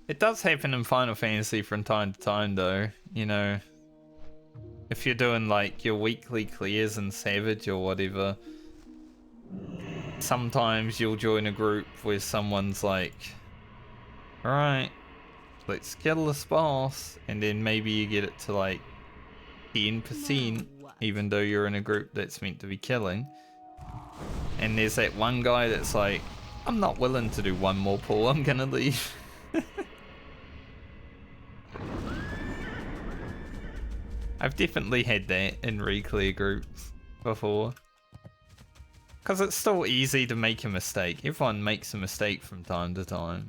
It does happen in Final Fantasy from time to time though, you know. If you're doing like your weekly clears in Savage or whatever, sometimes you'll join a group where someone's like, alright, let's kill this boss, and then maybe you get it to like 10%, even though you're in a group that's meant to be killing. And there's that one guy that's like, I'm not willing to do one more pull, I'm gonna leave. I've definitely had that in re-clear groups before. Because it's still easy to make a mistake. Everyone makes a mistake from time to time.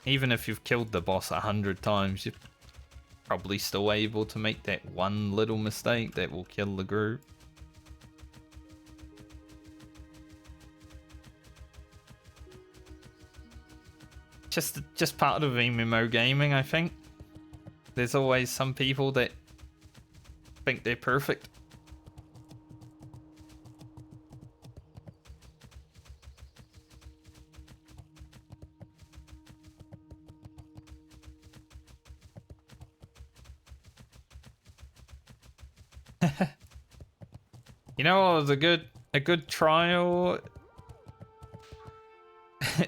Even if you've killed the boss 100 times, you're probably still able to make that one little mistake that will kill the group. Just part of MMO gaming, I think. There's always some people that think they're perfect. You know what was a good trial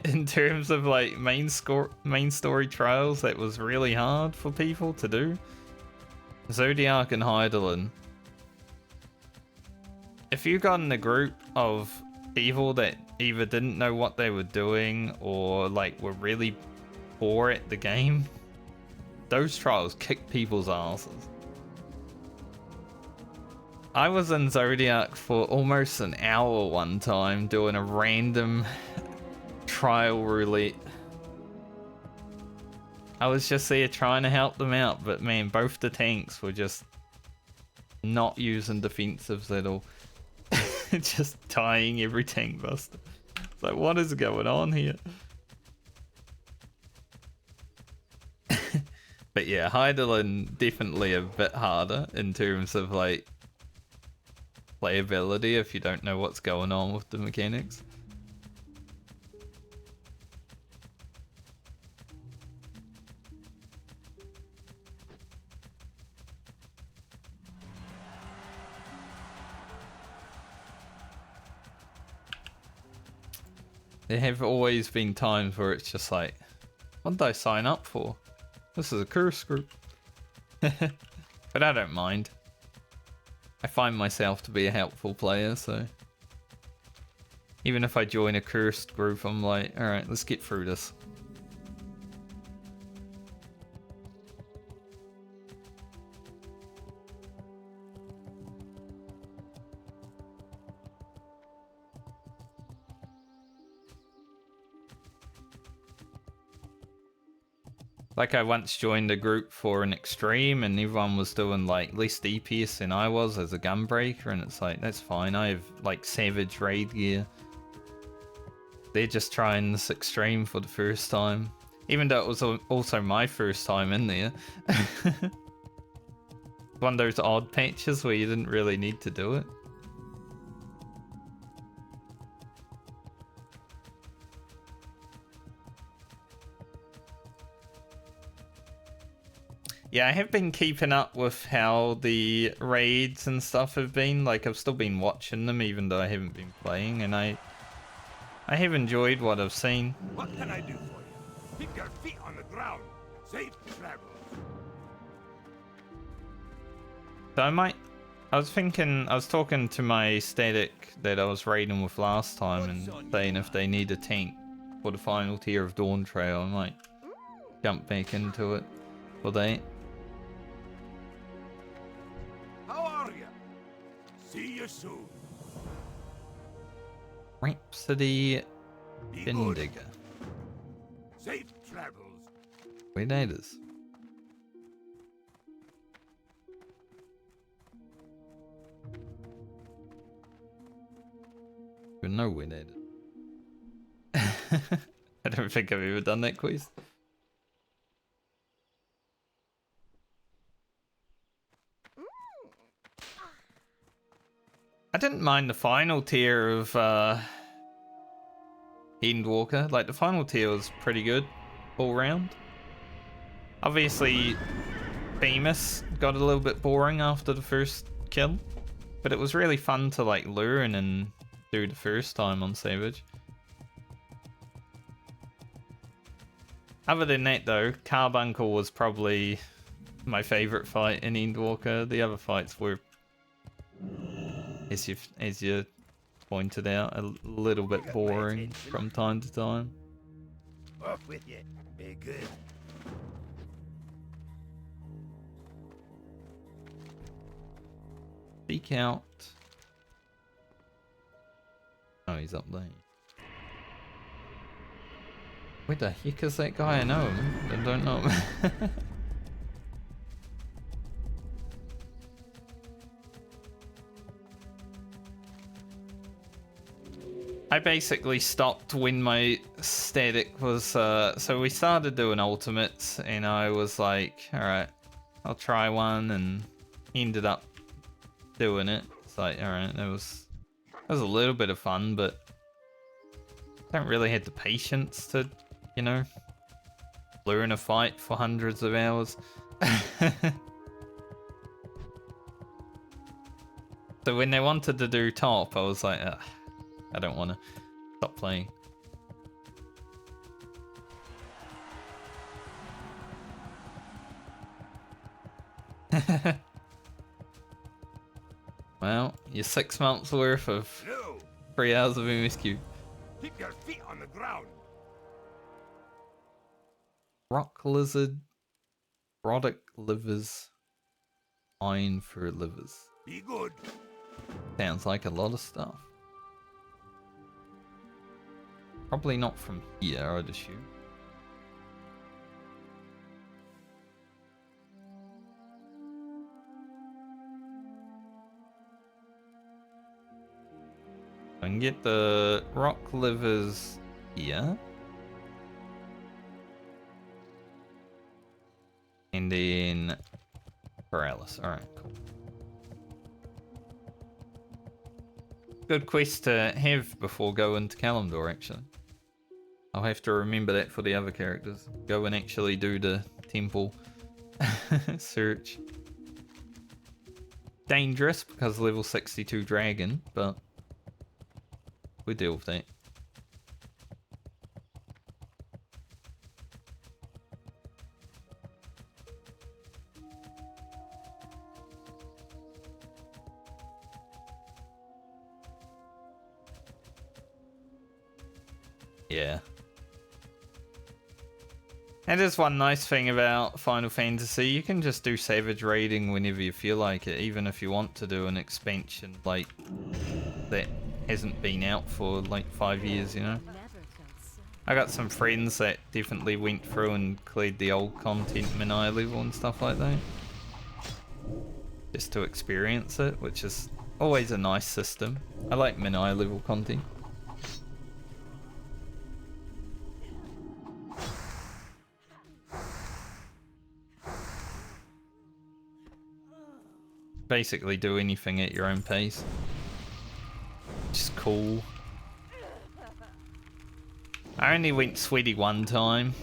in terms of like main story trials that was really hard for people to do? Zodiac and Hydaelyn. If you got in a group of people that either didn't know what they were doing or like were really poor at the game, those trials kicked people's asses. I was in Zodiac for almost an hour one time doing a random trial roulette. I was just there trying to help them out, but man, both the tanks were just not using defensives at all. Just dying every tank buster. It's like, what is going on here? But yeah, Hydaelyn definitely a bit harder in terms of like playability if you don't know what's going on with the mechanics. There have always been times where it's just like, what did I sign up for? This is a curse group. But I don't mind. I find myself to be a helpful player, so even if I join a cursed group, I'm like, alright, let's get through this. Like I once joined a group for an extreme and everyone was doing like less DPS than I was as a gunbreaker, and it's like, that's fine, I have like savage raid gear. They're just trying this extreme for the first time. Even though it was also my first time in there. One of those odd patches where you didn't really need to do it. Yeah, I have been keeping up with how the raids and stuff have been. Like, I've still been watching them even though I haven't been playing, and I have enjoyed what I've seen. What can I do for you? Keep your feet on the ground. Safe travels. So I was talking to my static that I was raiding with last time and saying if they need a tank for the final tier of Dawn Trail, I might jump back into it for that. How are you? See you soon. Rhapsody Be Bin good. Digger. Safe travels. Where that is. I don't know where that is. I don't think I've ever done that quest. I didn't mind the final tier of Endwalker. Like, the final tier was pretty good all round. Obviously, Famous got a little bit boring after the first kill, but it was really fun to like learn and do the first time on Savage. Other than that though, Carbuncle was probably my favourite fight in Endwalker. The other fights were, as you pointed out, a little bit boring from time to time. Off with you. Be good. Speak out. Oh, he's up there. Where the heck is that guy? I know him. I don't know him. I basically stopped when my static was, so we started doing ultimates and I was like, alright, I'll try one, and ended up doing it. It's like, alright, that was a little bit of fun, but I don't really have the patience to, you know, learn a fight for hundreds of hours. So when they wanted to do top, I was like, ugh, I don't want to stop playing. Well, you're 6 months worth of No. 3 hours of MSQ. Keep your feet on the ground. Rock lizard, product livers, iron for livers. Be good. Sounds like a lot of stuff. Probably not from here, I'd assume. I can get the rock livers here. And then paralysis. Alright, cool. Good quest to have before going to Kalimdor, actually. I'll have to remember that for the other characters. Go and actually do the temple search. Dangerous because level 62 dragon, but we deal with that. Yeah. And there's one nice thing about Final Fantasy, you can just do Savage raiding whenever you feel like it, even if you want to do an expansion like that hasn't been out for like 5 years, you know? Never felt so. I got some friends that definitely went through and cleared the old content Minai level and stuff like that. Just to experience it, which is always a nice system. I like Minai level content. Basically do anything at your own pace. Just cool. I only went sweaty one time.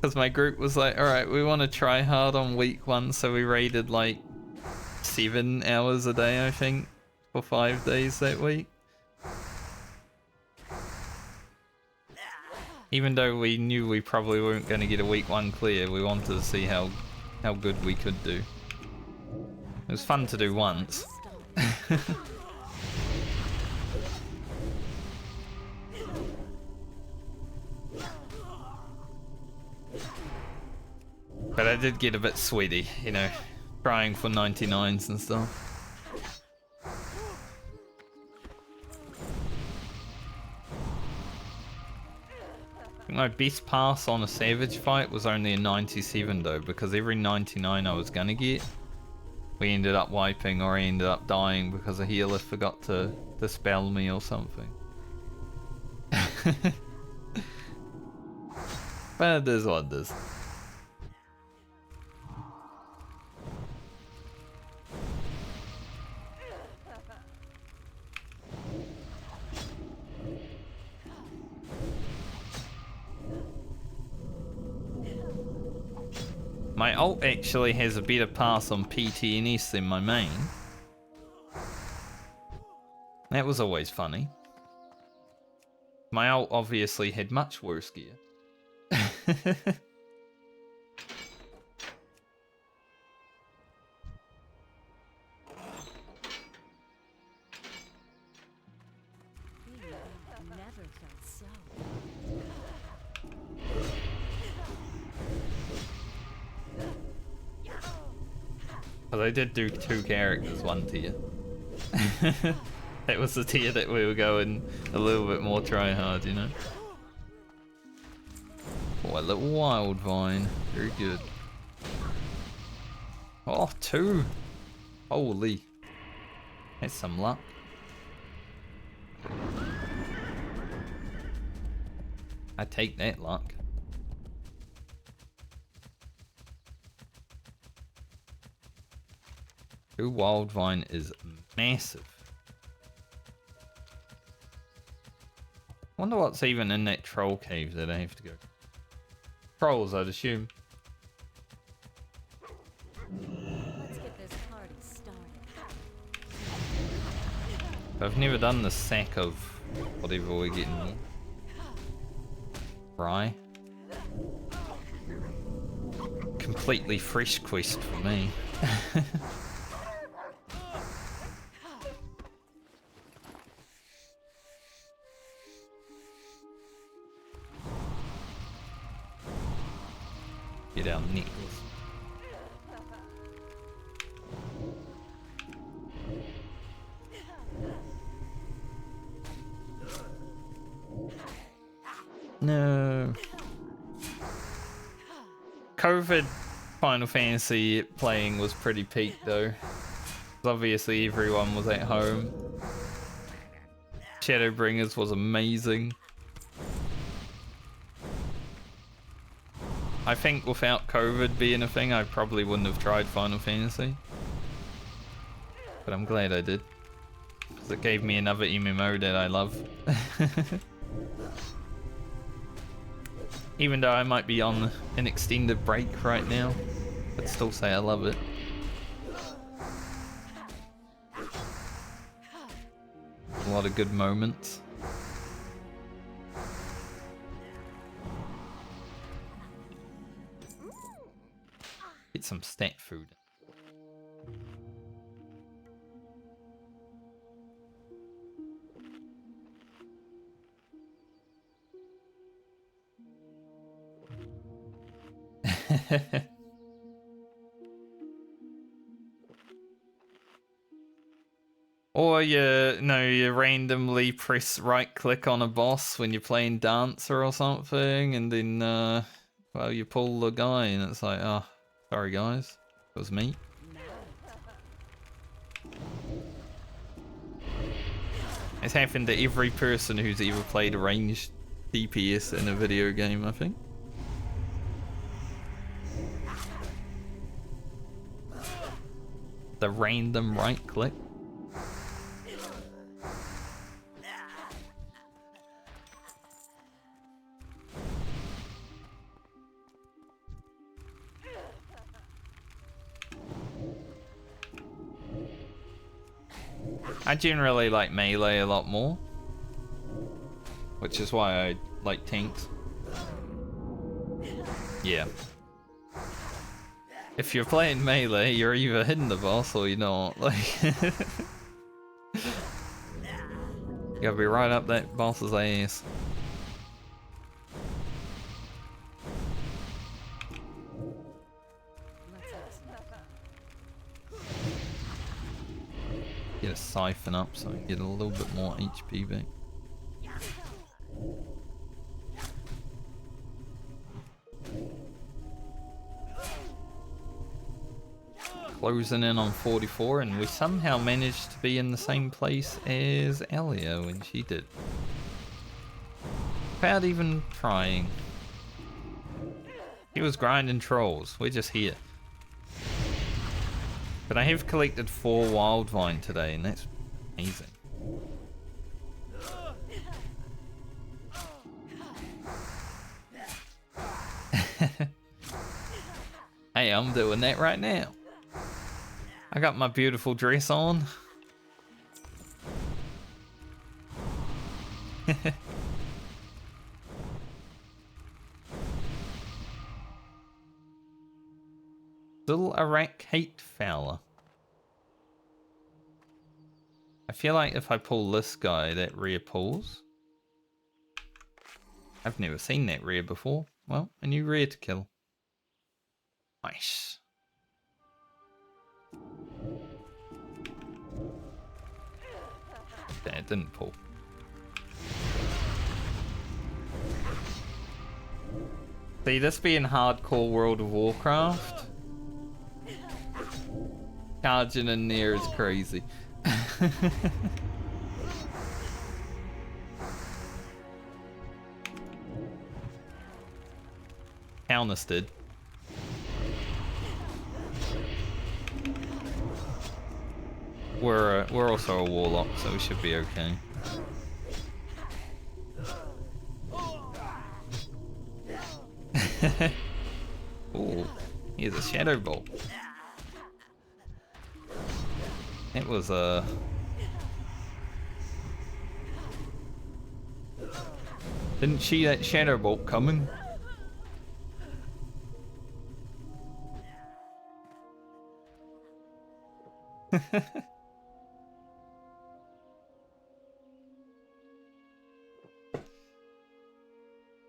Because Because my group was like, alright, we want to try hard on week 1, so we raided like 7 hours a day, I think, for 5 days that week. Even though we knew we probably weren't going to get a week 1 clear, we wanted to see how good we could do. It was fun to do once. But I did get a bit sweaty, you know, trying for 99s and stuff. I think my best pass on a savage fight was only a 97 though, because every 99 I was gonna get, we ended up wiping, or I ended up dying because a healer forgot to dispel me or something. But it is what it is. My ult actually has a better pass on PTNS than my main. That was always funny. My ult obviously had much worse gear. Never felt so. Because I did do 2 characters, 1 tier. That was the tier that we were going a little bit more try hard, you know. Oh, a little wild vine. Very good. Oh, 2. Holy. That's some luck. I take that luck. Two wild vine is massive. Wonder what's even in that troll cave that I have to go. Trolls, I'd assume. Let's get this party started. I've never done the sack of whatever we're getting here. Fry. Completely fresh quest for me. Get our necklace. No. COVID Final Fantasy playing was pretty peak though. 'Cause obviously everyone was at home. Shadowbringers was amazing. I think without COVID being a thing, I probably wouldn't have tried Final Fantasy. But I'm glad I did. Because it gave me another MMO that I love. Even though I might be on an extended break right now, I'd still say I love it. A lot of good moments. Get some stat food. Or you randomly press right click on a boss when you're playing Dancer or something, and then well, you pull the guy and it's like, oh, sorry guys, it was me. It's happened to every person who's ever played a ranged DPS in a video game, I think. The random right click. I generally like melee a lot more, which is why I like tanks. Yeah. If you're playing melee, you're either hitting the boss or you're not. Like, you gotta be right up that boss's ass. Get a siphon up so I can get a little bit more HP back. Closing in on 44, and we somehow managed to be in the same place as Elia when she did. Without even trying. He was grinding trolls, we're just here. But I have collected 4 wild vine today, and that's amazing. Hey, I'm doing that right now. I got my beautiful dress on. Still a rack hate fowler. I feel like if I pull this guy, that rear pulls. I've never seen that rear before. Well, a new rear to kill. Nice. That didn't pull. See, this being hardcore World of Warcraft, charging in there is crazy. Countersted. We're also a Warlock, so we should be okay. Ooh, here's a shadow bolt. It was a... Didn't see that shadow bolt coming.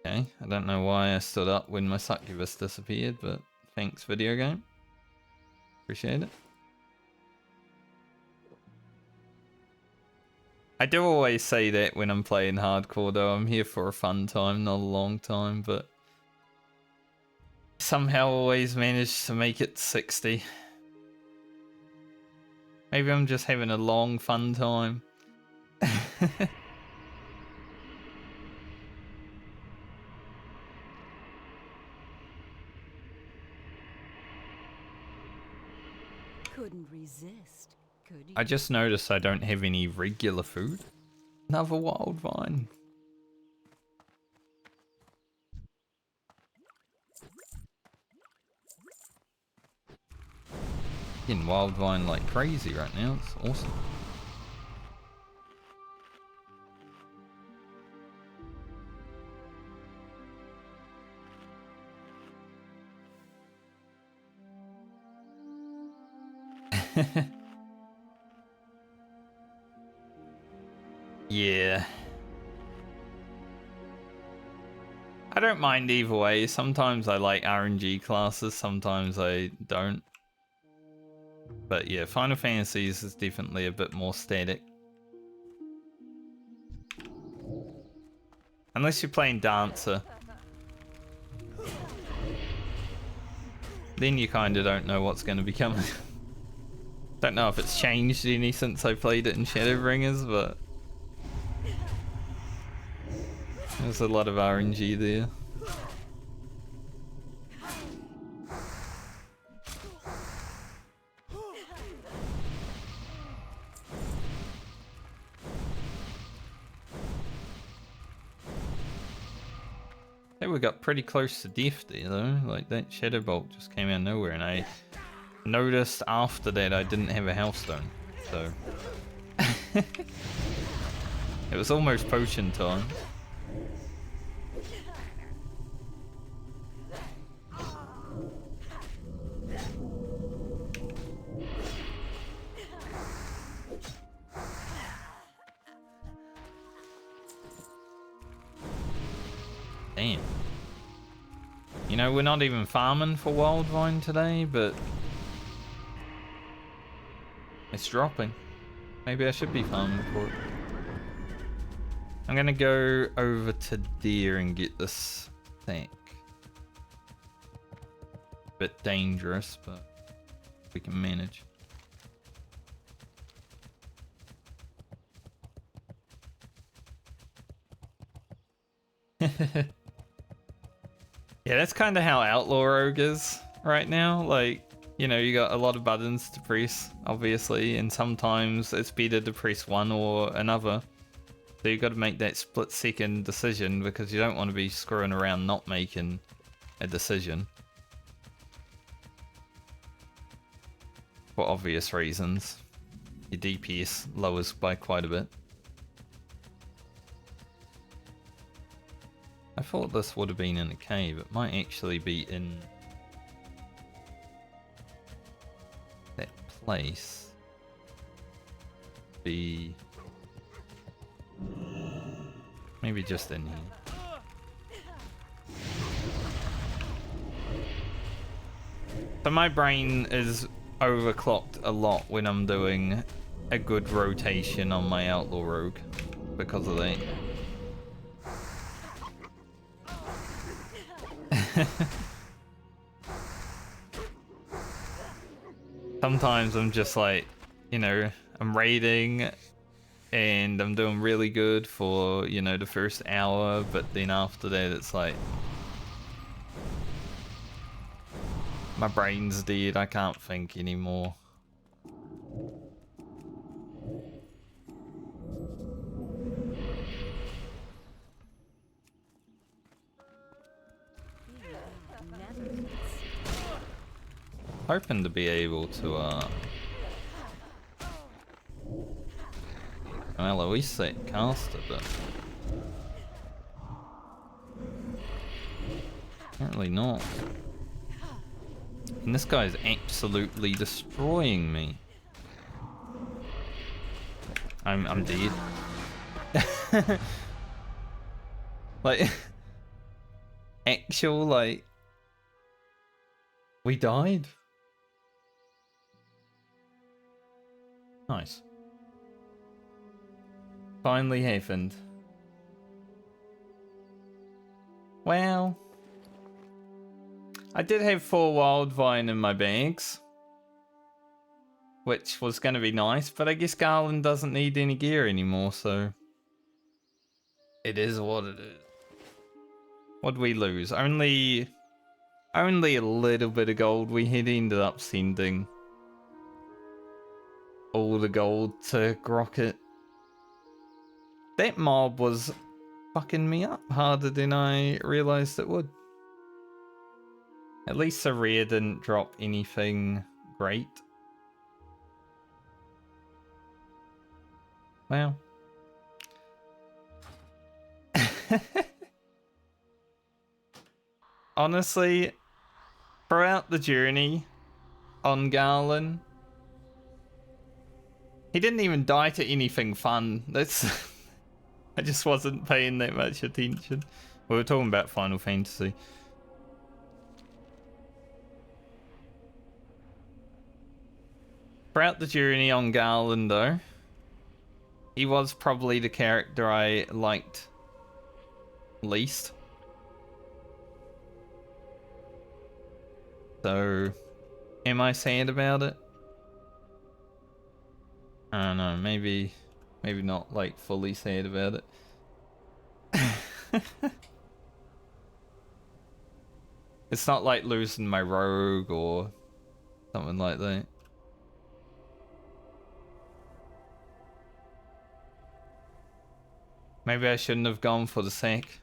Okay, I don't know why I stood up when my succubus disappeared, but thanks, video game. Appreciate it. I do always say that when I'm playing hardcore though, I'm here for a fun time, not a long time, but somehow always manage to make it 60. Maybe I'm just having a long fun time. Couldn't resist, could you? I just noticed I don't have any regular food. Another wild vine. Getting wild vine like crazy right now. It's awesome. Yeah. I don't mind either way. Sometimes I like RNG classes, sometimes I don't. But yeah, Final Fantasies is definitely a bit more static. Unless you're playing Dancer. Then you kind of don't know what's going to be coming. Don't know if it's changed any since I played it in Shadowbringers, but there's a lot of RNG there. Hey, we got pretty close to death there though, like that shadow bolt just came out of nowhere, and I noticed after that I didn't have a healthstone, so It was almost potion time. Damn. You know, we're not even farming for Wildvine today, but it's dropping. Maybe I should be farming for it. I'm gonna go over to Deer and get this thing. Bit dangerous, but we can manage. Yeah, that's kind of how Outlaw Rogue is right now. Like, you know, you got a lot of buttons to press, obviously, and sometimes it's better to press one or another. So you got to make that split-second decision because you don't want to be screwing around not making a decision. For obvious reasons. Your DPS lowers by quite a bit. I thought this would have been in a cave. It might actually be in that place. Be maybe just in here. So my brain is overclocked a lot when I'm doing a good rotation on my Outlaw Rogue because of that. Sometimes I'm just like, you know, I'm raiding and I'm doing really good for, you know, the first hour, but then after that it's like my brain's dead, I can't think anymore. Hoping to be able to well, at least set caster, but apparently not. And this guy is absolutely destroying me. I'm dead. Like actual, like, we died. Nice. Finally happened. Well, I did have 4 Wildvine in my bags, which was going to be nice, but I guess Garland doesn't need any gear anymore, so it is what it is. What'd we lose? Only a little bit of gold. We had ended up sending all the gold to Grocket. That mob was fucking me up harder than I realized it would. At least Saria didn't drop anything great. Well. Honestly, throughout the journey on Garland, he didn't even die to anything fun. That's I just wasn't paying that much attention. We were talking about Final Fantasy. Throughout the journey on Garland, though, he was probably the character I liked least. So, am I sad about it? I don't know, maybe not like fully sad about it. It's not like losing my rogue or something like that. Maybe I shouldn't have gone for the sack.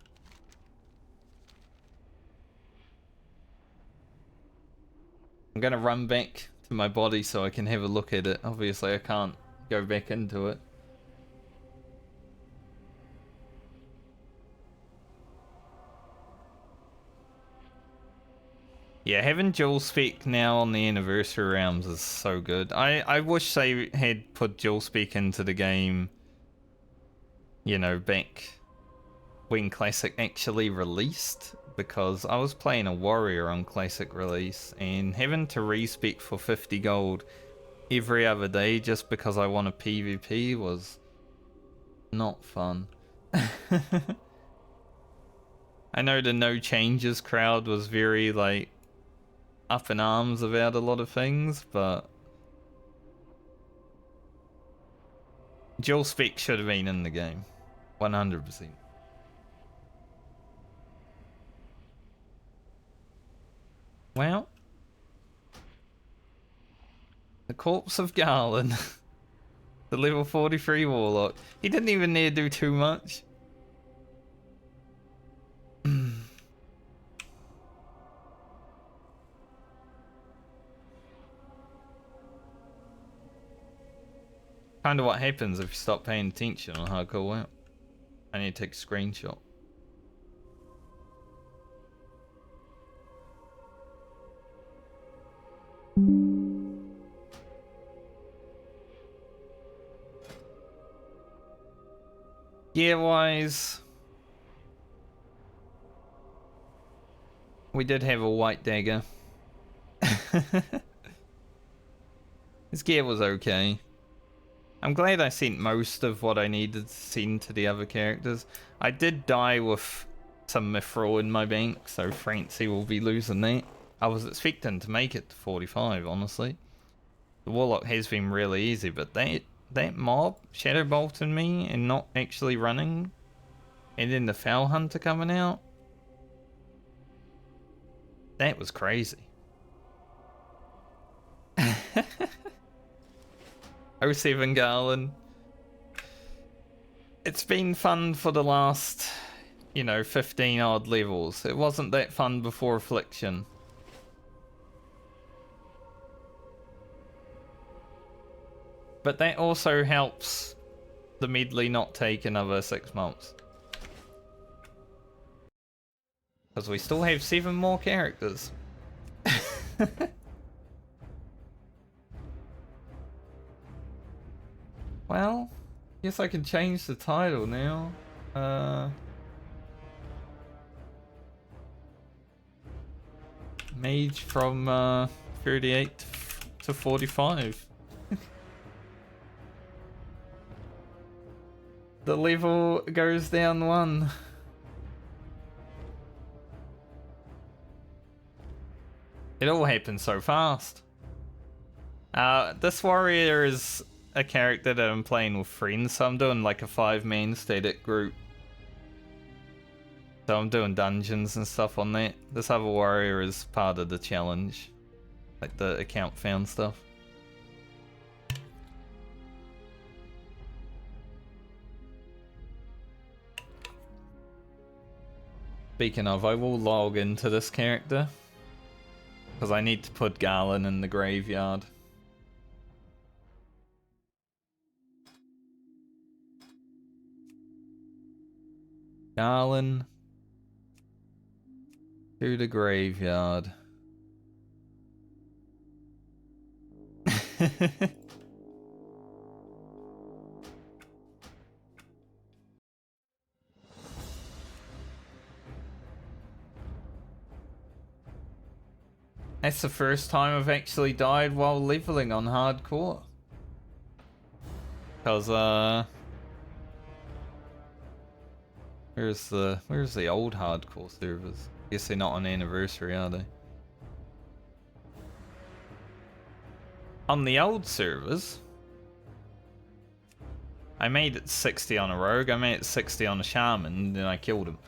I'm gonna run back to my body so I can have a look at it. Obviously I can't go back into it. Yeah, having dual spec now on the anniversary realms is so good. I wish they had put dual spec into the game, you know, back when Classic actually released, because I was playing a warrior on Classic release and having to respec for 50 gold every other day just because I want a PvP was not fun. I know the no changes crowd was very like up in arms about a lot of things, but dual spec should have been in the game 100%. Well, the corpse of Garland, the level 43 Warlock. He didn't even need to do too much. Kind of what happens if you stop paying attention on hardcore WoW. I need to take a screenshot. Gear wise, we did have a white dagger. His gear was okay. I'm glad I sent most of what I needed to send to the other characters. I did die with some mithril in my bank, so Francie will be losing that. I was expecting to make it to 45, honestly. The Warlock has been really easy, but that mob shadow bolting me and not actually running, and then the Foul Hunter coming out, that was crazy. 07 Garland. It's been fun for the last, 15 odd levels. It wasn't that fun before Affliction. But that also helps the Medley not take another 6 months. Because we still have 7 more characters. Well, guess I can change the title now. Mage from 38 to 45. The level goes down 1. It all happened so fast. This warrior is a character that I'm playing with friends, so I'm doing like a 5-man static group. So I'm doing dungeons and stuff on that. This other warrior is part of the challenge, like the account found stuff. Speaking of, I will log into this character because I need to put Garland in the graveyard. Garland to the graveyard. That's the first time I've actually died while leveling on hardcore. Cause where's the old hardcore servers? Guess they're not on anniversary, are they? On the old servers, I made it 60 on a rogue, I made it 60 on a shaman, and then I killed him.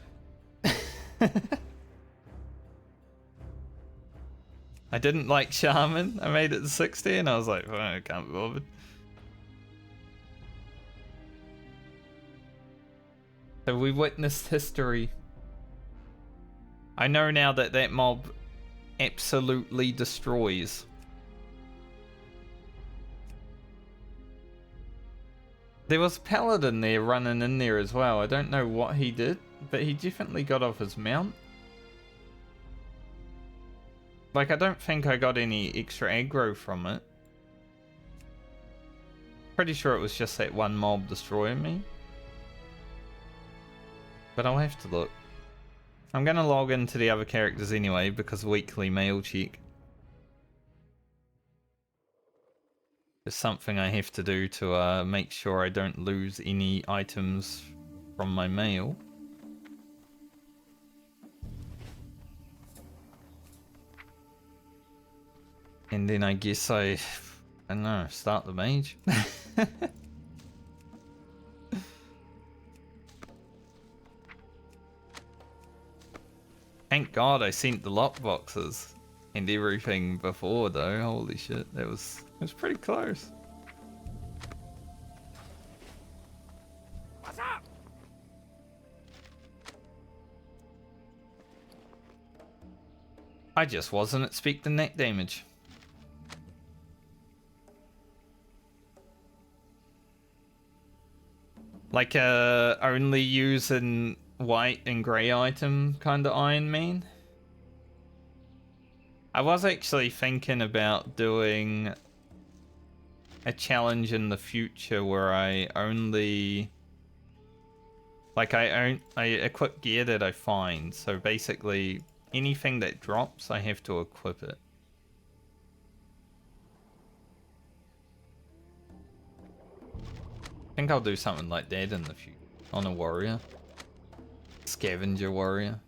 I didn't like shaman, I made it 60 and I was like, well, I can't be bothered. So we witnessed history. I know now that that mob absolutely destroys. There was a paladin there running in there as well. I don't know what he did, but he definitely got off his mount. Like, I don't think I got any extra aggro from it. Pretty sure it was just that one mob destroying me. But I'll have to look. I'm gonna log into the other characters anyway, because weekly mail check. It's something I have to do to make sure I don't lose any items from my mail. And then I guess I don't know, start the mage. Thank God I sent the lockboxes and everything before though. Holy shit, it was pretty close. What's up? I just wasn't expecting that damage. Like only using white and grey item kind of Iron Man. I was actually thinking about doing a challenge in the future where I only like I equip gear that I find. So basically anything that drops I have to equip it. I think I'll do something like that in the future on a warrior. Scavenger warrior.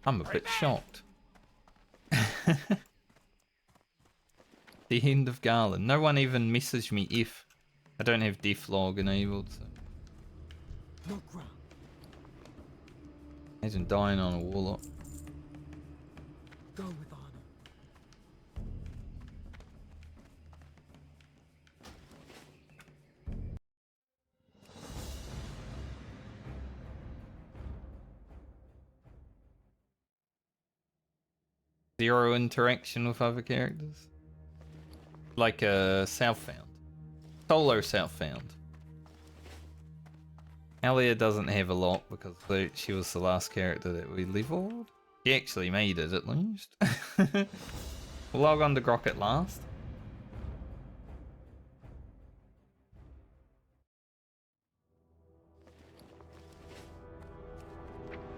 I'm a bit shocked. The end of Garland. No one even messaged me if I don't have def log enabled. So. No ground. Imagine dying on a warlock. Go with honor. Zero interaction with other characters. Like Southbound. Solo Southbound. Alia doesn't have a lot because she was the last character that we leveled. She actually made it at least. We'll log on to Grok at last.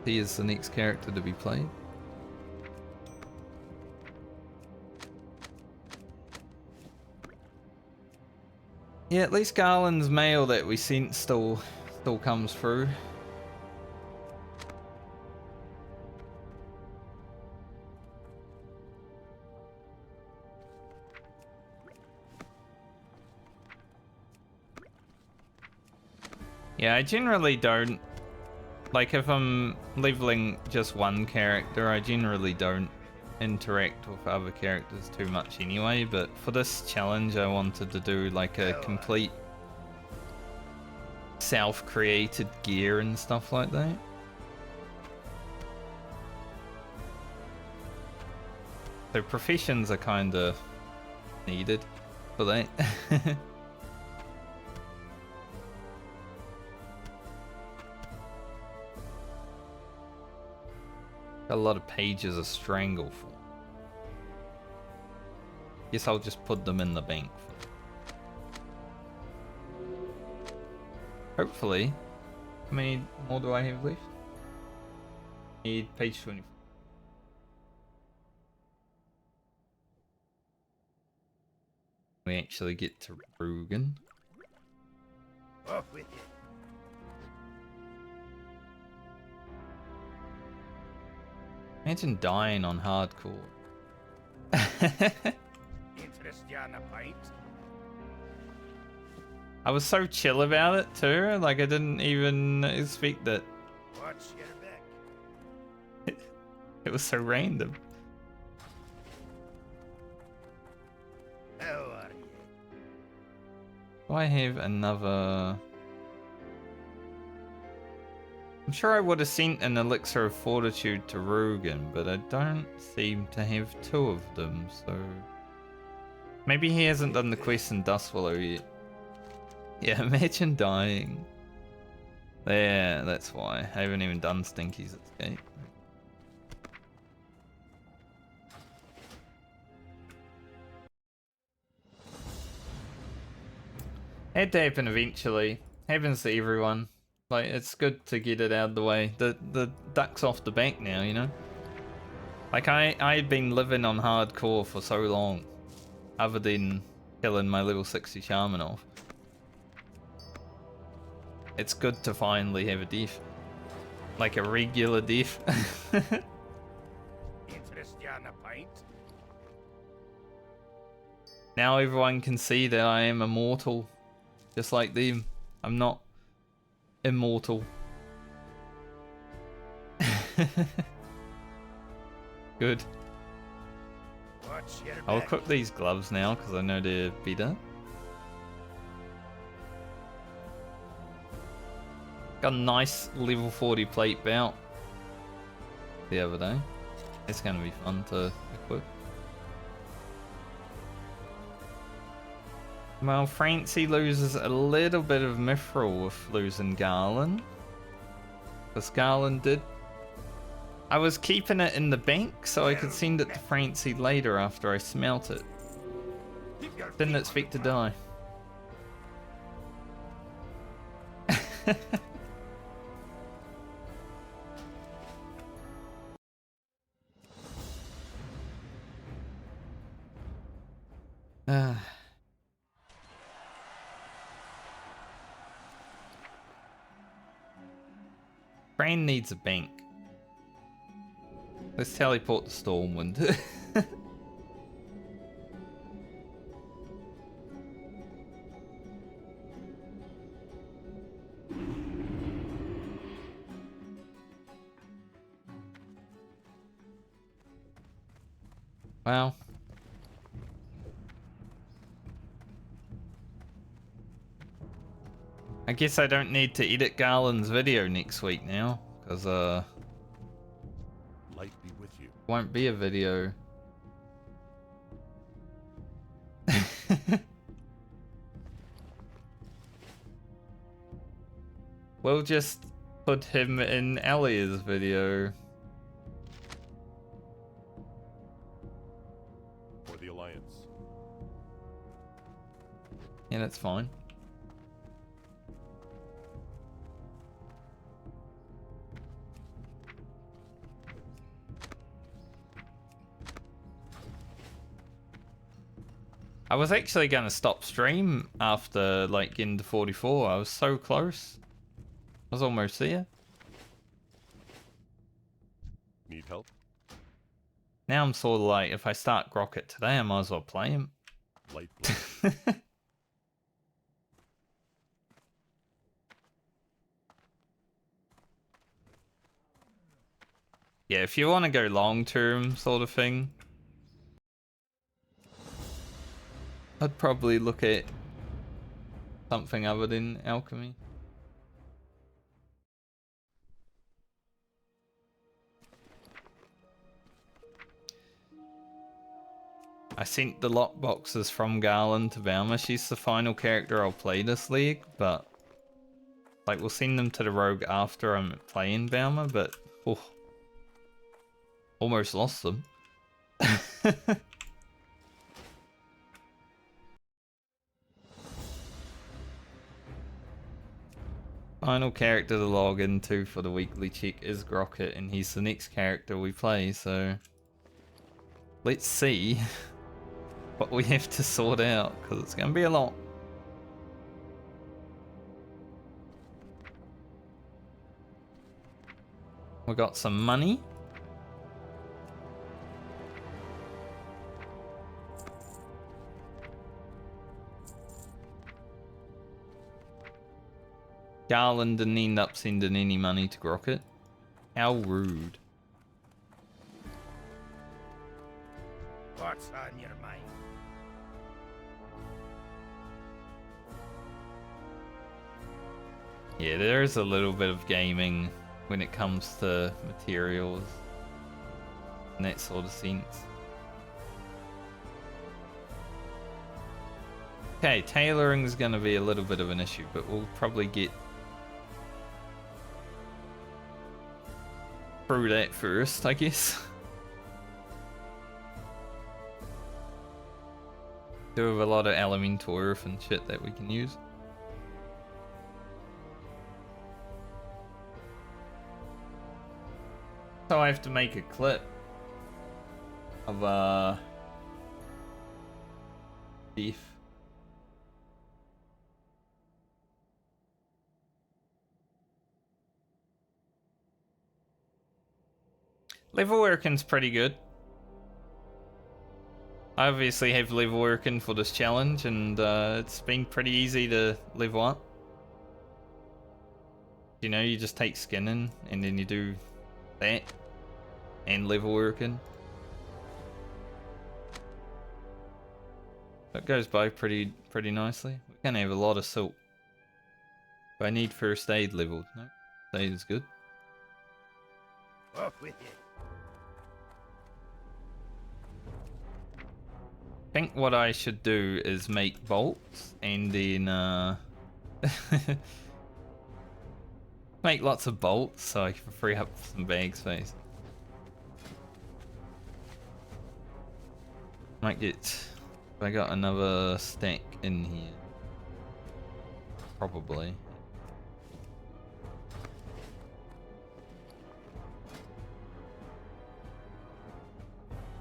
He is the next character to be played. Yeah, at least Garland's mail that we sent still comes through. Yeah, I generally don't. Like, if I'm leveling just one character, I generally don't interact with other characters too much anyway, but for this challenge I wanted to do like a complete self-created gear and stuff like that. So professions are kind of needed for that. Got a lot of pages of Strangle for. Guess I'll just put them in the bank. Hopefully. How many more do I have left? Need page 24. We actually get to Rugen. Off with you. Imagine dying on hardcore. Interest you on a pint? I was so chill about it too, like I didn't even expect it. Watch your back. It was so random. How are you? Do I have another... I'm sure I would have sent an Elixir of Fortitude to Rugen, but I don't seem to have two of them, so... Maybe he hasn't done the quest in Dustwallow yet. Yeah, imagine dying. Yeah, that's why. I haven't even done Stinky's escape. Had to happen eventually. Happens to everyone. Like, it's good to get it out of the way. The duck's off the bank now, you know? Like, I had been living on hardcore for so long. Other than killing my level 60 shaman off. It's good to finally have a death. Like a regular death. Interest you on a pint? Now everyone can see that I am immortal. Just like them. I'm not immortal. Good. Watch your I'll back. equip these gloves now because I know they're better. Got a nice level 40 plate belt the other day. It's going to be fun to equip. Well, Francie loses a little bit of mithril with losing Garland. Because Garland did. I was keeping it in the bank so I could send it to Francie later after I smelt it. Keep your Didn't feet expect to on the ground. die. Brain needs a bank. Let's teleport to Stormwind. Well. I guess I don't need to edit Garland's video next week now, because Light be with you. won't be a video. We'll just put him in Alia's video. For the Alliance. Yeah, that's fine. I was actually going to stop stream after like getting to 44. I was so close. I was almost there. Need help? Now I'm sort of like, if I start Grocket today, I might as well play him. Light blade. Yeah, if you want to go long term sort of thing, I'd probably look at something other than alchemy. I sent the lock boxes from Garland to Valma. She's the final character I'll play this league, but like we'll send them to the rogue after I'm playing Valma, but oh, almost lost them. Final character to log into for the weekly check is Grocket, and he's the next character we play, so let's see what we have to sort out, because it's going to be a lot. We got some money. Garland didn't end up sending any money to Grocket. How rude. What's on your mind? Yeah, there is a little bit of gaming when it comes to materials in that sort of sense. Okay, tailoring is going to be a little bit of an issue, but we'll probably get through that first, I guess. Do have a lot of elemental earth and shit that we can use. So I have to make a clip of beef. Level working's pretty good. I obviously have level working for this challenge, and it's been pretty easy to level up. You know, you just take skinning, and then you do that, and level working. That goes by pretty nicely. We're gonna have a lot of salt. But I need first aid leveled. No, first aid is good. Off with it. I think what I should do is make bolts and then make lots of bolts so I can free up some bag space. Might get... I got another stack in here. Probably.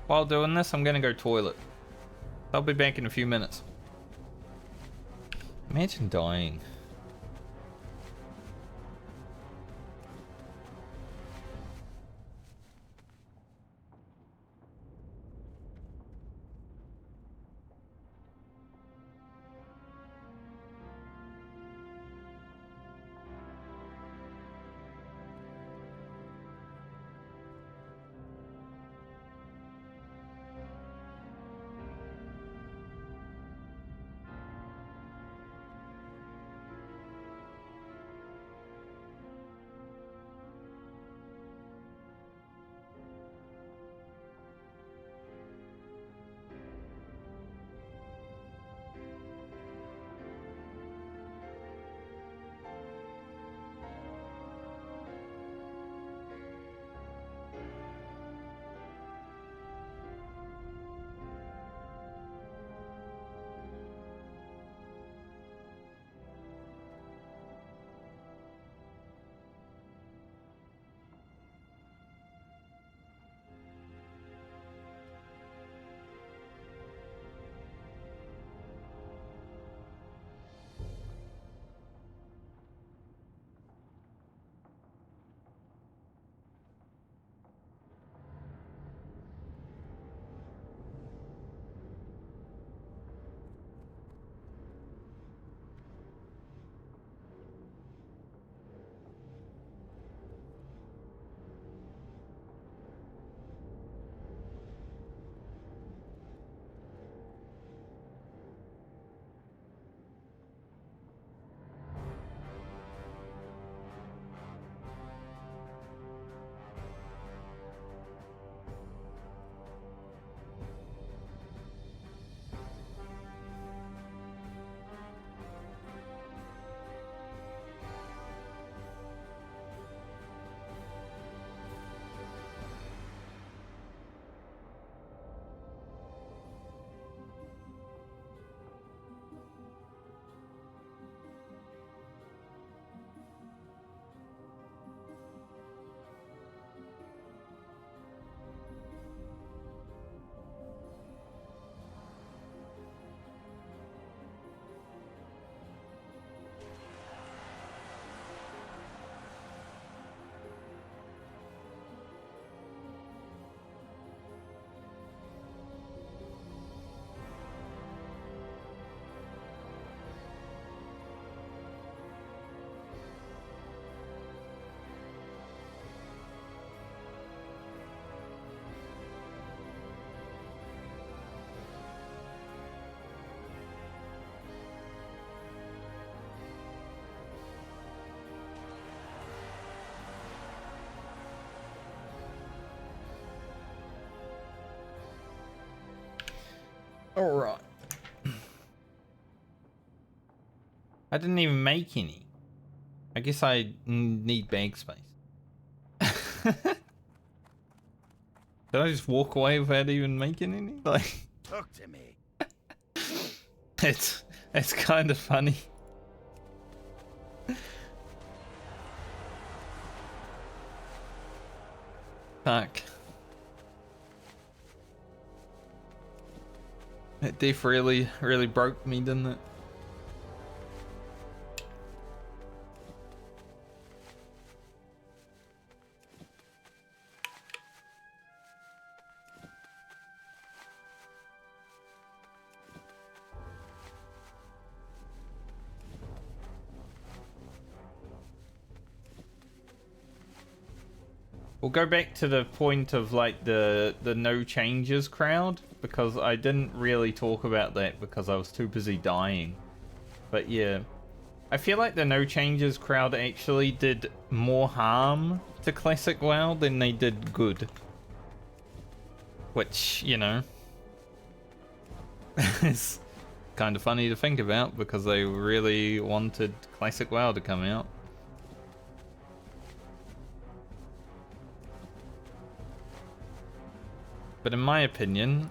While doing this, I'm gonna go toilet. I'll be back in a few minutes. Imagine dying. Alright. I didn't even make any. I guess I need bag space. Did I just walk away without even making any? Like, Talk to me. it's kind of funny. Fuck. That death really broke me, didn't it? We'll go back to the point of like the no changes crowd, because I didn't really talk about that because I was too busy dying. But yeah, I feel like the no changes crowd actually did more harm to Classic WoW than they did good. Which, you know, is kind of funny to think about because they really wanted Classic WoW to come out. But in my opinion,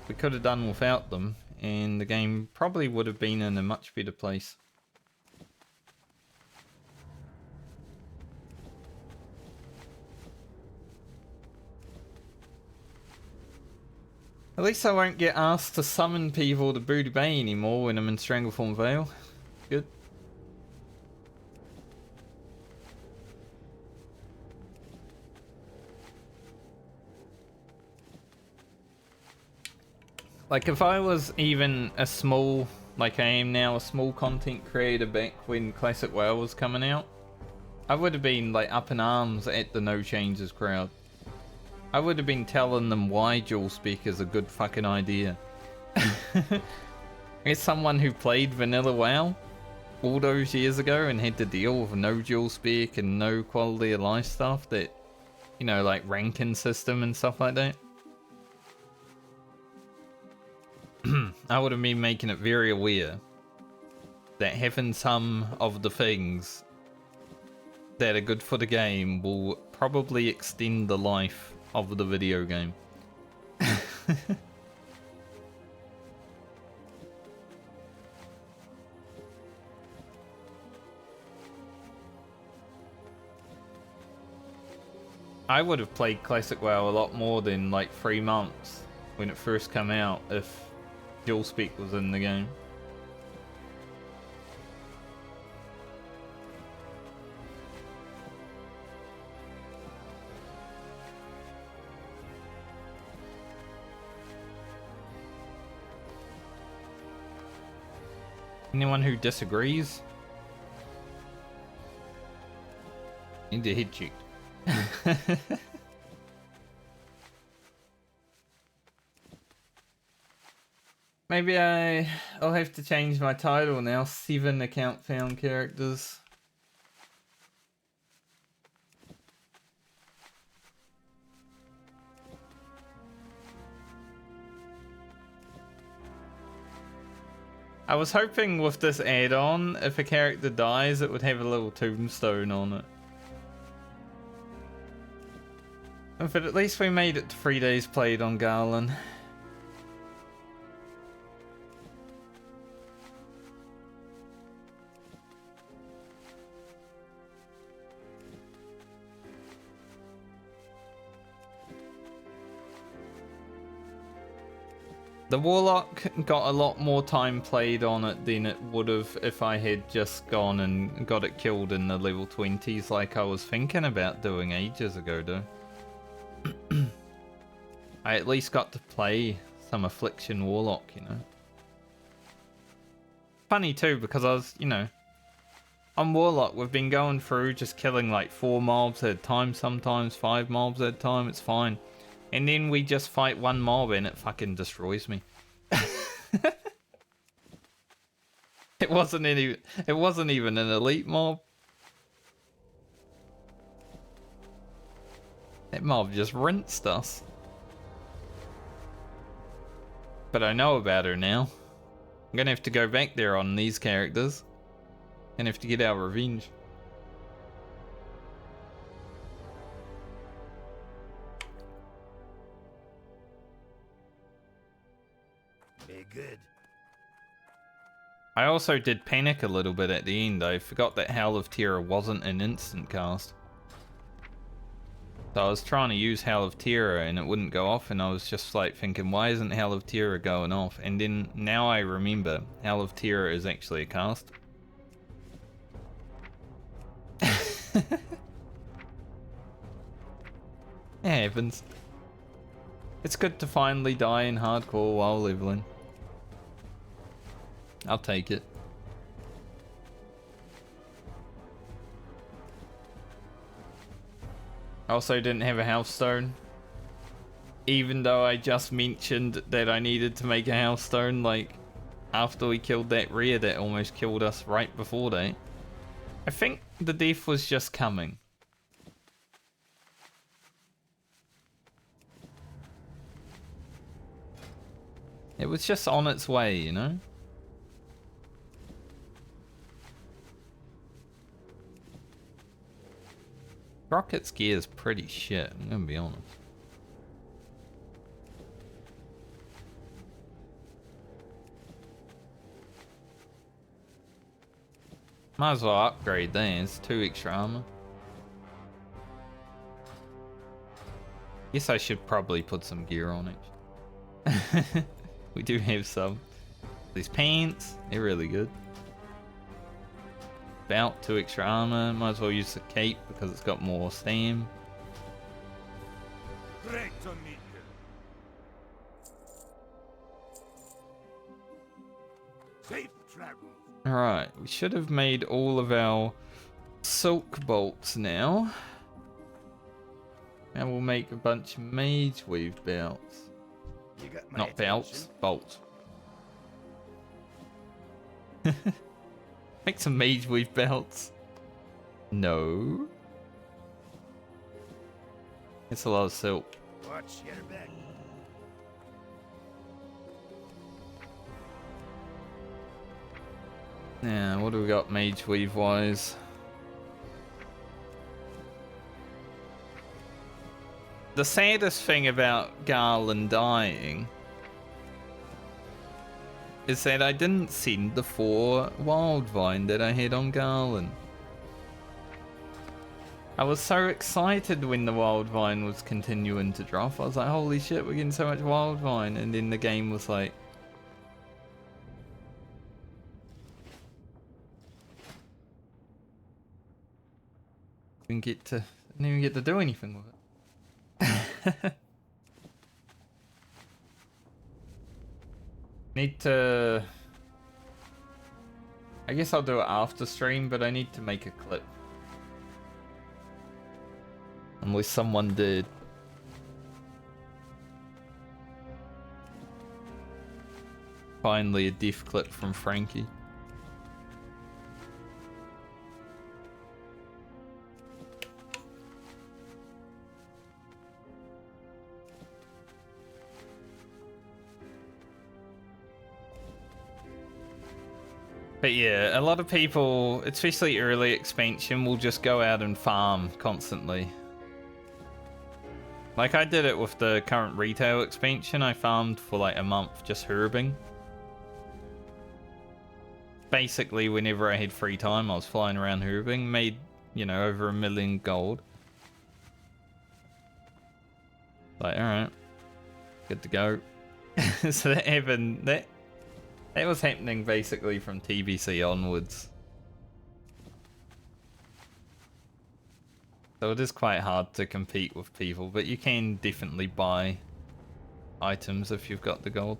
we could have done without them, and the game probably would have been in a much better place. At least I won't get asked to summon people to Booty Bay anymore when I'm in Strangleform Vale. Good. Like, if I was even a small, like I am now, a small content creator back when Classic WoW was coming out, I would have been, like, up in arms at the no changes crowd. I would have been telling them why dual spec is a good fucking idea. As someone who played vanilla WoW all those years ago and had to deal with no dual spec and no quality of life stuff that, you know, like ranking system and stuff like that, I would have been making it very aware that having some of the things that are good for the game will probably extend the life of the video game. I would have played Classic WoW a lot more than like 3 months when it first came out if dual spec was in the game. Anyone who disagrees? Need to head checked. Maybe I'll have to change my title now. 7 account found characters. I was hoping with this add-on, if a character dies, it would have a little tombstone on it. But at least we made it to 3 days played on Garland. The Warlock got a lot more time played on it than it would have if I had just gone and got it killed in the level 20s like I was thinking about doing ages ago though. I at least got to play some Affliction Warlock, you know. Funny too, because I was, you know, on Warlock we've been going through just killing like 4 mobs at a time, sometimes 5 mobs at a time, it's fine. And then we just fight 1 mob and it fucking destroys me. It wasn't even an elite mob. That mob just rinsed us. But I know about her now. I'm gonna have to go back there on these characters. Gonna have to get our revenge. Be good. I also did panic a little bit at the end. I forgot that Howl of Terror wasn't an instant cast. So I was trying to use Howl of Terror and it wouldn't go off, and I was just like thinking, why isn't Howl of Terror going off? And then now I remember Howl of Terror is actually a cast. It happens. It's good to finally die in hardcore while leveling. I'll take it. I also didn't have a house stone. Even though I just mentioned that I needed to make a house stone, like, after we killed that rare that almost killed us right before that. I think the death was just coming. It was just on its way, you know? Rocket's gear is pretty shit, I'm gonna be honest. Might as well upgrade these, 2 extra armor. Guess I should probably put some gear on it. We do have some. These pants, they're really good. Belt, 2 extra armor. Might as well use the cape because it's got more stam. Great to meet you. Safe travels. Alright, we should have made all of our silk bolts now. And we'll make a bunch of mage weave belts. You got my Not belts, attention. bolts. Make some mage weave belts. No. It's a lot of silk. Watch your back. Yeah, what do we got mage weave wise? The saddest thing about Garland dying is that I didn't send the 4 Wildvine that I had on Garland. I was so excited when the Wildvine was continuing to drop. I was like, holy shit, we're getting so much Wildvine. And then the game was like, didn't even get to do anything with it. Need to... I guess I'll do it after stream, but I need to make a clip. Unless someone did. Finally a diff clip from Frankie. But yeah, a lot of people, especially early expansion, will just go out and farm constantly. Like I did it with the current retail expansion. I farmed for like a month just herbing. Basically, whenever I had free time, I was flying around herbing. Made, you know, over 1 million gold. Like, alright. Good to go. So that happened, that was happening basically from TBC onwards. So it is quite hard to compete with people, but you can definitely buy items if you've got the gold.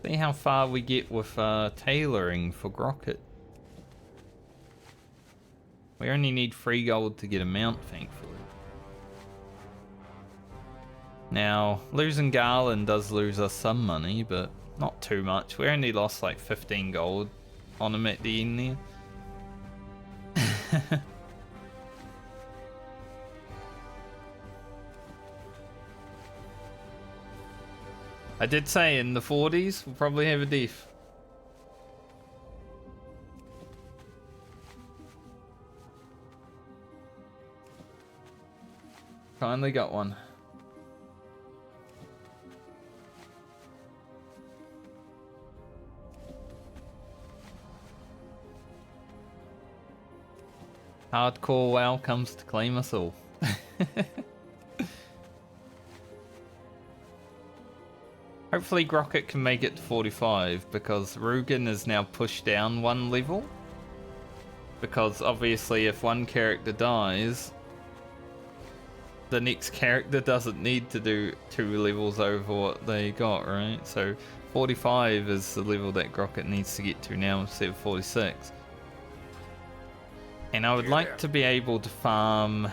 See how far we get with tailoring for Grocket. We only need 3 gold to get a mount, thankfully. Now, losing Garland does lose us some money, but not too much. We only lost like 15 gold on him at the end there. I did say in the 40s we'll probably have a death. Finally got one. Hardcore WoW comes to claim us all. Hopefully Grocket can make it to 45 because Rugen is now pushed down one level. Because obviously if one character dies, the next character doesn't need to do 2 levels over what they got, right? So 45 is the level that Grocket needs to get to now instead of 46. And I would like to be able to farm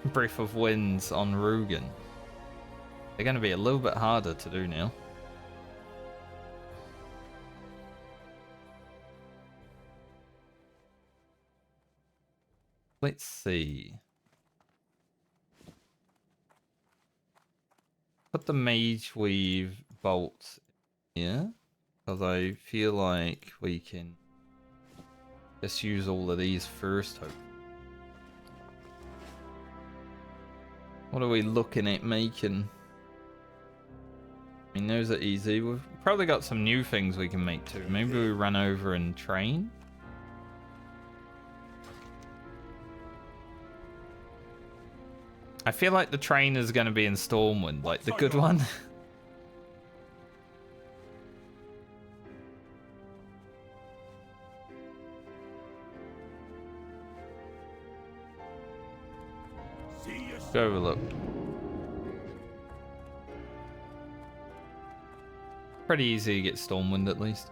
Breath of Winds on Rugen. They're going to be a little bit harder to do now. Let's see. Put the Mage Weave bolts here, because I feel like we can just use all of these first, hope. What are we looking at making? I mean, those are easy. We've probably got some new things we can make too. Maybe we run over and train. I feel like the train is going to be in Stormwind, like the good one. Go overlook. Pretty easy to get Stormwind at least.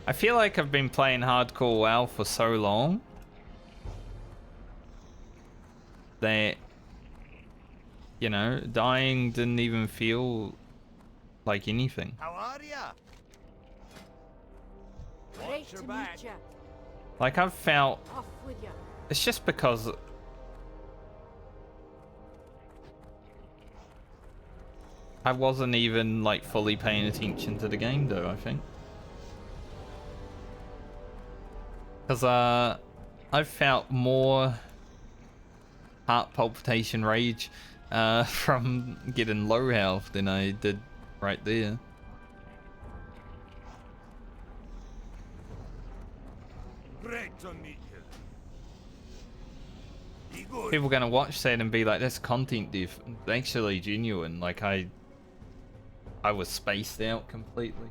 I feel like I've been playing hardcore WoW for so long that, you know, dying didn't even feel like anything. How are ya? Great to meet ya. Like I've felt, Off with ya. it's just because I wasn't even like fully paying attention to the game though, I think. Because I've felt more heart palpitation rage from getting low health than I did right there. Great to meet you. Be good. People gonna watch that and be like, "That's content diff." It's actually genuine. Like I was spaced out completely.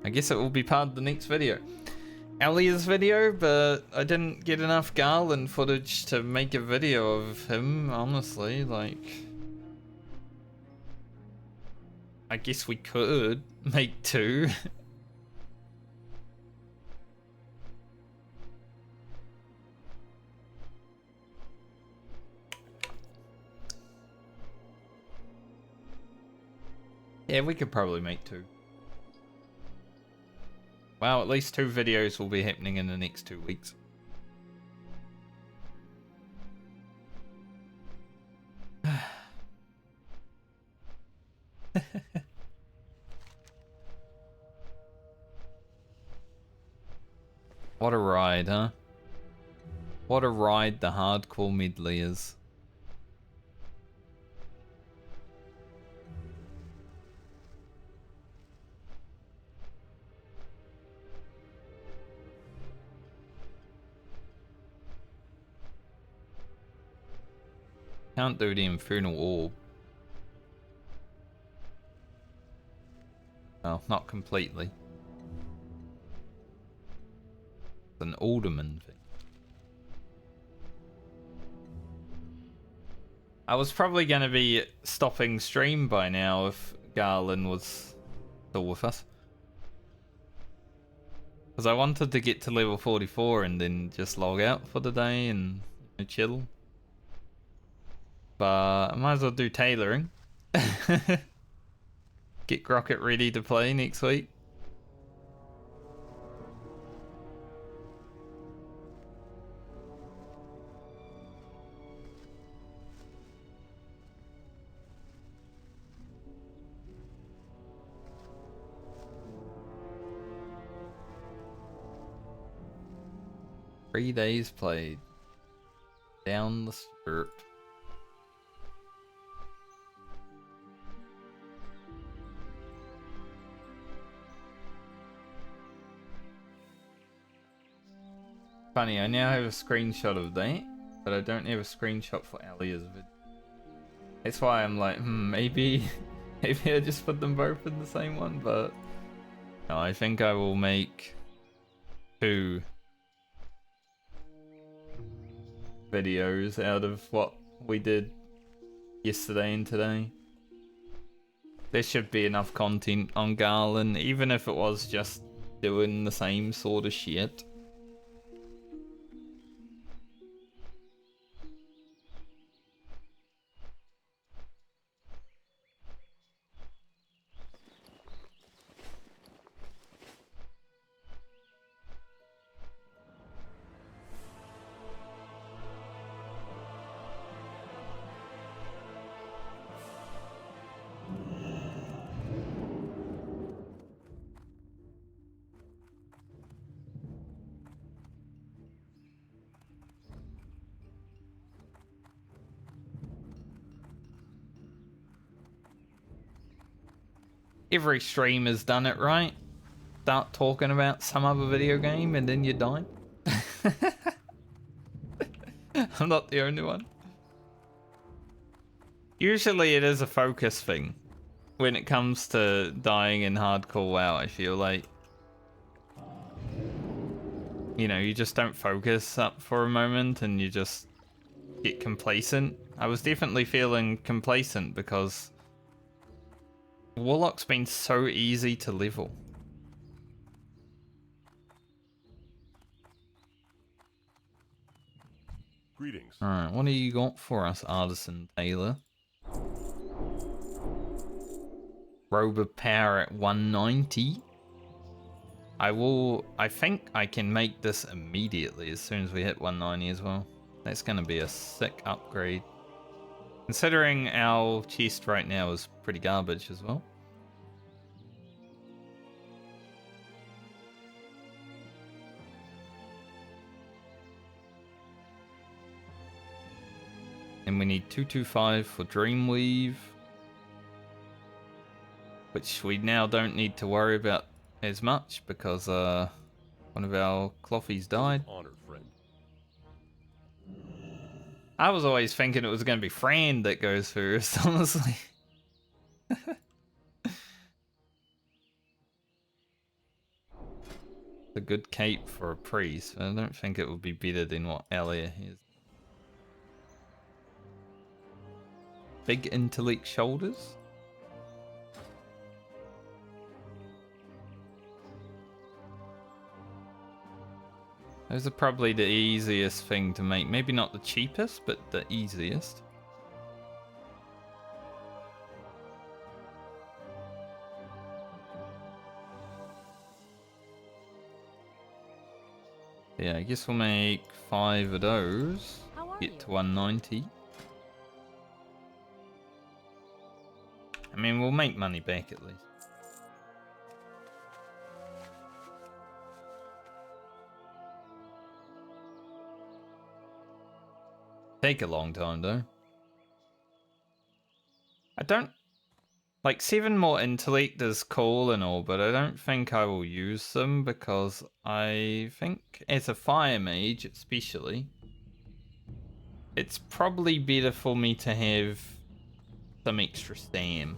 I guess it will be part of the next video. Alia's video, but I didn't get enough Garland footage to make a video of him, honestly, like... I guess we could make 2. Yeah, we could probably make 2. Well, at least 2 videos will be happening in the next 2 weeks. What a ride, huh? What a ride the hardcore Medley is. Can't do the Infernal Orb. No, not completely. It's an alderman thing. I was probably going to be stopping stream by now if Garland was still with us. Because I wanted to get to level 44 and then just log out for the day and chill. But I might as well do tailoring. Get Grocket ready to play next week. Three days played. Down the strip. Funny, I now have a screenshot of that, but I don't have a screenshot for Alia's vid. That's why I'm like, maybe I just put them both in the same one, but no, I think I will make 2 videos out of what we did yesterday and today. There should be enough content on Garland, even if it was just doing the same sort of shit. Every streamer's done it, right? Start talking about some other video game and then you die. I'm not the only one. Usually it is a focus thing. When it comes to dying in hardcore WoW, I feel like, you know, you just don't focus up for a moment and you just get complacent. I was definitely feeling complacent because Warlock's been so easy to level. Greetings. Alright, what do you got for us, Artisan Taylor? Robe of Power at 190. I think I can make this immediately as soon as we hit 190 as well. That's gonna be a sick upgrade. Considering our chest right now is pretty garbage as well. And we need 225 for Dreamweave. Which we now don't need to worry about as much because one of our cloffies died. Honor, friend. I was always thinking it was going to be Fran that goes first, honestly. A good cape for a priest. I don't think it would be better than what Elia is. Big intellect shoulders. Those are probably the easiest thing to make. Maybe not the cheapest, but the easiest. Yeah, I guess we'll make 5 of those. Get to 190. I mean, we'll make money back at least. Take a long time though. I don't like 7 more intellect is cool and all, but I don't think I will use them because I think as a fire mage especially, it's probably better for me to have some extra stam.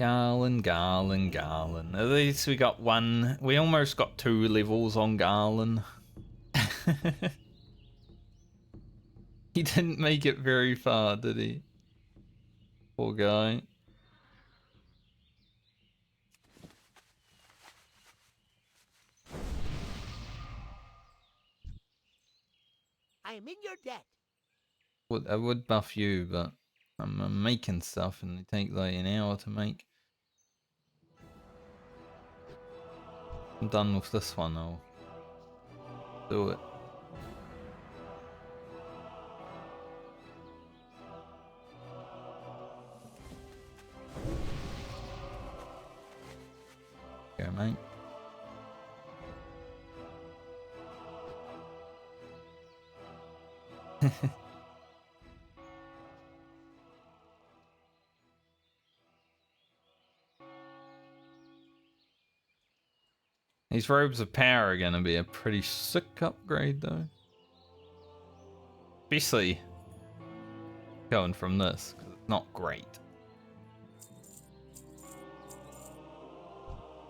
Garland. At least we got one. We almost got 2 levels on Garland. He didn't make it very far, did he? Poor guy. I am in your debt. I would buff you, but I'm making stuff and they take like an hour to make. I'm done with this one, I'll do it. Go, mate. These robes of power are gonna be a pretty sick upgrade though. Especially going from this, because it's not great.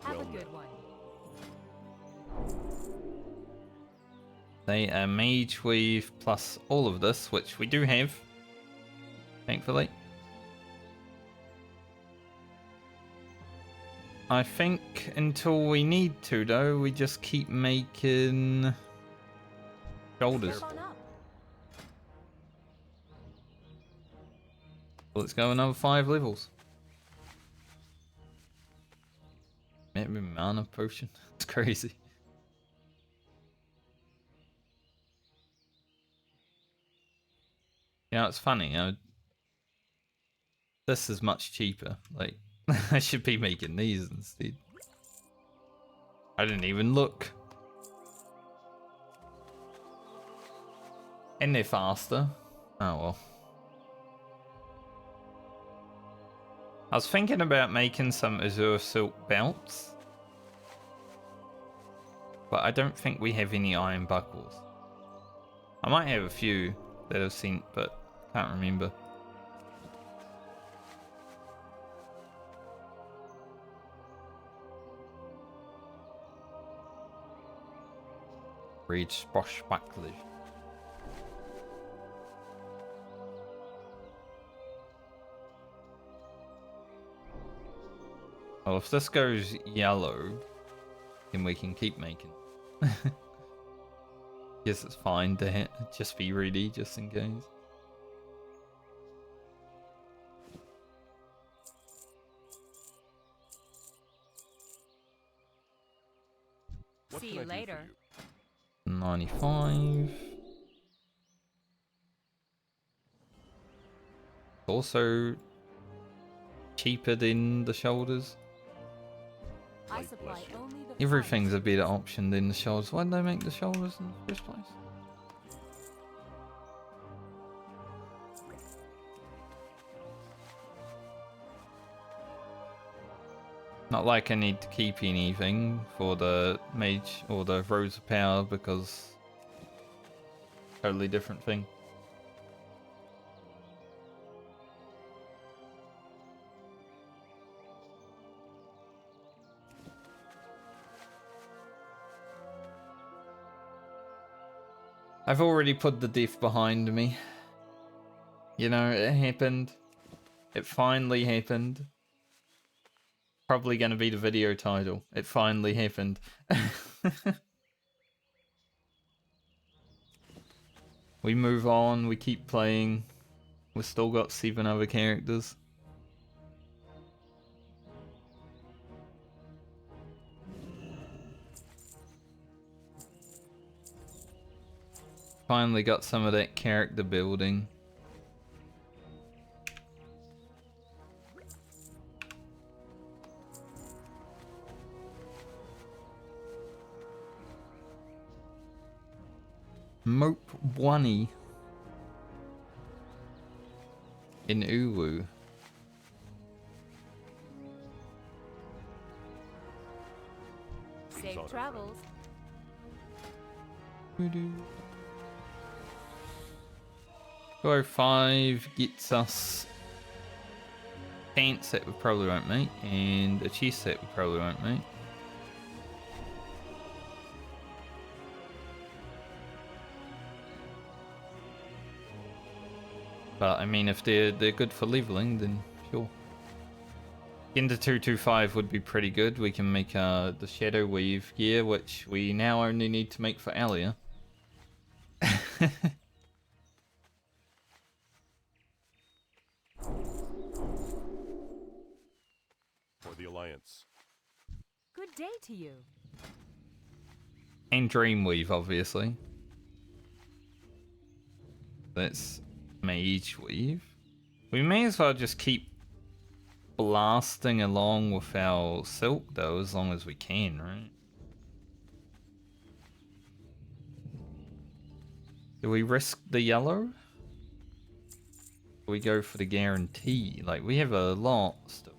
Have a good one. They are Mage Weave plus all of this, which we do have, thankfully. I think until we need to, though, we just keep making shoulders. Step on up. Let's go another 5 levels. Maybe mana potion. It's crazy. You know, it's funny. This is much cheaper. Like, I should be making these instead. I didn't even look. And they're faster. Oh well. I was thinking about making some Azure Silk belts. But I don't think we have any iron buckles. I might have a few that I've seen, but can't remember. Read Swashbucklish. Well, if this goes yellow, then we can keep making. Guess it's fine to just be ready, just in case. What See can you I do for later. you? 95. Also cheaper than the shoulders. I supply only the Everything's a better option than the shoulders. Why did they make the shoulders in the first place? Not like I need to keep anything for the mage or the rose of power because totally different thing. I've already put the death behind me. You know, it happened. It finally happened. Probably going to be the video title. It finally happened. We move on, we keep playing. We've still got 7 other characters. Finally got some of that character building. Mope Wani in Uwu. Safe travels. 205 gets us pants that we probably won't make, and a chest that we probably won't make. But I mean, if they're good for leveling, then sure. Into 225 would be pretty good. We can make the Shadow Weave gear, which we now only need to make for Alia. For the Alliance. Good day to you. And Dreamweave, obviously. That's Mage Weave. We may as well just keep blasting along with our silk, though, as long as we can, right? Do we risk the yellow? Do we go for the guarantee? Like, we have a lot still.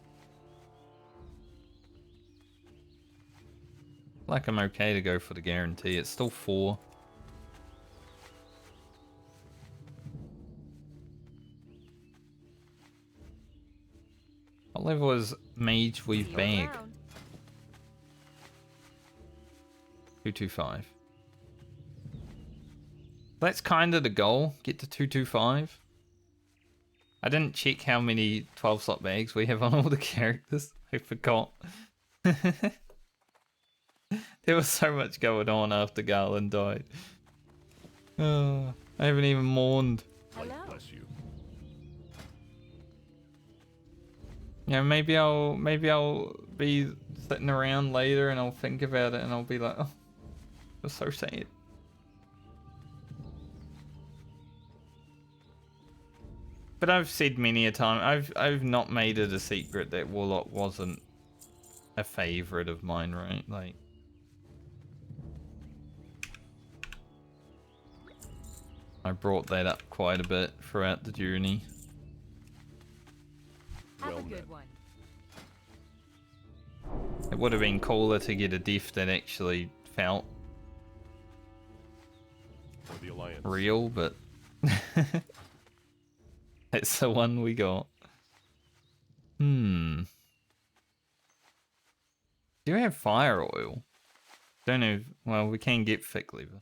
Like, I'm okay to go for the guarantee. It's still 4. What level is Mage Weave See you Bag? around. 225. That's kind of the goal. Get to 225. I didn't check how many 12 slot bags we have on all the characters. I forgot. There was so much going on after Garland died. I haven't even mourned. Light Hello. bless you. Yeah, maybe I'll be sitting around later and I'll think about it and I'll be like, oh, that's so sad. But I've said many a time, I've not made it a secret that Warlock wasn't a favorite of mine, right? Like, I brought that up quite a bit throughout the journey. Have Well a good met. one. It would have been cooler to get a diff that actually felt For the Alliance. real, but it's the one we got. Do you have fire oil? Don't have. Well, we can get thick lever.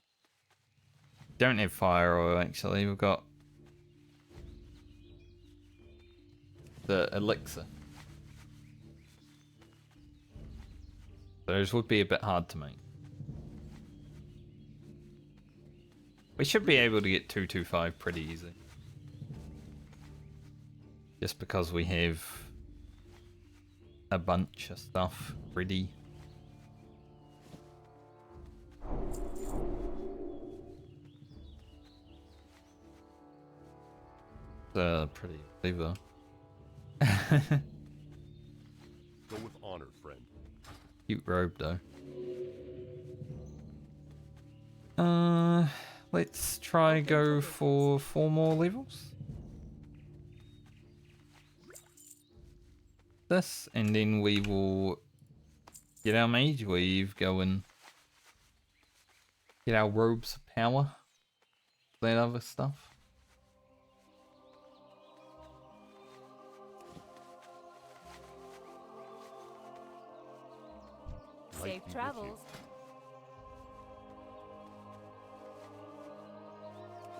Don't have fire oil actually. We've got the elixir. Those would be a bit hard to make. We should be able to get 225 pretty easy. Just because we have a bunch of stuff ready. Pretty clever. Go with honor, friend. Cute robe though. Let's try go for 4 more levels. This, and then we will get our Mage Weave going. Get our robes of power. That other stuff. Light Safe be with travels.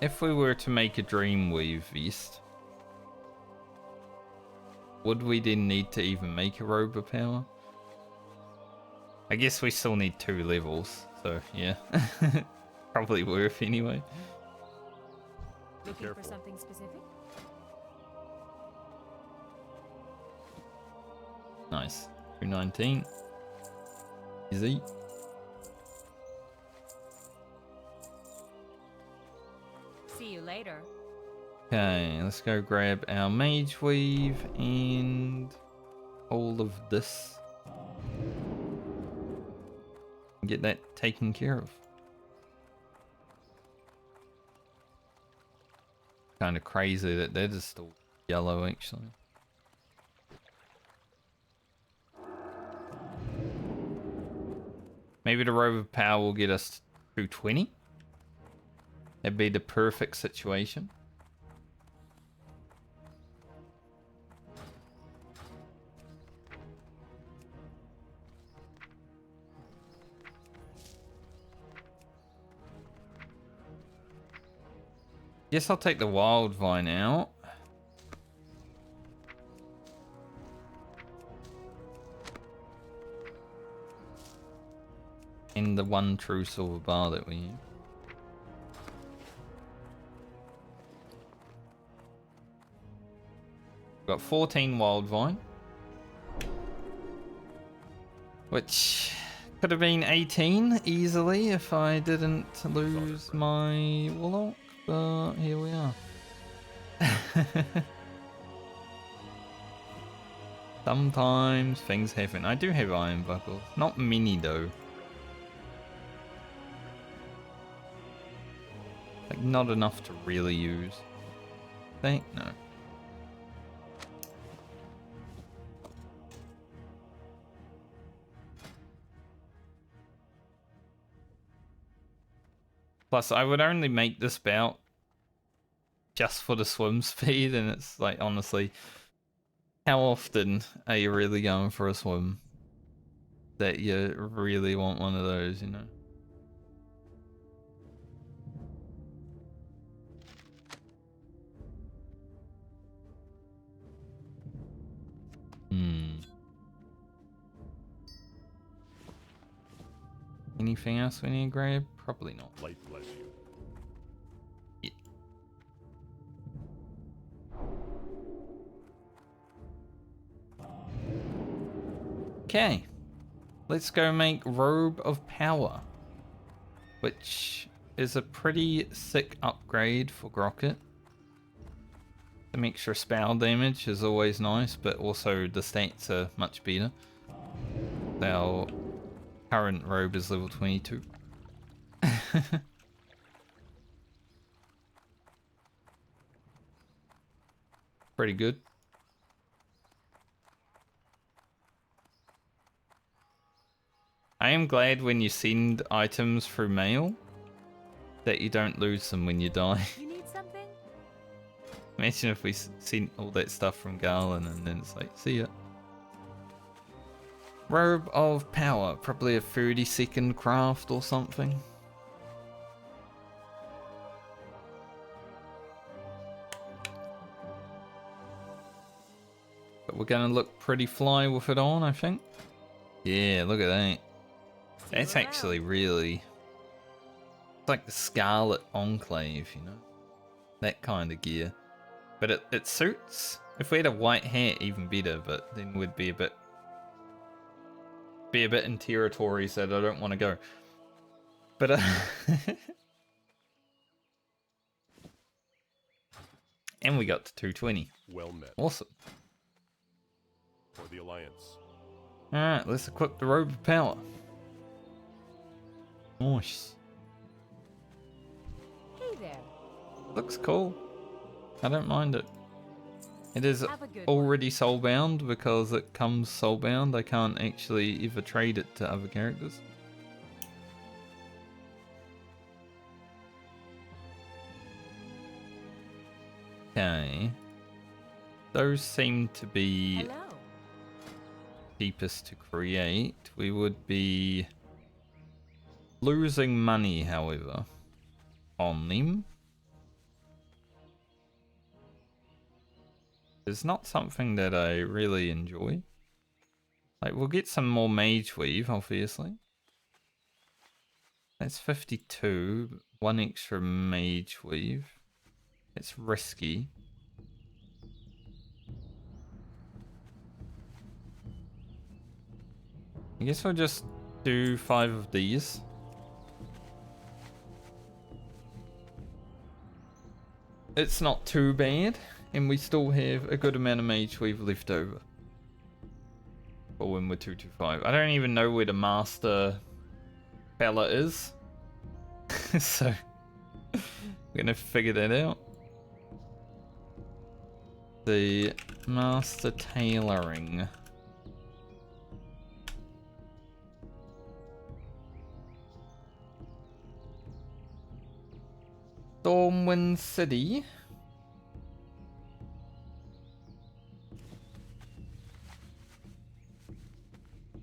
If we were to make a Dreamweave vest, would we then need to even make a robe of power? I guess we still need 2 levels, so yeah. Probably worth anyway. Looking for careful. something specific? Nice. 219. Easy. See you later. Okay, let's go grab our Mage Weave and all of this. Get that taken care of. Kind of crazy that that is still yellow actually. Maybe the Robe of Power will get us 220. That'd be the perfect situation. Guess I'll take the wild vine out. In the one true silver bar that we use. Got 14 wild vine. Which could have been 18 easily if I didn't lose my Warlock, but here we are. Sometimes things happen. I do have iron buckles. Not many though. Like not enough to really use. Think no. Plus, I would only make this bout just for the swim speed, and it's like, honestly, how often are you really going for a swim that you really want one of those, you know? Anything else we need to grab? Probably not. Light bless you. Yeah. Okay. Let's go make Robe of Power, which is a pretty sick upgrade for Grocket. Some extra spell damage is always nice, but also the stats are much better. Our current robe is level 22. Pretty good. I am glad when you send items through mail that you don't lose them when you die. You need something? Imagine if we sent all that stuff from Garland and then it's like, see ya. Robe of Power, probably a 30-second craft or something. But we're gonna look pretty fly with it on, I think. Yeah, look at that. That's actually really... It's like the Scarlet Enclave, you know? That kind of gear. But it suits. If we had a white hat, even better, but then we'd be a bit in territories that I don't want to go. But and we got to 220. Well met. Awesome. For the Alliance. Alright, let's equip the Robe of Power. Nice. Hey there. Looks cool. I don't mind it. It is Have a good already soulbound because it comes soulbound. I can't actually ever trade it to other characters. Okay. Those seem to be Hello. cheapest to create. We would be losing money, however, on them. It's not something that I really enjoy. Like, we'll get some more Mage Weave, obviously. That's 52. One extra Mage Weave. It's risky. I guess we'll just do 5 of these. It's not too bad, and we still have a good amount of Mage Weave left over. For when we're 225. I don't even know where the Master fella is. So, we're gonna figure that out. The Master Tailoring. Stormwind City.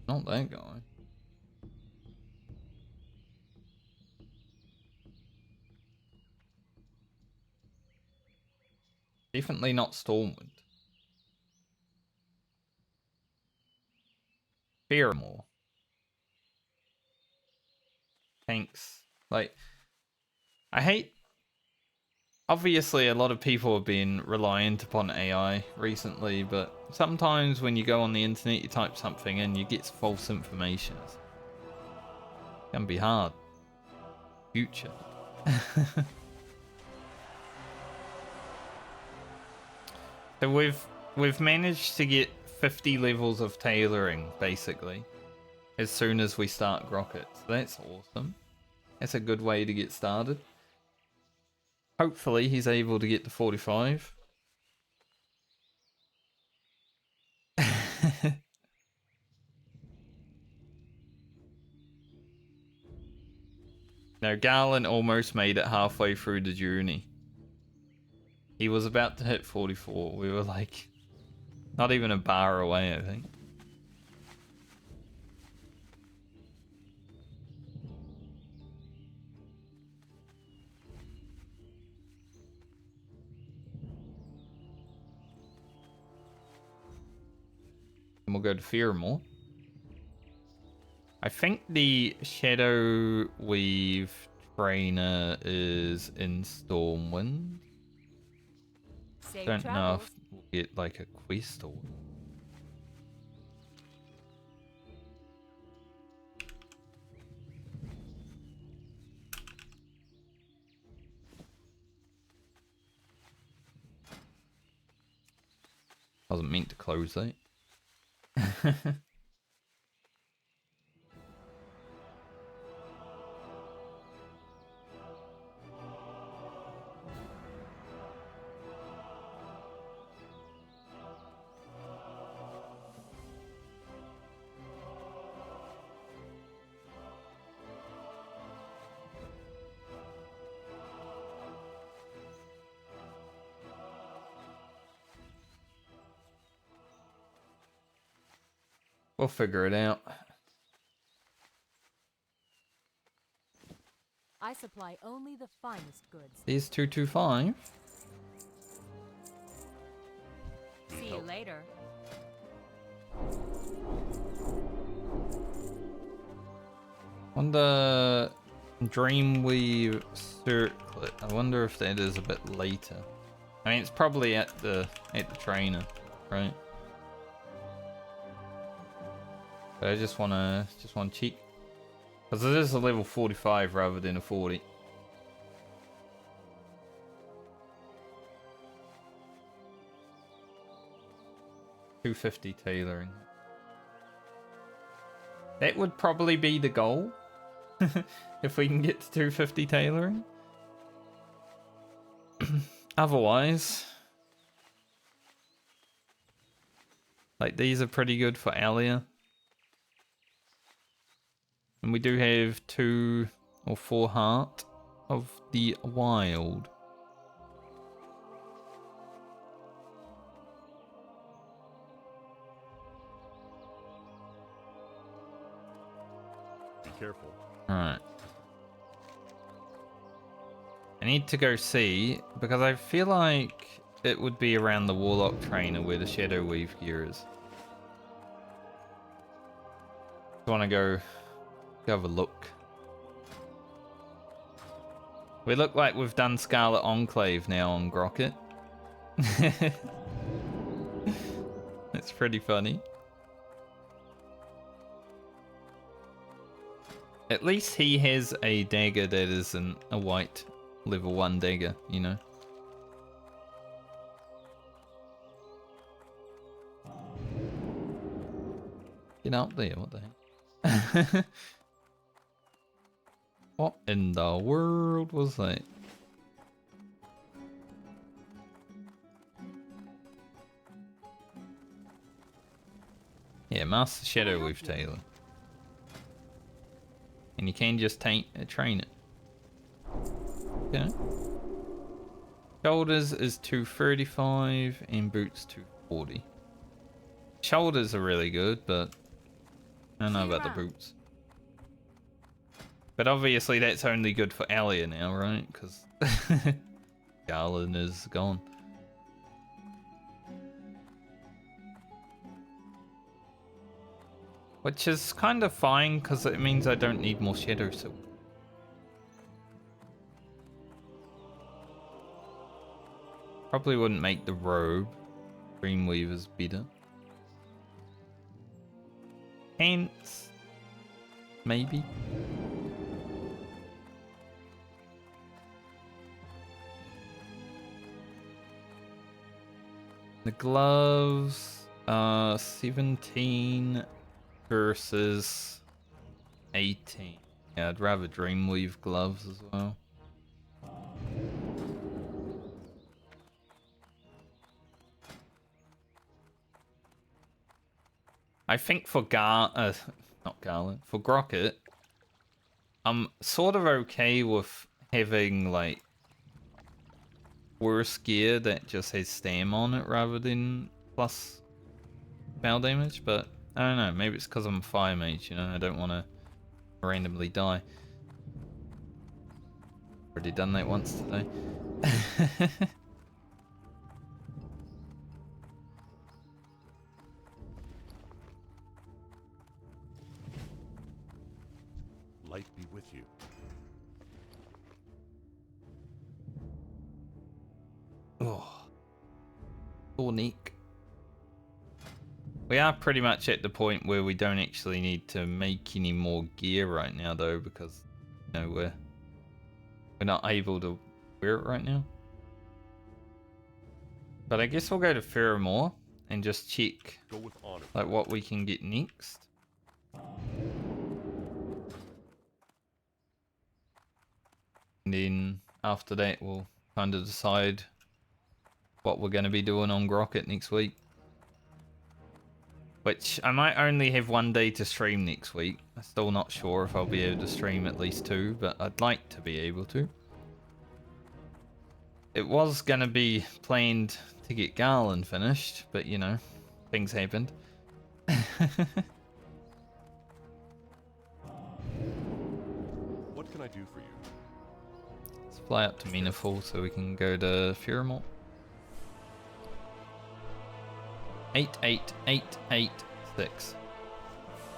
Not that guy. Definitely not Stormwind. Fairmore. Thanks. Like, I hate... Obviously, a lot of people have been reliant upon AI recently, but sometimes when you go on the internet, you type something in, you get false information. It can be hard. Future. So we've managed to get 50 levels of tailoring, basically, as soon as we start Grocket. So that's awesome. That's a good way to get started. Hopefully he's able to get to 45. No, Garland almost made it halfway through the journey. He was about to hit 44. We were like, not even a bar away, I think. And we'll go to Fearmore. I think the Shadow Weave trainer is in Stormwind. Safe Don't know travels. if we'll get like a quest or... Wasn't meant to close that. We'll figure it out. I supply only the finest goods. Here's 225. See you later. On the Dreamweave circlet, I wonder if that is a bit later. I mean, it's probably at the trainer, right? But I just wanna check, because it is a level 45 rather than a 40. $250 tailoring. That would probably be the goal. If we can get to 250 tailoring. Otherwise, like, these are pretty good for Alia. And we do have 2 or 4 heart of the wild. Be careful. Alright. I need to go see, because I feel like it would be around the Warlock trainer where the Shadow Weave gear is. I want to go have a look. We look like we've done Scarlet Enclave now on Grocket. It's pretty funny. At least he has a dagger that isn't a white level 1 dagger, you know? Get up there, what the heck? What in the world was that? Yeah, Master Shadow Weave Tailor. And you can just train it. Okay. Shoulders is 235 and boots 240. Shoulders are really good, but I don't know about the boots. But obviously that's only good for Alia now, right? Because Garland is gone. Which is kind of fine, because it means I don't need more shadow silk. Probably wouldn't make the robe. Dreamweaver's better. Pants. Maybe. The gloves are 17 versus 18. Yeah, I'd rather Dreamweave gloves as well. I think for not Garland, for Grocket, I'm sort of okay with having like worse gear that just has stam on it rather than plus spell damage, but I don't know, maybe it's because I'm a fire mage, you know, I don't want to randomly die. Already done that once today. Light be with you. Oh, unique. We are pretty much at the point where we don't actually need to make any more gear right now, though, because you know we're not able to wear it right now. But I guess we'll go to Pheromore and just check Go with honor. like what we can get next. And then after that, we'll kind of decide what we're going to be doing on Grocket next week. Which I might only have one day to stream next week. I'm still not sure if I'll be able to stream at least 2, but I'd like to be able to. It was going to be planned to get Garland finished, but you know, things happened. What can I do for you? Let's fly up to Menaful so we can go to Pheromore. 88886.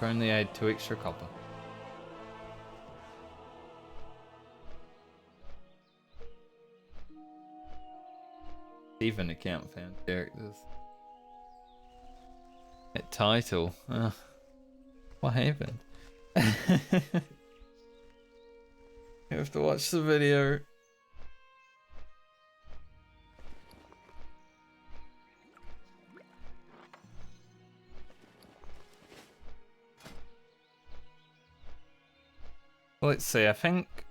Only add 2 extra copper. Even account found characters. That title. What happened? You have to watch the video. Let's see, I think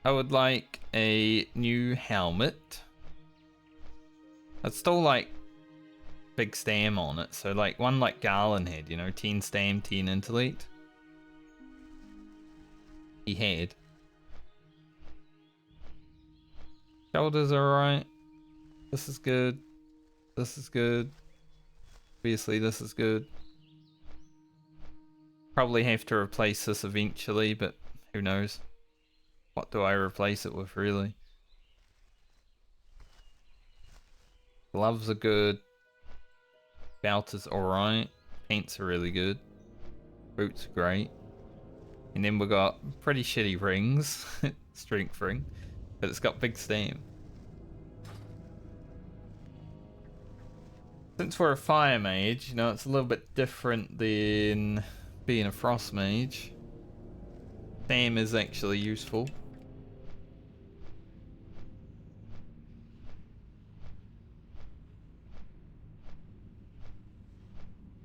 I would like a new helmet. I'd still like big stam on it, so like one like Garland had, you know, 10 stam, 10 intellect. He had. Shoulders are alright. This is good. This is good. Obviously this is good. Probably have to replace this eventually, but who knows? What do I replace it with, really? Gloves are good. Belt is alright. Pants are really good. Boots are great. And then we got pretty shitty rings. Strength ring. But it's got big stam. Since we're a fire mage, you know, it's a little bit different than being a frost mage. Stam is actually useful.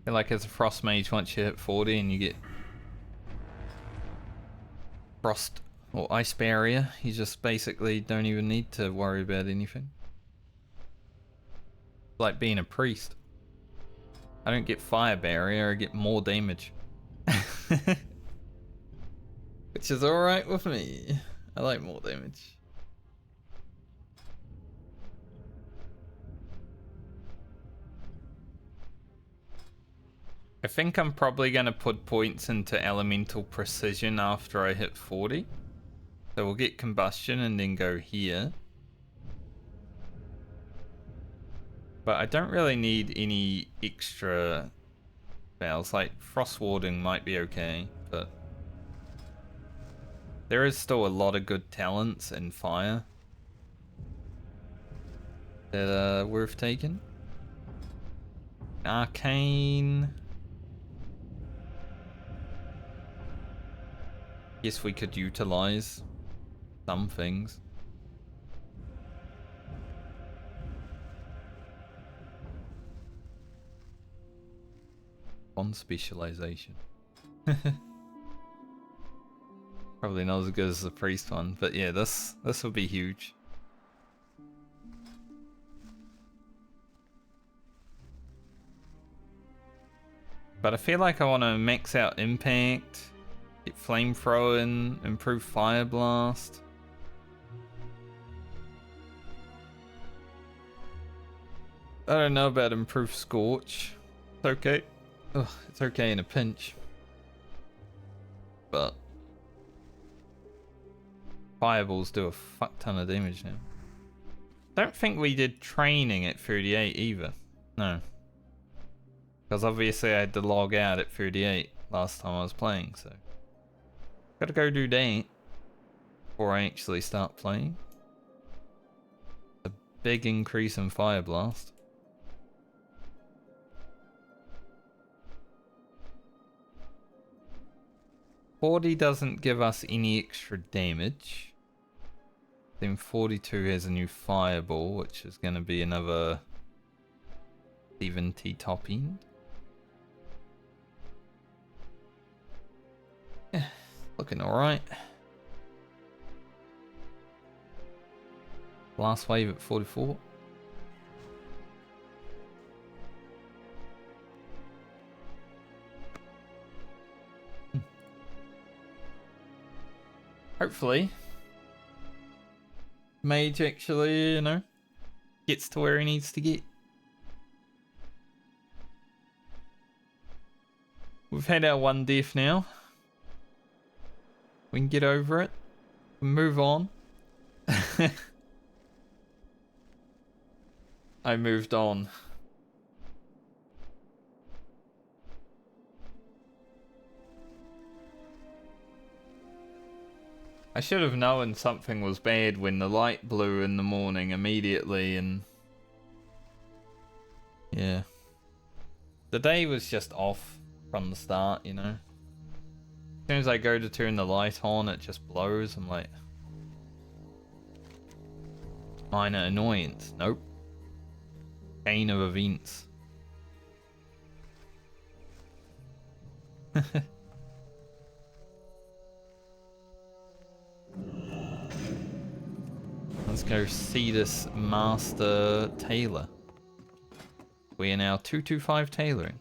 And like as a frost mage, once you hit 40 and you get frost or ice barrier, you just basically don't even need to worry about anything. Like being a priest. I don't get fire barrier, I get more damage. Which is alright with me. I like more damage. I think I'm probably going to put points into elemental precision after I hit 40. So we'll get combustion and then go here. But I don't really need any extra spells. Like Frost Warding might be okay, but there is still a lot of good talents in fire that are worth taking. Arcane. Guess we could utilize some things. One specialization. Probably not as good as the priest one, but yeah, this will be huge. But I feel like I want to max out impact, get flamethrower in, improve fire blast. I don't know about improved scorch. It's okay. Ugh, it's okay in a pinch. But fireballs do a fuck ton of damage now. Don't think we did training at 38 either. No. Because obviously I had to log out at 38 last time I was playing, so gotta go do that before I actually start playing. A big increase in fire blast. $40 doesn't give us any extra damage. Then 42 has a new fireball, which is going to be another 70 top end. Yeah, looking alright. Last wave at 44. Hopefully, Mage actually, you know, gets to where he needs to get. We've had our one death now. We can get over it. Move on. I moved on. I should have known something was bad when the light blew in the morning immediately, and yeah. The day was just off from the start, you know. As soon as I go to turn the light on, it just blows. I'm like, minor annoyance. Nope. Chain of events. Let's go see this master tailor. We are now 225 tailoring.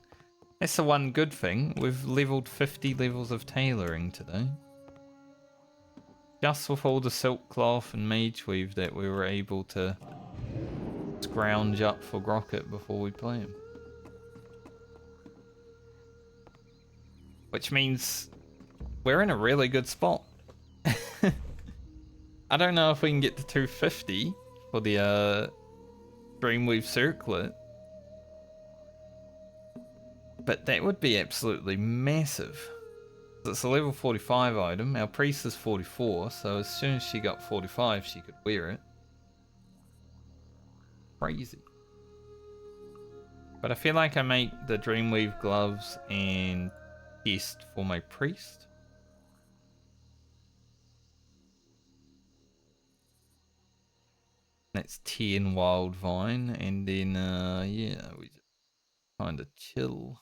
That's the one good thing. We've leveled 50 levels of tailoring today. Just with all the silk cloth and mage weave that we were able to scrounge up for Grocket before we play him. Which means we're in a really good spot. I don't know if we can get to 250 for the Dreamweave Circlet. But that would be absolutely massive. It's a level 45 item. Our priest is 44, so as soon as she got 45, she could wear it. Crazy. But I feel like I make the Dreamweave gloves and chest for my priest. That's 10 wild vine, and then yeah, we just kind of chill.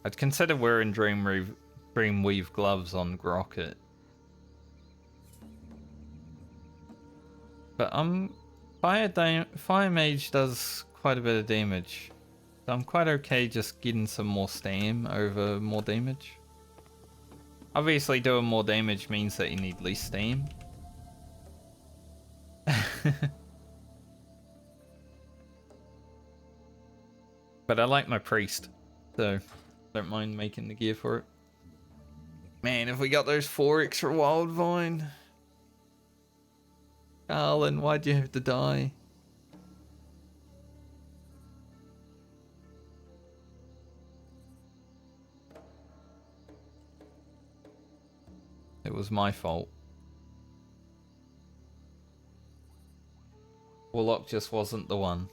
I'd consider wearing Dreamweave gloves on Grocket. But Fire Mage does quite a bit of damage. So I'm quite okay just getting some more stam over more damage. Obviously doing more damage means that you need less stam. But I like my priest, so don't mind making the gear for it. Man, if we got those 4 extra wild vine. Alan, why'd you have to die? It was my fault. Warlock just wasn't the one.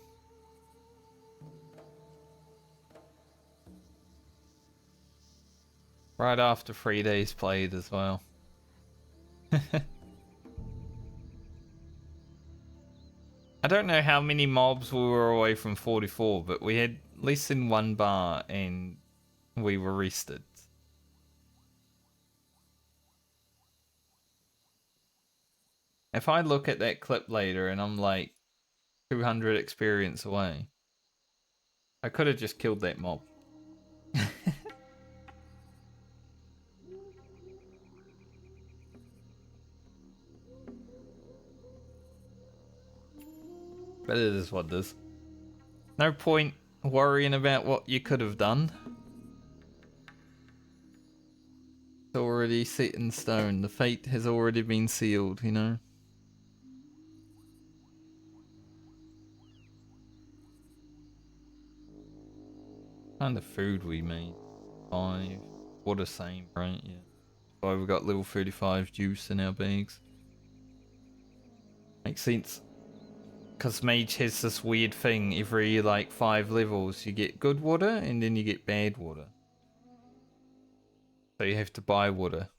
Right after 3 days played as well. I don't know how many mobs we were away from 44, but we had less than 1 bar and we were rested. If I look at that clip later and I'm like 200 experience away, I could have just killed that mob. But it is what it is. No point worrying about what you could have done. It's already set in stone. The fate has already been sealed, you know? Kind of food we made. 5. Water same, right? Yeah. Why we got level 35 juice in our bags. Makes sense. Because Mage has this weird thing, every like 5 levels you get good water and then you get bad water. So you have to buy water.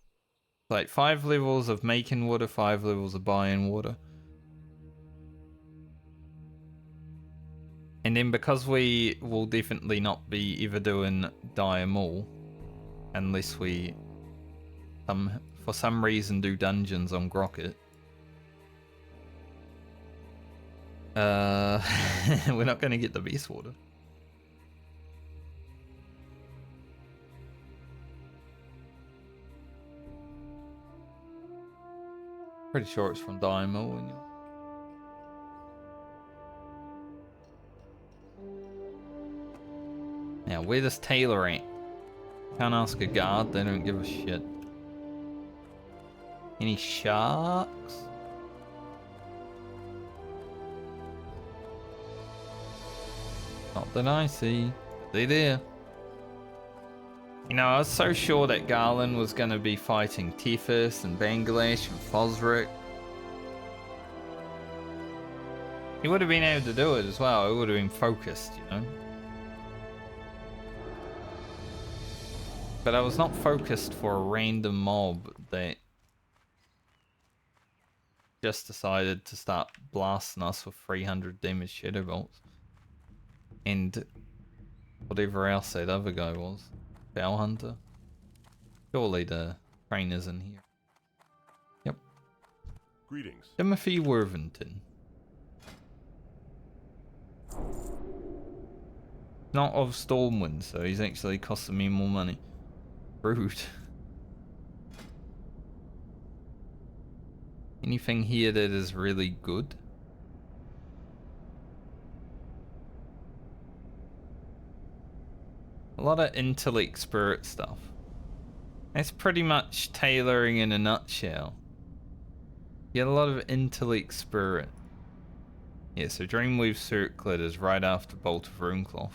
Like 5 levels of making water, 5 levels of buying water. And then because we will definitely not be ever doing Dire Maul, unless we for some reason do dungeons on Grocket. We're not going to get the best water. Pretty sure it's from Dire Maul. Now, where does Taylor at? Can't ask a guard, they don't give a shit. Any sharks? Not that I see. They're there. You know, I was so sure that Garland was going to be fighting Tefus and Bangladesh and Fosric. He would have been able to do it as well. It would have been focused, you know. But I was not focused for a random mob that just decided to start blasting us with 300 damage shadow bolts. And whatever else that other guy was. Bow Hunter. Surely the trainer's in here. Yep. Greetings. Timothy Worthington. Not of Stormwind, so he's actually costing me more money. Rude. Anything here that is really good? A lot of intellect spirit stuff. That's pretty much tailoring in a nutshell. You get a lot of intellect spirit. Yeah, so Dreamweave Circlet is right after Bolt of Runecloth.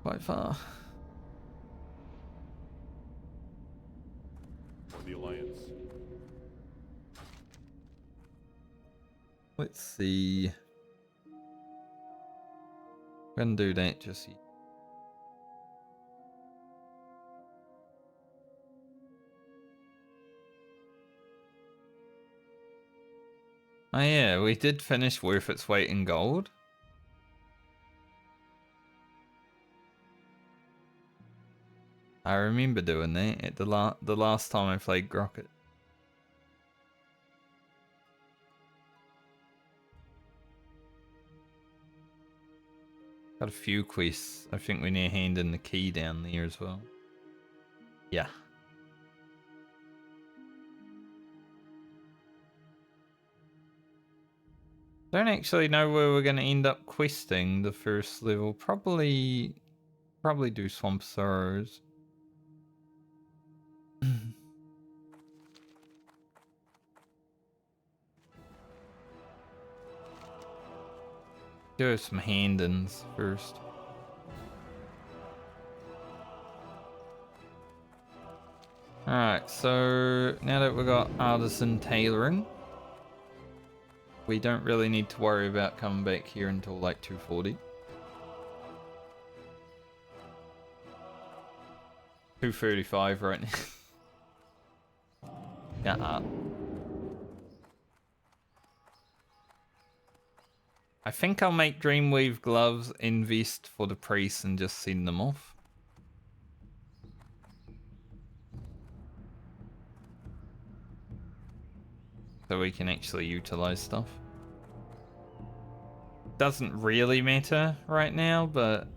Quite far. The Alliance. Let's see. We're gonna do that just yet. Oh yeah, we did finish Worth Its Weight in Gold. I remember doing that at the last time I played Grocket. Got a few quests. I think we need to hand in the key down there as well. Yeah. Don't actually know where we're going to end up questing the first level. Probably do Swamp Sorrows. Do some hand-ins first. Alright, so now that we've got artisan tailoring, we don't really need to worry about coming back here until like 240. 235 right now. Yeah. I think I'll make Dreamweave gloves, invest for the priest, and just send them off. So we can actually utilize stuff. Doesn't really matter right now, but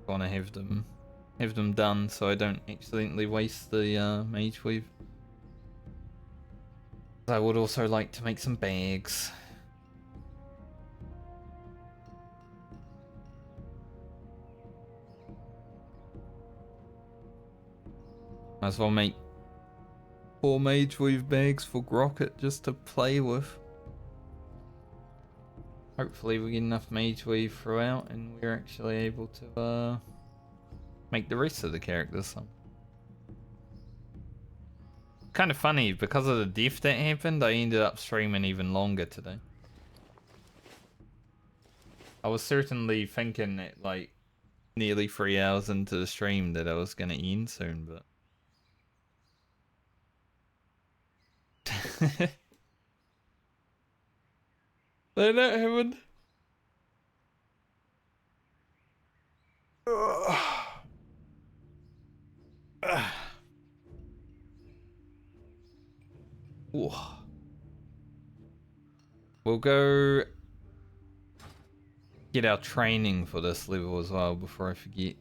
I want to have them done so I don't accidentally waste the mage weave. I would also like to make some bags. Might as well make 4 mage weave bags for Grocket just to play with. Hopefully we get enough mage weave throughout and we're actually able to make the rest of the characters some. Kind of funny, because of the death that happened, I ended up streaming even longer today. I was certainly thinking that like nearly 3 hours into the stream that I was going to end soon, but Let that happen. We'll go get our training for this level as well before I forget.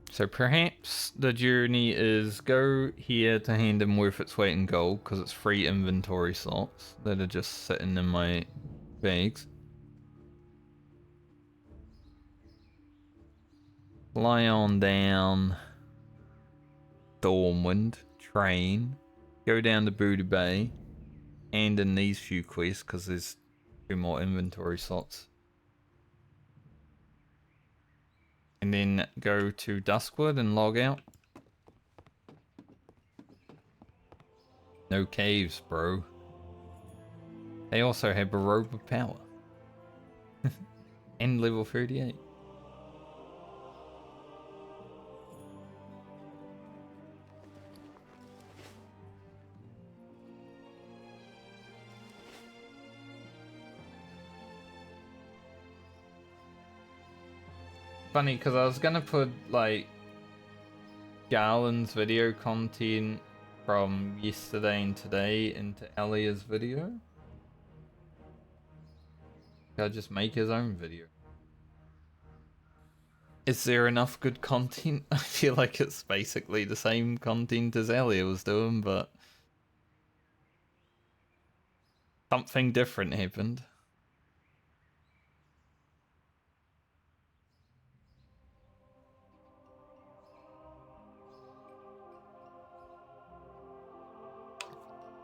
So perhaps the journey is go here to hand him worth its weight in gold because it's free inventory slots that are just sitting in my bags. Fly on down Stormwind, train, go down to Buddha Bay, and in these few quests because there's 2 more inventory slots. And then go to Duskwood and log out. No caves, bro. They also have a robe of power. And level 38. Funny because I was gonna put like Garland's video content from yesterday and today into Alia's video. I'll just make his own video. Is there enough good content? I feel like it's basically the same content as Alia was doing, but something different happened.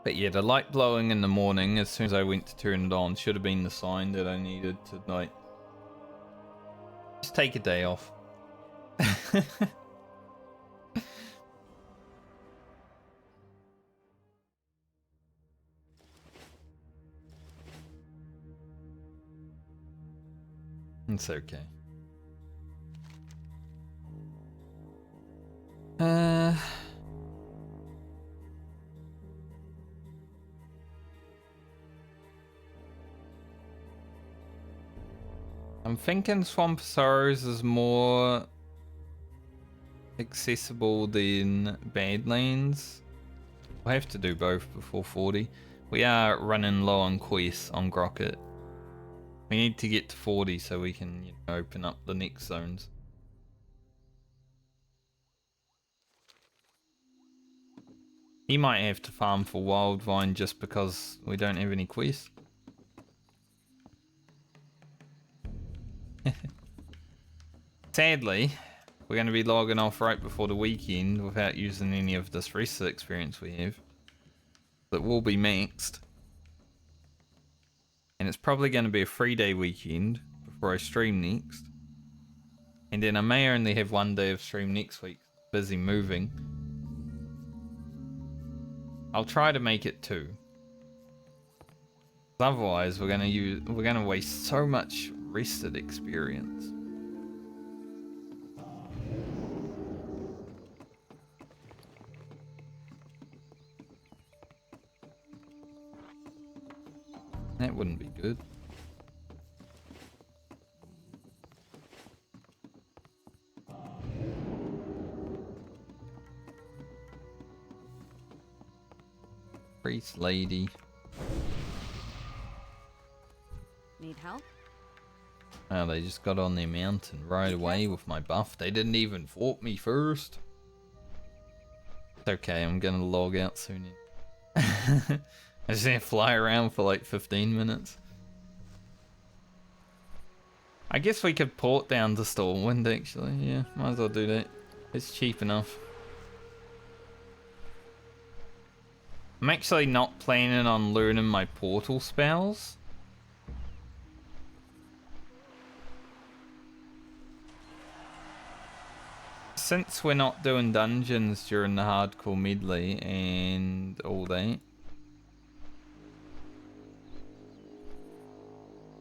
But yeah, the light blowing in the morning as soon as I went to turn it on should have been the sign that I needed to like just take a day off. It's okay. I'm thinking Swamp Sorrows is more accessible than Badlands. We'll have to do both before 40. We are running low on quests on Grocket. We need to get to 40 so we can open up the next zones. He might have to farm for Wildvine just because we don't have any quests. Sadly, we're going to be logging off right before the weekend without using any of this rest of the experience we have. That will be maxed. And it's probably going to be a 3-day weekend before I stream next. And then I may only have 1 day of stream next week. Busy moving. I'll try to make it 2. Otherwise, we're gonna waste so much rested experience. That wouldn't be good. Priest lady. Need help? Oh, they just got on their mountain right away with my buff. They didn't even fought me first. It's okay, I'm gonna log out soon. I just need to fly around for like 15 minutes. I guess we could port down to Stormwind actually. Yeah, might as well do that. It's cheap enough. I'm actually not planning on learning my portal spells. Since we're not doing dungeons during the hardcore medley and all that,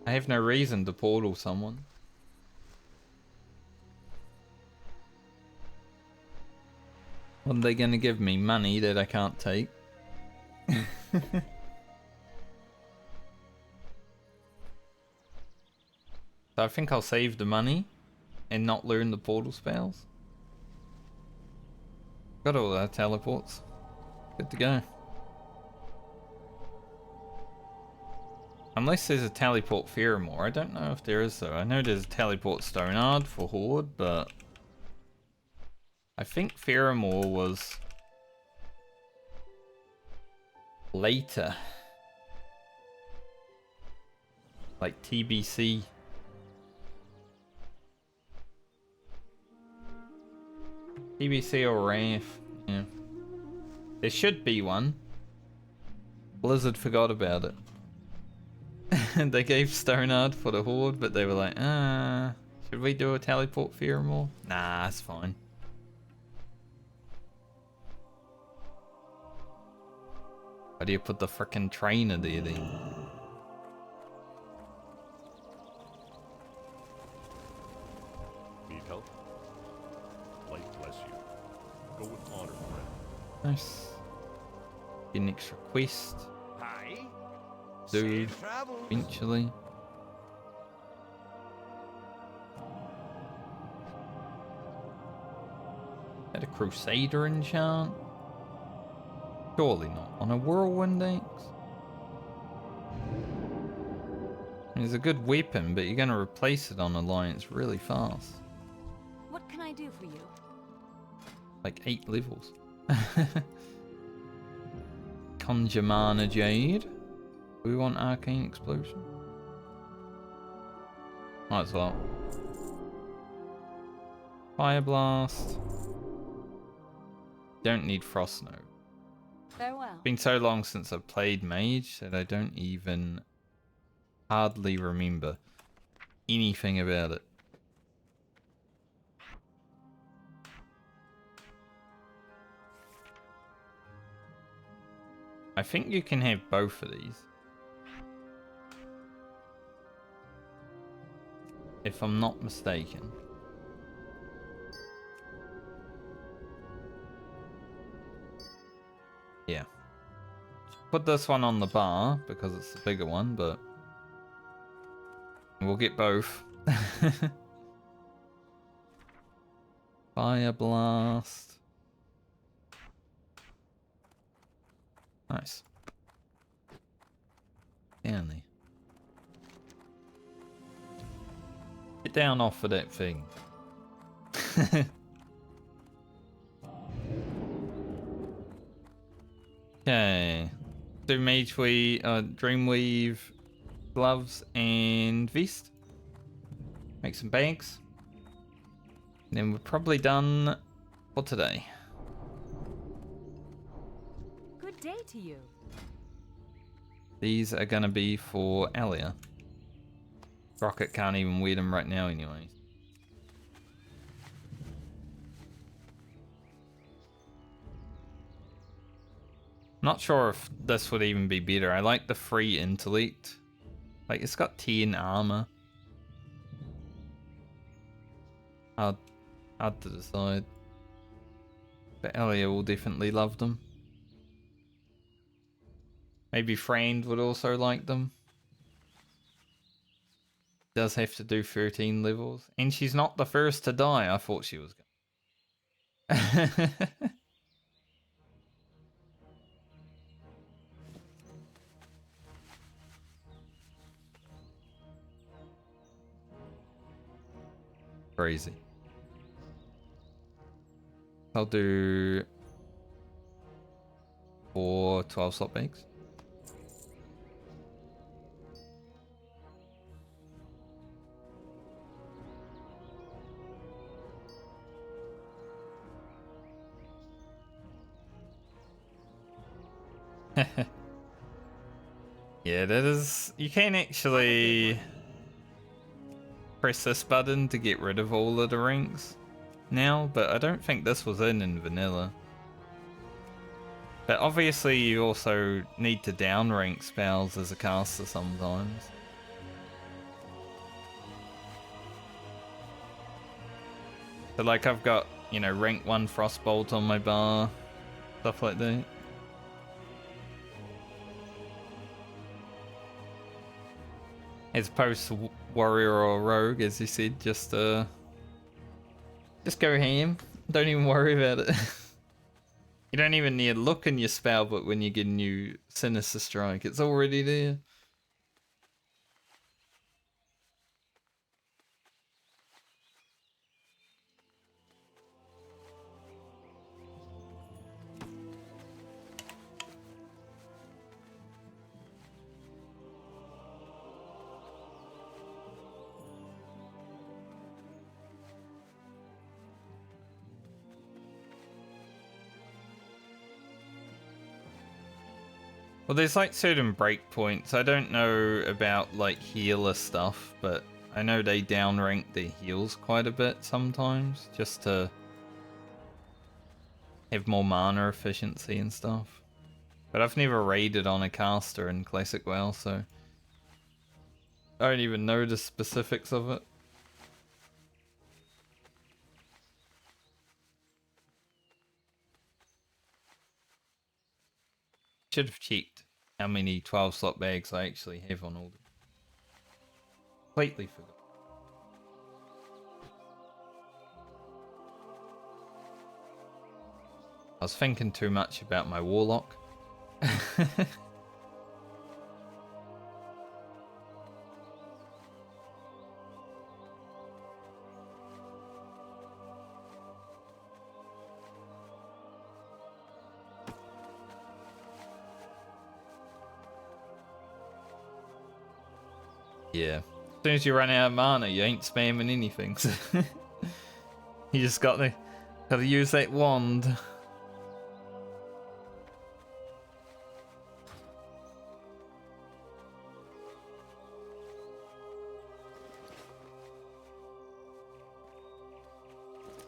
I have no reason to portal someone. What are they gonna give me? Money that I can't take? So I think I'll save the money and not learn the portal spells. Got all our teleports. Good to go. Unless there's a teleport Pheramore. I don't know if there is though. I know there's a teleport Stonard for Horde, but I think Pheramore was later. Like TBC. TBC or RAF. Yeah. There should be one. Blizzard forgot about it. They gave Stonard for the Horde, but they were like, should we do a teleport Pheramore? Nah, it's fine. Why do you put the frickin' trainer there then? Need help? Light bless you. Go with honor, friend. Nice. Get an extra quest. Hi. Dude, Safe travels. eventually. Had a Crusader enchant? Surely not. On a Whirlwind Axe? It's a good weapon, but you're going to replace it on Alliance really fast. What can I do for you? Like 8 levels. Conjure Mana Jade. Do we want Arcane Explosion? Might as well. Fire Blast. Don't need Frost Node. Farewell. Been so long since I've played Mage that I don't even hardly remember anything about it. I think you can have both of these. If I'm not mistaken. Yeah. Put this one on the bar because it's the bigger one, but we'll get both. Fire Blast. Nice. Down there. Get down off of that thing. Okay. Do Dreamweave gloves and vest. Make some bags. Then we're probably done for today. Good day to you. These are gonna be for Alia. Rocket can't even wear them right now anyways. Not sure if this would even be better. I like the free intellect. Like, it's got 10 armor. Hard to decide. But Elia will definitely love them. Maybe Friend would also like them. Does have to do 13 levels. And she's not the first to die. I thought she was going. Crazy. I'll do 4 12 slot bags. Yeah, that is... You can actually press this button to get rid of all of the ranks now, but I don't think this was in vanilla. But obviously you also need to downrank spells as a caster sometimes. So like I've got, you know, rank 1 Frostbolt on my bar, stuff like that. As opposed to warrior or rogue, as you said, just go ham. Don't even worry about it. You don't even need to look in your spell book when you get a new Sinister Strike. It's already there. Well, there's like certain breakpoints. I don't know about like healer stuff, but I know they downrank their heals quite a bit sometimes, just to have more mana efficiency and stuff. But I've never raided on a caster in Classic WoW, so I don't even know the specifics of it. Should have checked how many 12 slot bags I actually have on all them. Completely forgot. I was thinking too much about my Warlock. Yeah. As soon as you run out of mana, you ain't spamming anything. So you just gotta use that wand.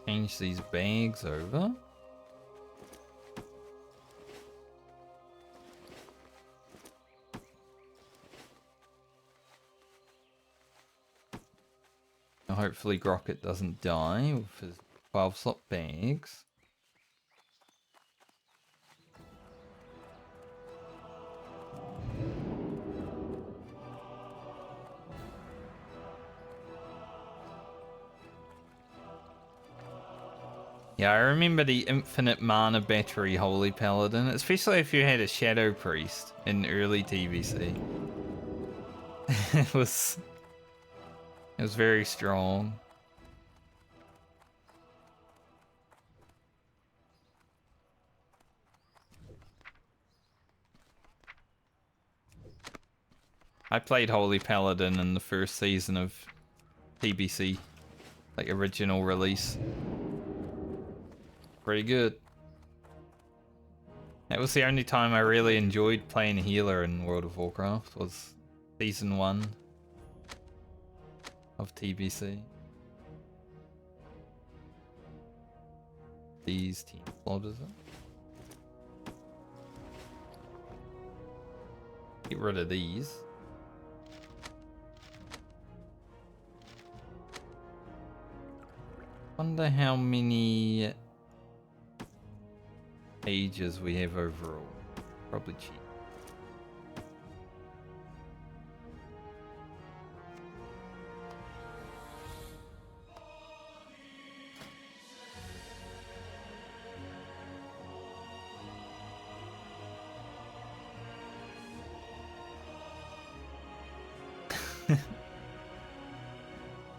Change these bags over. Now hopefully Grocket doesn't die with his 12 slot bags. Yeah, I remember the infinite mana battery Holy Paladin, especially if you had a Shadow Priest in early TBC. It was very strong. I played Holy Paladin in the first season of TBC like original release. Pretty good. That was the only time I really enjoyed playing healer in World of Warcraft, was Season 1 of TBC. These team slaughters it. Get rid of these. Wonder how many pages we have overall. Probably cheap.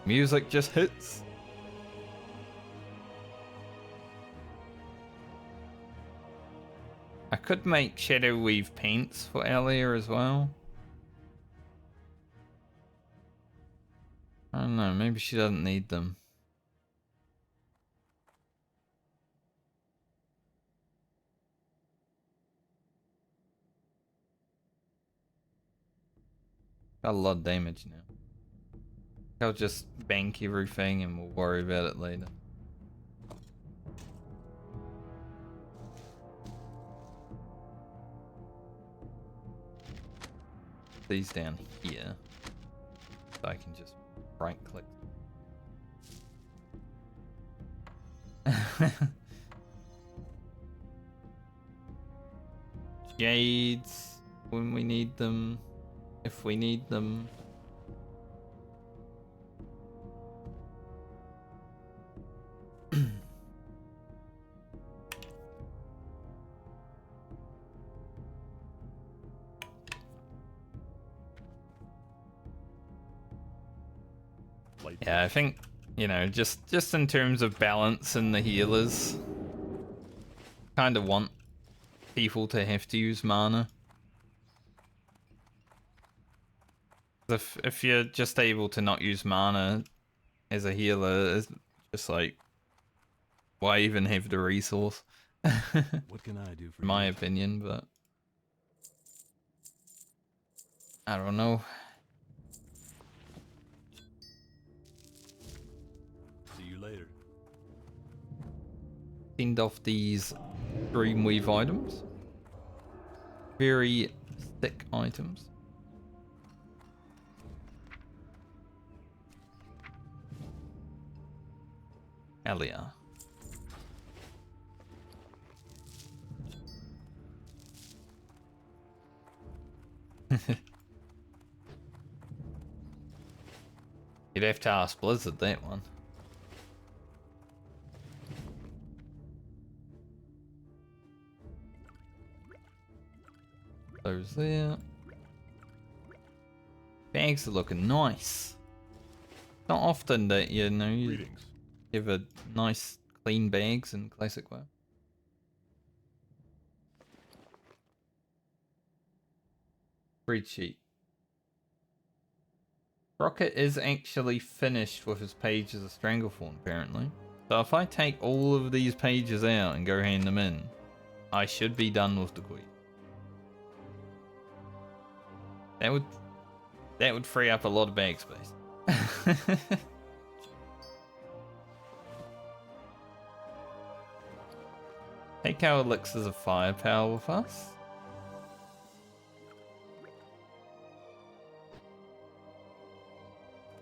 Music just hits. I could make Shadow Weave paints for Elia as well. I don't know, maybe she doesn't need them. Got a lot of damage now. I'll just bank everything and we'll worry about it later. These down here. So I can just right click. Jades when we need them. If we need them. Yeah, I think, you know, just in terms of balance in the healers, kind of want people to have to use mana. If you're just able to not use mana as a healer, it's just like, why even have the resource? What can I do for In my you? opinion, but I don't know. See you later. End off these Dreamweave items. Very thick items. Elia. You'd have to ask Blizzard that one. Those there. Bags are looking nice. Not often that, you know, you Greetings. give a nice clean bags in Classic WoW. Breed sheet. Rocket is actually finished with his pages of Stranglethorn, apparently. So if I take all of these pages out and go hand them in, I should be done with the queen. That would free up a lot of bag space. Take our elixirs of firepower with us.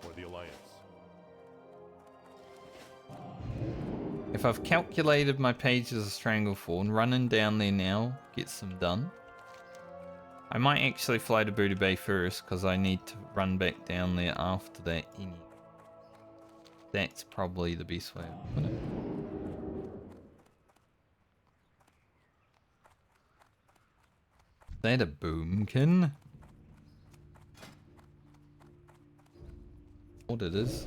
For the Alliance. If I've calculated my pages of Stranglethorn, running down there now gets them done. I might actually fly to Buddha Bay first because I need to run back down there after that anyway. That's probably the best way of putting it. Is that a boomkin? What it is?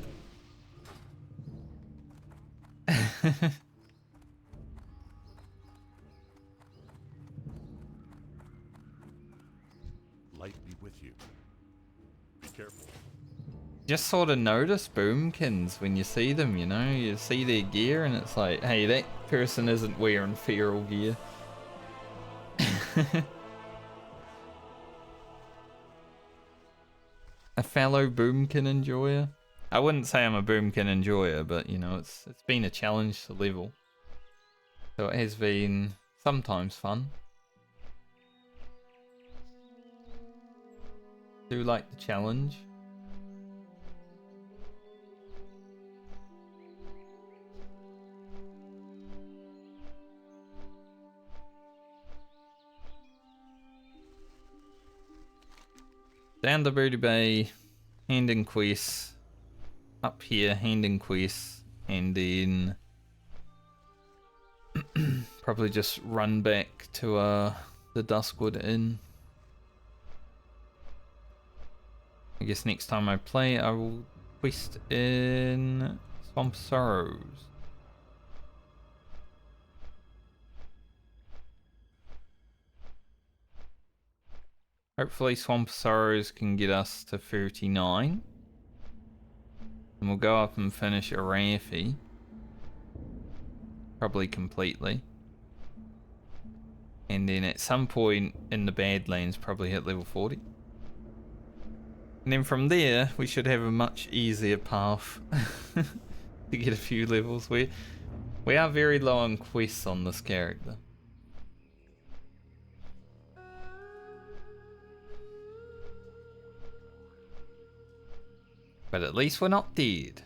Light be with you. Be careful. Just sort of notice boomkins when you see them, you know? You see their gear and it's like, hey, that person isn't wearing feral gear. A fellow boomkin enjoyer? I wouldn't say I'm a boomkin enjoyer, but you know, it's been a challenge to level. So it has been sometimes fun. Do like the challenge. Down the Booty Bay, hand in quests. Up here, hand in quests. And then probably just run back to the Duskwood Inn. I guess next time I play, I will quest in Swamp Sorrows. Hopefully Swamp Sorrows can get us to 39. And we'll go up and finish Arathi. Probably completely. And then at some point in the Badlands, probably hit level 40. And then from there, we should have a much easier path to get a few levels. We are very low on quests on this character. But at least we're not dead.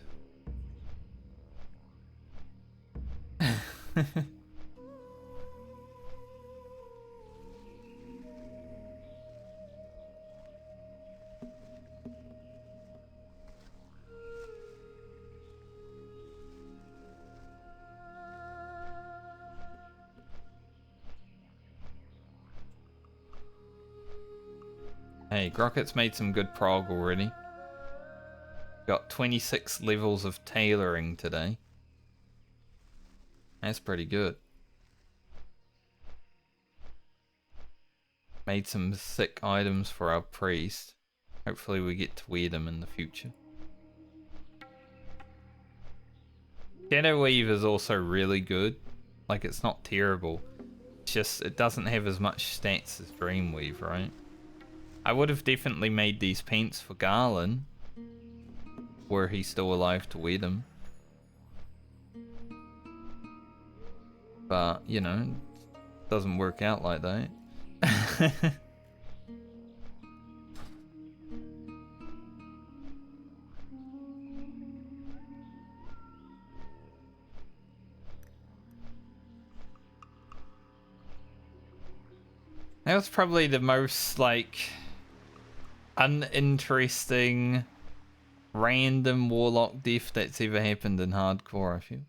Hey, Grocket's made some good prog already. Got 26 levels of tailoring today. That's pretty good. Made some sick items for our priest. Hopefully we get to wear them in the future. Shadow Weave is also really good. Like, it's not terrible. It's just, it doesn't have as much stats as Dreamweave, right? I would have definitely made these pants for Garland, were he still alive to wear them. But, you know, it doesn't work out like that. That was probably the most, like, uninteresting, random Warlock death that's ever happened in hardcore, I feel.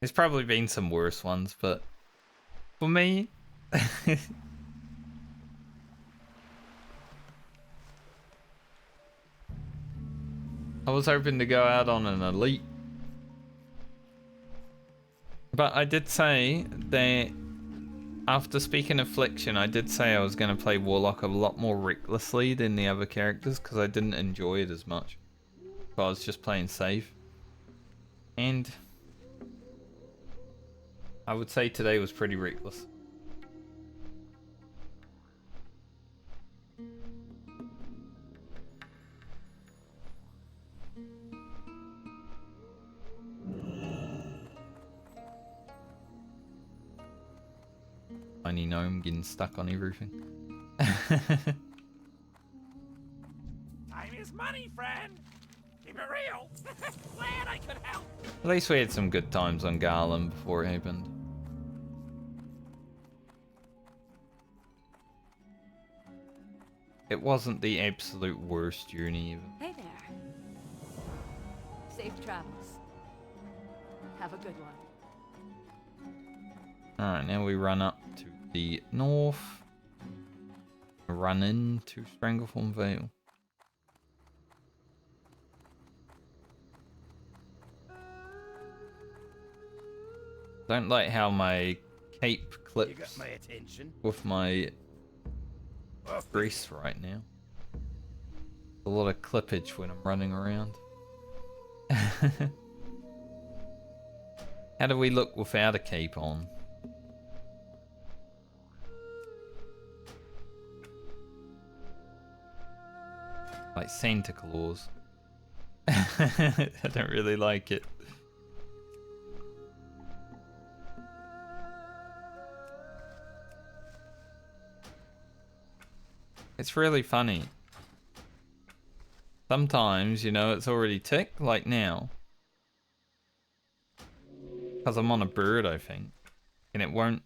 There's probably been some worse ones, but for me... I was hoping to go out on an elite. But I did say that after speaking Affliction, I did say I was going to play Warlock a lot more recklessly than the other characters because I didn't enjoy it as much. So I was just playing safe. And I would say today was pretty reckless. Tiny gnome getting stuck on everything. Time is money, friend. Keep it real. Glad I could help. At least we had some good times on Garland before it happened. It wasn't the absolute worst journey even. Hey there. Safe travels. Have a good one. Alright, now we run up to the north. Run into Stranglethorn Vale. Don't like how my cape You got clips my attention. with my dress right now. A lot of clippage when I'm running around. How do we look without a cape on? Like Santa Claus. I don't really like it. It's really funny. Sometimes, you know, it's already ticked, like now. Because I'm on a bird, I think. And it won't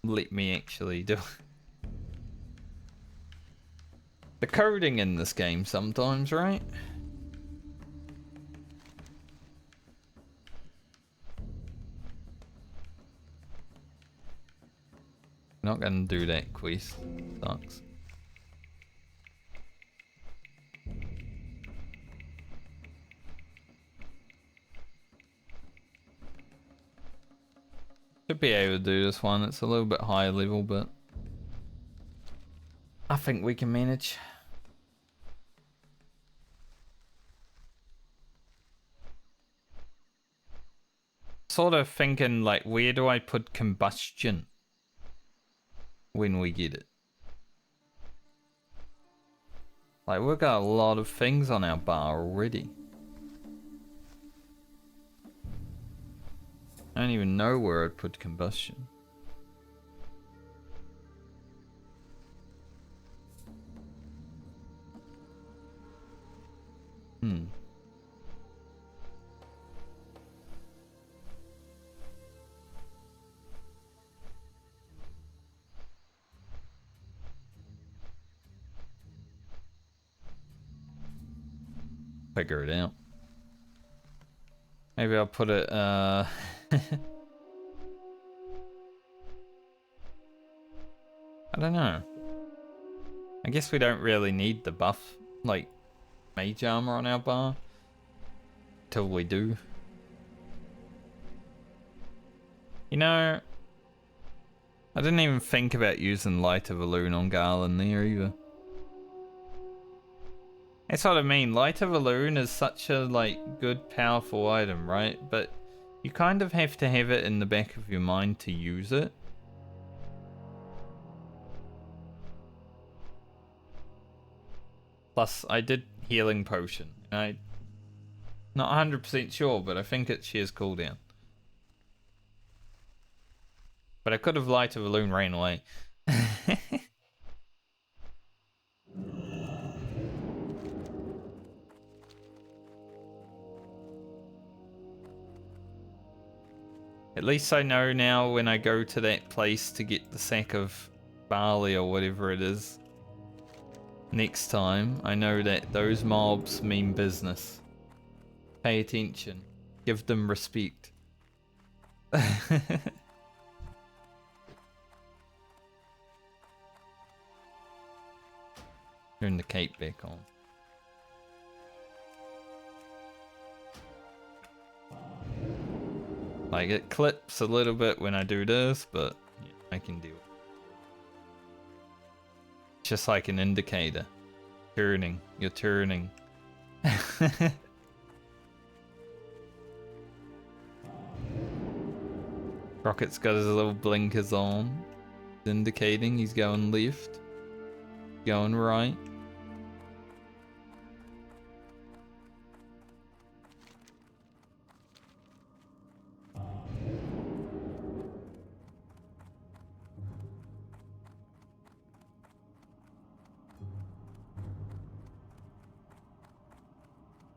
let me actually do it. The coding in this game sometimes, right? Not gonna do that quest. Sucks. Should be able to do this one. It's a little bit higher level, but I think we can manage. Sort of thinking like, where do I put combustion when we get it? Like, we've got a lot of things on our bar already. I don't even know where I'd put combustion. Figure it out. Maybe I'll put it, I don't know. I guess we don't really need the buff, like, mage armor on our bar. Till we do. You know, I didn't even think about using Light of Elune on Garland there either. That's what I mean. Light of Elune is such a, like, good, powerful item, right? But you kind of have to have it in the back of your mind to use it. Plus, I did Healing Potion. I'm not 100% sure, but I think it shares cooldown. But I could have Light of Elune ran away. At least I know now when I go to that place to get the sack of barley or whatever it is. Next time, I know that those mobs mean business. Pay attention. Give them respect. Turn the cape back on. Like, it clips a little bit when I do this, but yeah, I can do it. Just like an indicator. Turning. You're turning. Rocket's got his little blinkers on. It's indicating he's going left. Going right.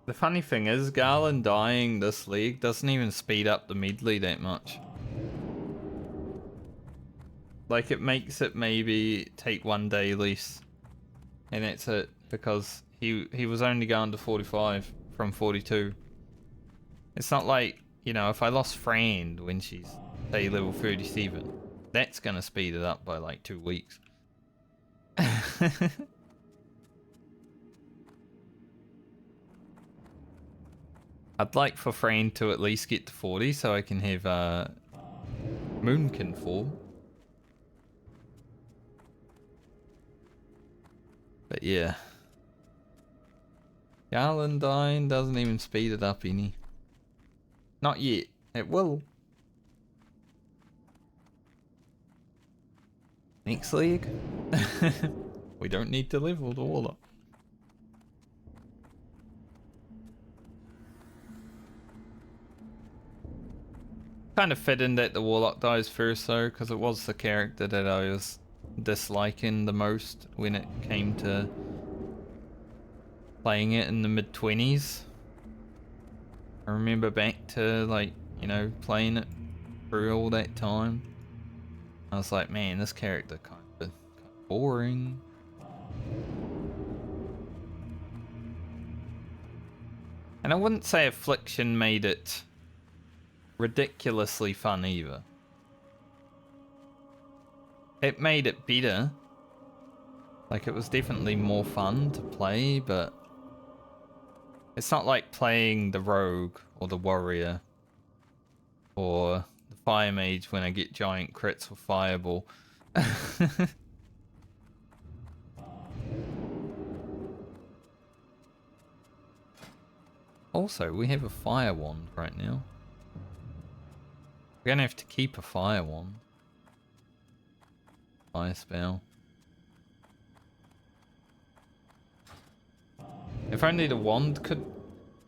The funny thing is, Garland dying this leg doesn't even speed up the Medley that much. Like, it makes it maybe take 1 day less. And that's it, because he was only going to 45 from 42. It's not like, you know, if I lost Fran when she's, say, level 37, that's gonna speed it up by like 2 weeks. I'd like for Fran to at least get to 40 so I can have Moonkin form. But yeah, Garlandine doesn't even speed it up any. Not yet. It will. Next leg. We don't need to level the Warlock. Kind of fit in that the Warlock dies first though, because it was the character that I was disliking the most when it came to playing it in the mid-20s. I remember back to, like, you know, playing it through all that time. I was like, man, this character kind of boring. And I wouldn't say Affliction made it ridiculously fun either. It made it better. Like, it was definitely more fun to play, but it's not like playing the Rogue or the Warrior or the Fire Mage when I get giant crits with Fireball. Also, we have a Fire Wand right now. We're gonna have to keep a Fire Wand. Fire spell. If only the wand could,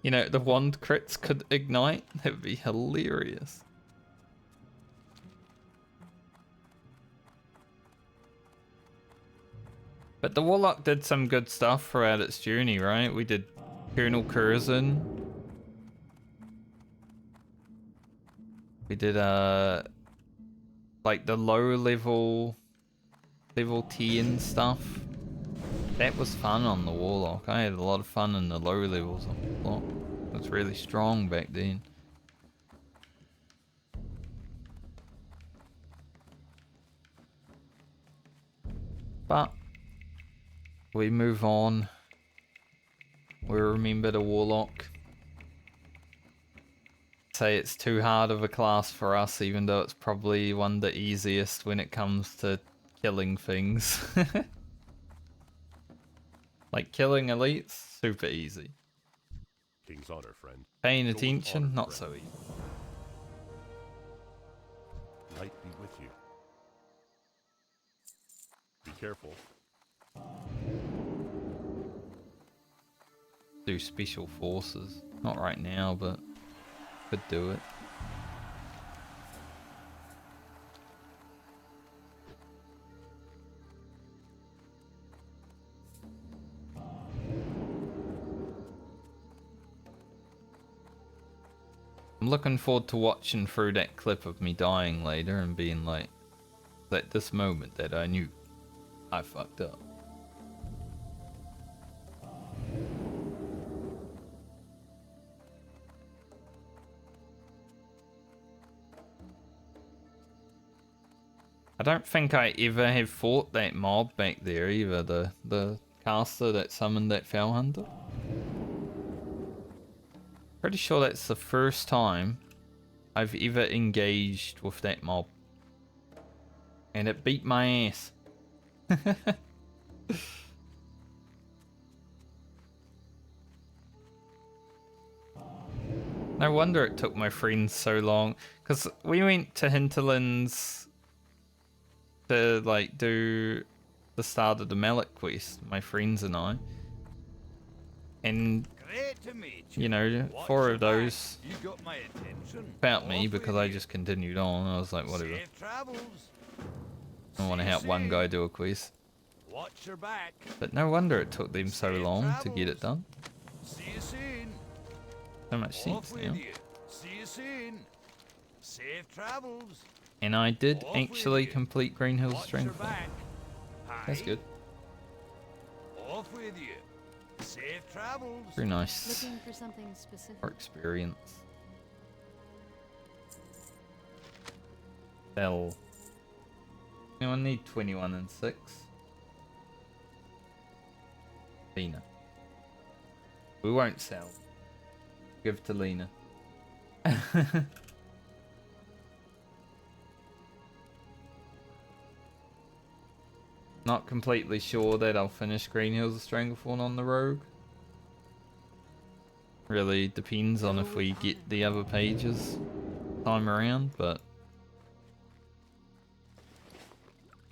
you know, the wand crits could ignite, that would be hilarious. But the Warlock did some good stuff throughout its journey, right? We did Colonel Curzon. We did, like the low level 10 stuff. That was fun on the Warlock. I had a lot of fun in the low levels on the Warlock. It was really strong back then. But we move on. We remember the Warlock. Say it's too hard of a class for us, even though it's probably one of the easiest when it comes to killing things. Like killing elites, super easy. King's honor, friend. Paying Go with attention, honor, not friend. so easy. Light be with you. Be careful. Do special forces. Not right now, but could do it. I'm looking forward to watching through that clip of me dying later and being like, at this moment that I knew I fucked up. I don't think I ever have fought that mob back there either, the caster that summoned that Fell Hunter. Pretty sure that's the first time I've ever engaged with that mob. And it beat my ass. No wonder it took my friends so long. Because we went to Hinterlands to like do the start of the Mallet quest, my friends and I. And Great to meet you. you know, Watch 4 your of back. those You got my attention. about me Off because with I you. just continued on. I was like, whatever. Safe travels. I want to See you help one soon. guy do a quest. Watch your back. But no wonder it took them so Safe long to get travels. it done. See you soon. So much Off sense with now. you. See you soon. Safe travels. And I did Off with actually you. complete Green Hills Watch your Strength. back. That's Aye. good. Off with you. Safe travels. Very nice Looking for something specific. for experience. Sell. Anyone need 21 and 6? Lena. We won't sell. Give to Lena. Not completely sure that I'll finish Green Hills of Stranglethorn on the Rogue. Really depends on if we get the other pages time around, but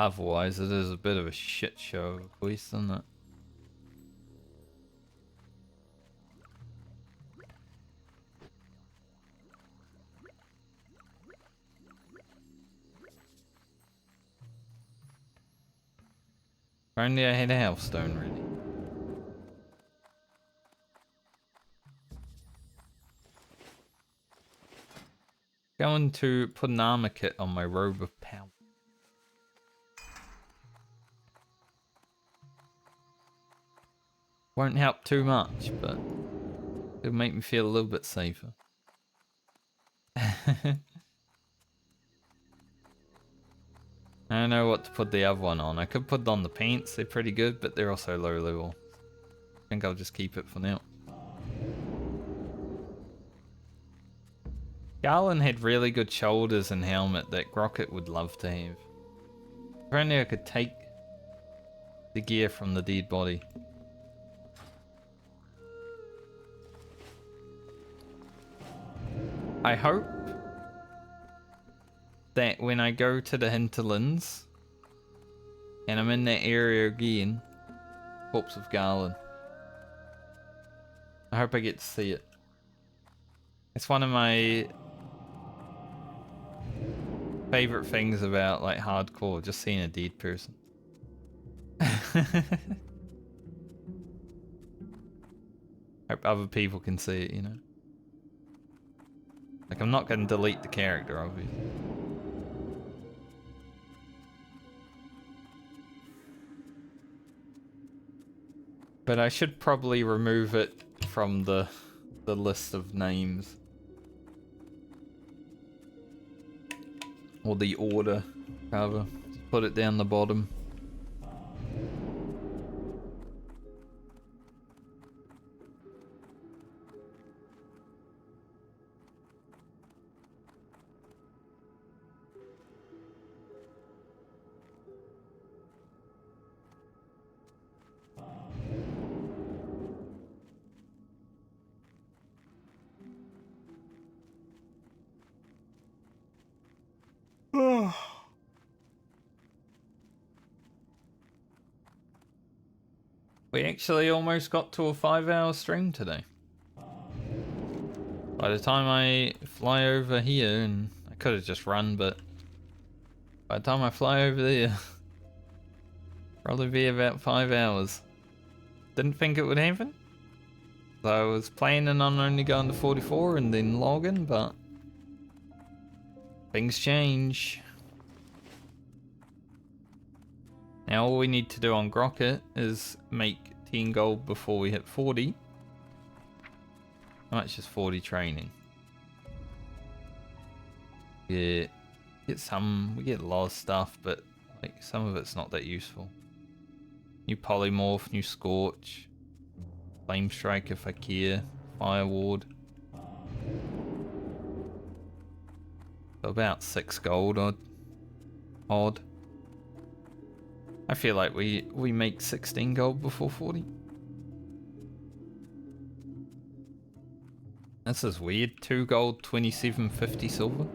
otherwise it is a bit of a shit show of a quest, isn't it? If only I had a healthstone ready. Going to put an armor kit on my robe of power. Won't help too much, but it'll make me feel a little bit safer. I don't know what to put the other one on. I could put on the pants, they're pretty good, but they're also low level. I think I'll just keep it for now. Garland had really good shoulders and helmet that Grocket would love to have. If only I could take the gear from the dead body. I hope that when I go to the hinterlands and I'm in that area again, Corpse of Garland, I hope I get to see it. It's one of my favorite things about like hardcore, just seeing a dead person. Hope other people can see it, you know. Like, I'm not going to delete the character, obviously. But I should probably remove it from the list of names. Or the order, rather. Just put it down the bottom. We actually almost got to a 5-hour stream today. By the time I fly over here, and I could have just run, but by the time I fly over there, probably be about 5 hours. Didn't think it would happen. So I was planning on only going to 44 and then logging, but things change. Now all we need to do on Grocket is make 10 gold before we hit 40. How much is 40 training? We get a lot of stuff, but like some of it's not that useful. New polymorph, new scorch, flame strike if I care, fire ward. So about 6 gold odd. I feel like we make 16 gold before 40. This is weird. 2 gold, 27.50 silver.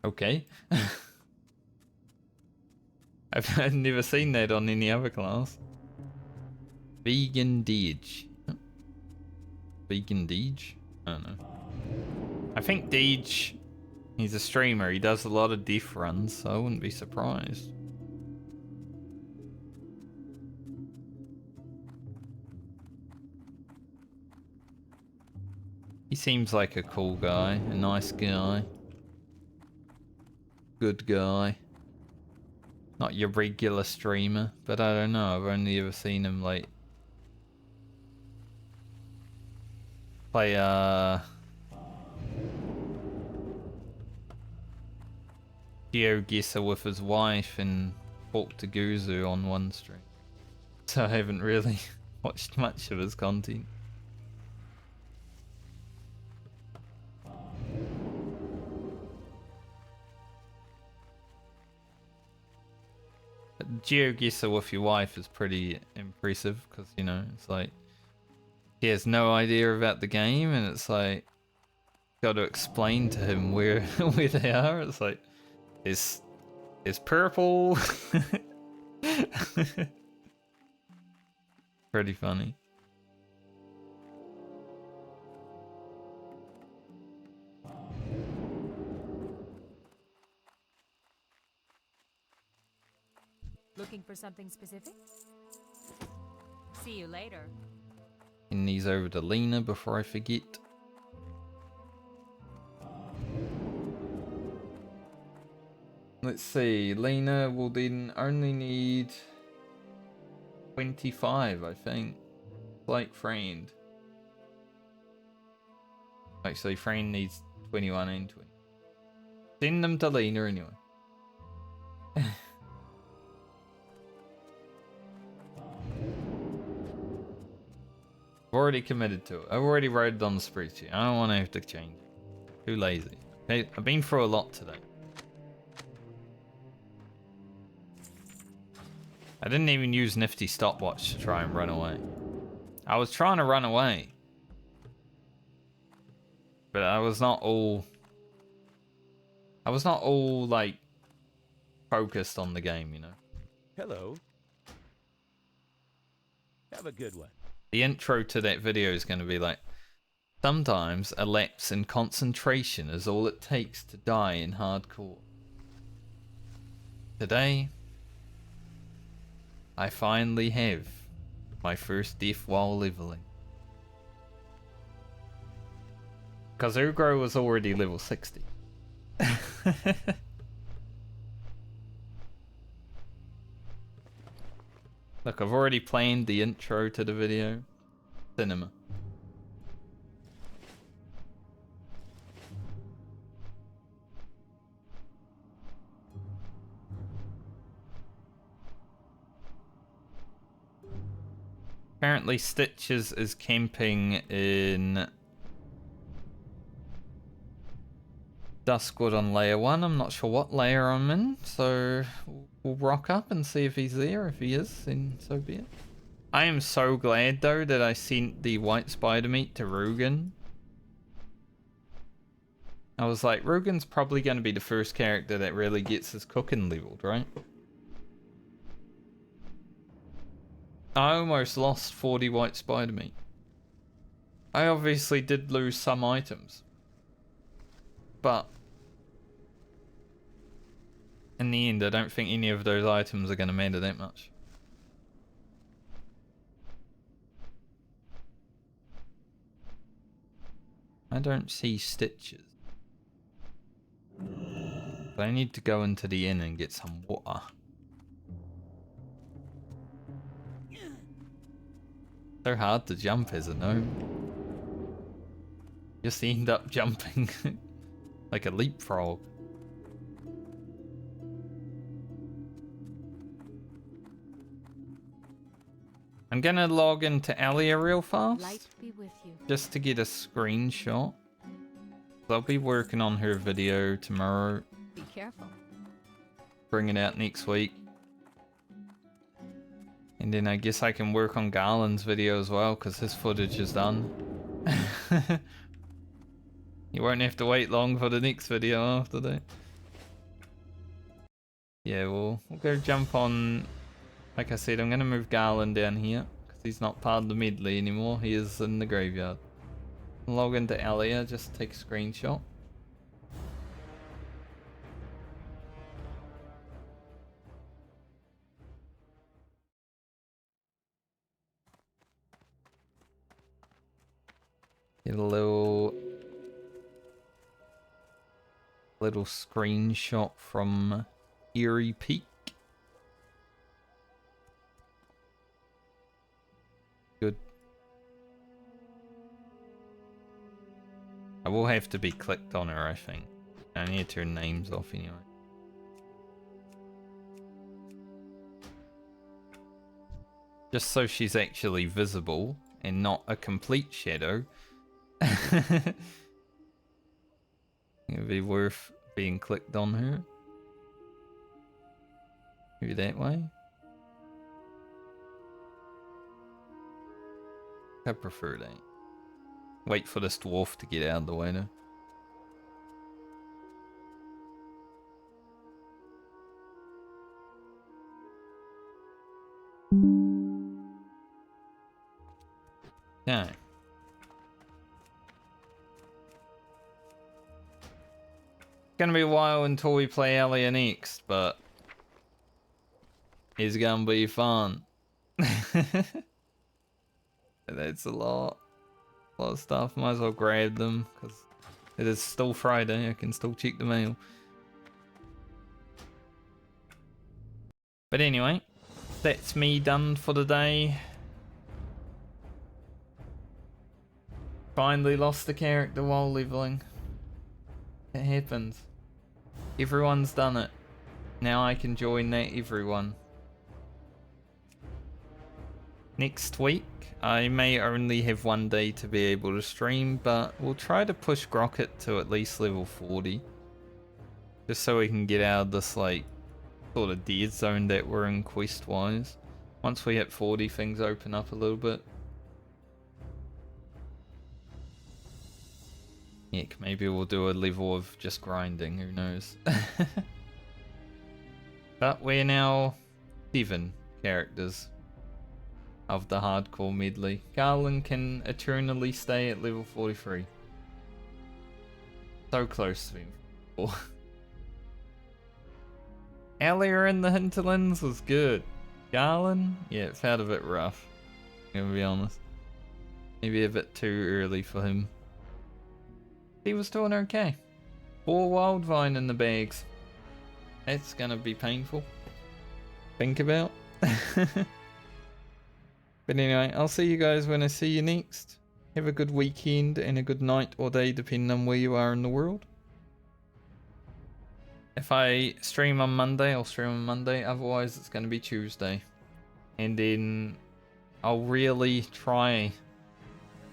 Okay. I've never seen that on any other class. Vegan Deej. Vegan Deej? I don't know. I think Deej, he's a streamer. He does a lot of death runs, so I wouldn't be surprised. He seems like a cool guy, a nice guy. Good guy. Not your regular streamer, but I don't know, I've only ever seen him like play GeoGuessr with his wife and talk to Guzu on one stream. So I haven't really watched much of his content. GeoGuessr with your wife is pretty impressive because, you know, it's like he has no idea about the game and it's like got to explain to him where where they are. It's like it's purple. Pretty funny. Looking for something specific? See you later. Getting these over to Lena before I forget. Let's see, Lena will then only need 25, I think. Like Friend. Actually, Friend needs 21 and 20. Send them to Lena anyway. I've already committed to it. I've already wrote it on the spreadsheet. I don't want to have to change it. Too lazy. Okay, I've been through a lot today. I didn't even use Nifty Stopwatch to try and run away. I was trying to run away. But I was not all like focused on the game, you know. Hello. Have a good one. The intro to that video is going to be like, sometimes a lapse in concentration is all it takes to die in hardcore. Today, I finally have my first death while leveling. Because Ugro was already level 60. Look, I've already planned the intro to the video. Cinema. Apparently Stitches is camping in Duskwood on layer 1. I'm not sure what layer I'm in, so we'll rock up and see if he's there. If he is, then so be it. I am so glad though that I sent the white spider meat to Rugen. I was like, Rugen's probably going to be the first character that really gets his cooking leveled, right? I almost lost 40 white spider meat. I obviously did lose some items. But in the end, I don't think any of those items are going to matter that much. I don't see Stitches. But I need to go into the inn and get some water. So hard to jump as a gnome. Just end up jumping like a leapfrog. I'm gonna log into Alia real fast. Light be with you. Just to get a screenshot. I'll be working on her video tomorrow. Be careful. Bring it out next week. And then I guess I can work on Garland's video as well, because his footage is done. You won't have to wait long for the next video after that. Yeah, we'll go jump on... Like I said, I'm going to move Garland down here, because he's not part of the Medley anymore. He is in the graveyard. Log into Alia, just take a screenshot. Get a little screenshot from Eerie Peak. Good. I will have to be clicked on her, I think. I need to turn names off anyway. Just so she's actually visible and not a complete shadow. It'd be worth being clicked on her. Maybe that way? I prefer that. Wait for this dwarf to get out of the way now. Okay. Gonna be a while until we play Alien next, but it's gonna be fun. That's a lot of stuff. Might as well grab them because it is still Friday. I can still check the mail. But anyway, that's me done for the day. Finally lost the character while leveling. It happens. Everyone's done it. Now I can join that everyone. Next week, I may only have one day to be able to stream, but we'll try to push Grocket to at least level 40. Just so we can get out of this, like, sort of dead zone that we're in quest-wise. Once we hit 40, things open up a little bit. Heck, maybe we'll do a level of just grinding, who knows. But we're now 7 characters of the hardcore medley. Garland can eternally stay at level 43. So close to him. Earlier in the hinterlands was good. Garland? Yeah, it felt a bit rough. I'm gonna be honest. Maybe a bit too early for him. He was doing okay. 4 wild vine in the bags. That's gonna be painful. Think about. But anyway, I'll see you guys when I see you next. Have a good weekend and a good night or day depending on where you are in the world. If I stream on Monday, I'll stream on Monday. Otherwise, it's going to be Tuesday. And then I'll really try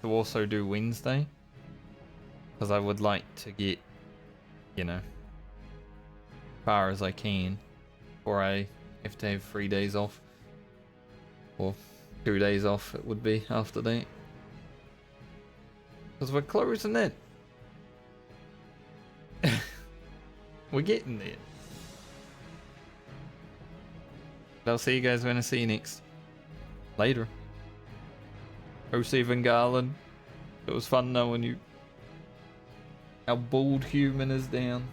to also do Wednesday. Because I would like to get, you know, far as I can. Or I have to have 3 days off. Or 2 days off it would be after that. Because we're closing it. We're getting there. But I'll see you guys when I see you next. Later. 07 Garland. It was fun knowing you. Our bald human is down.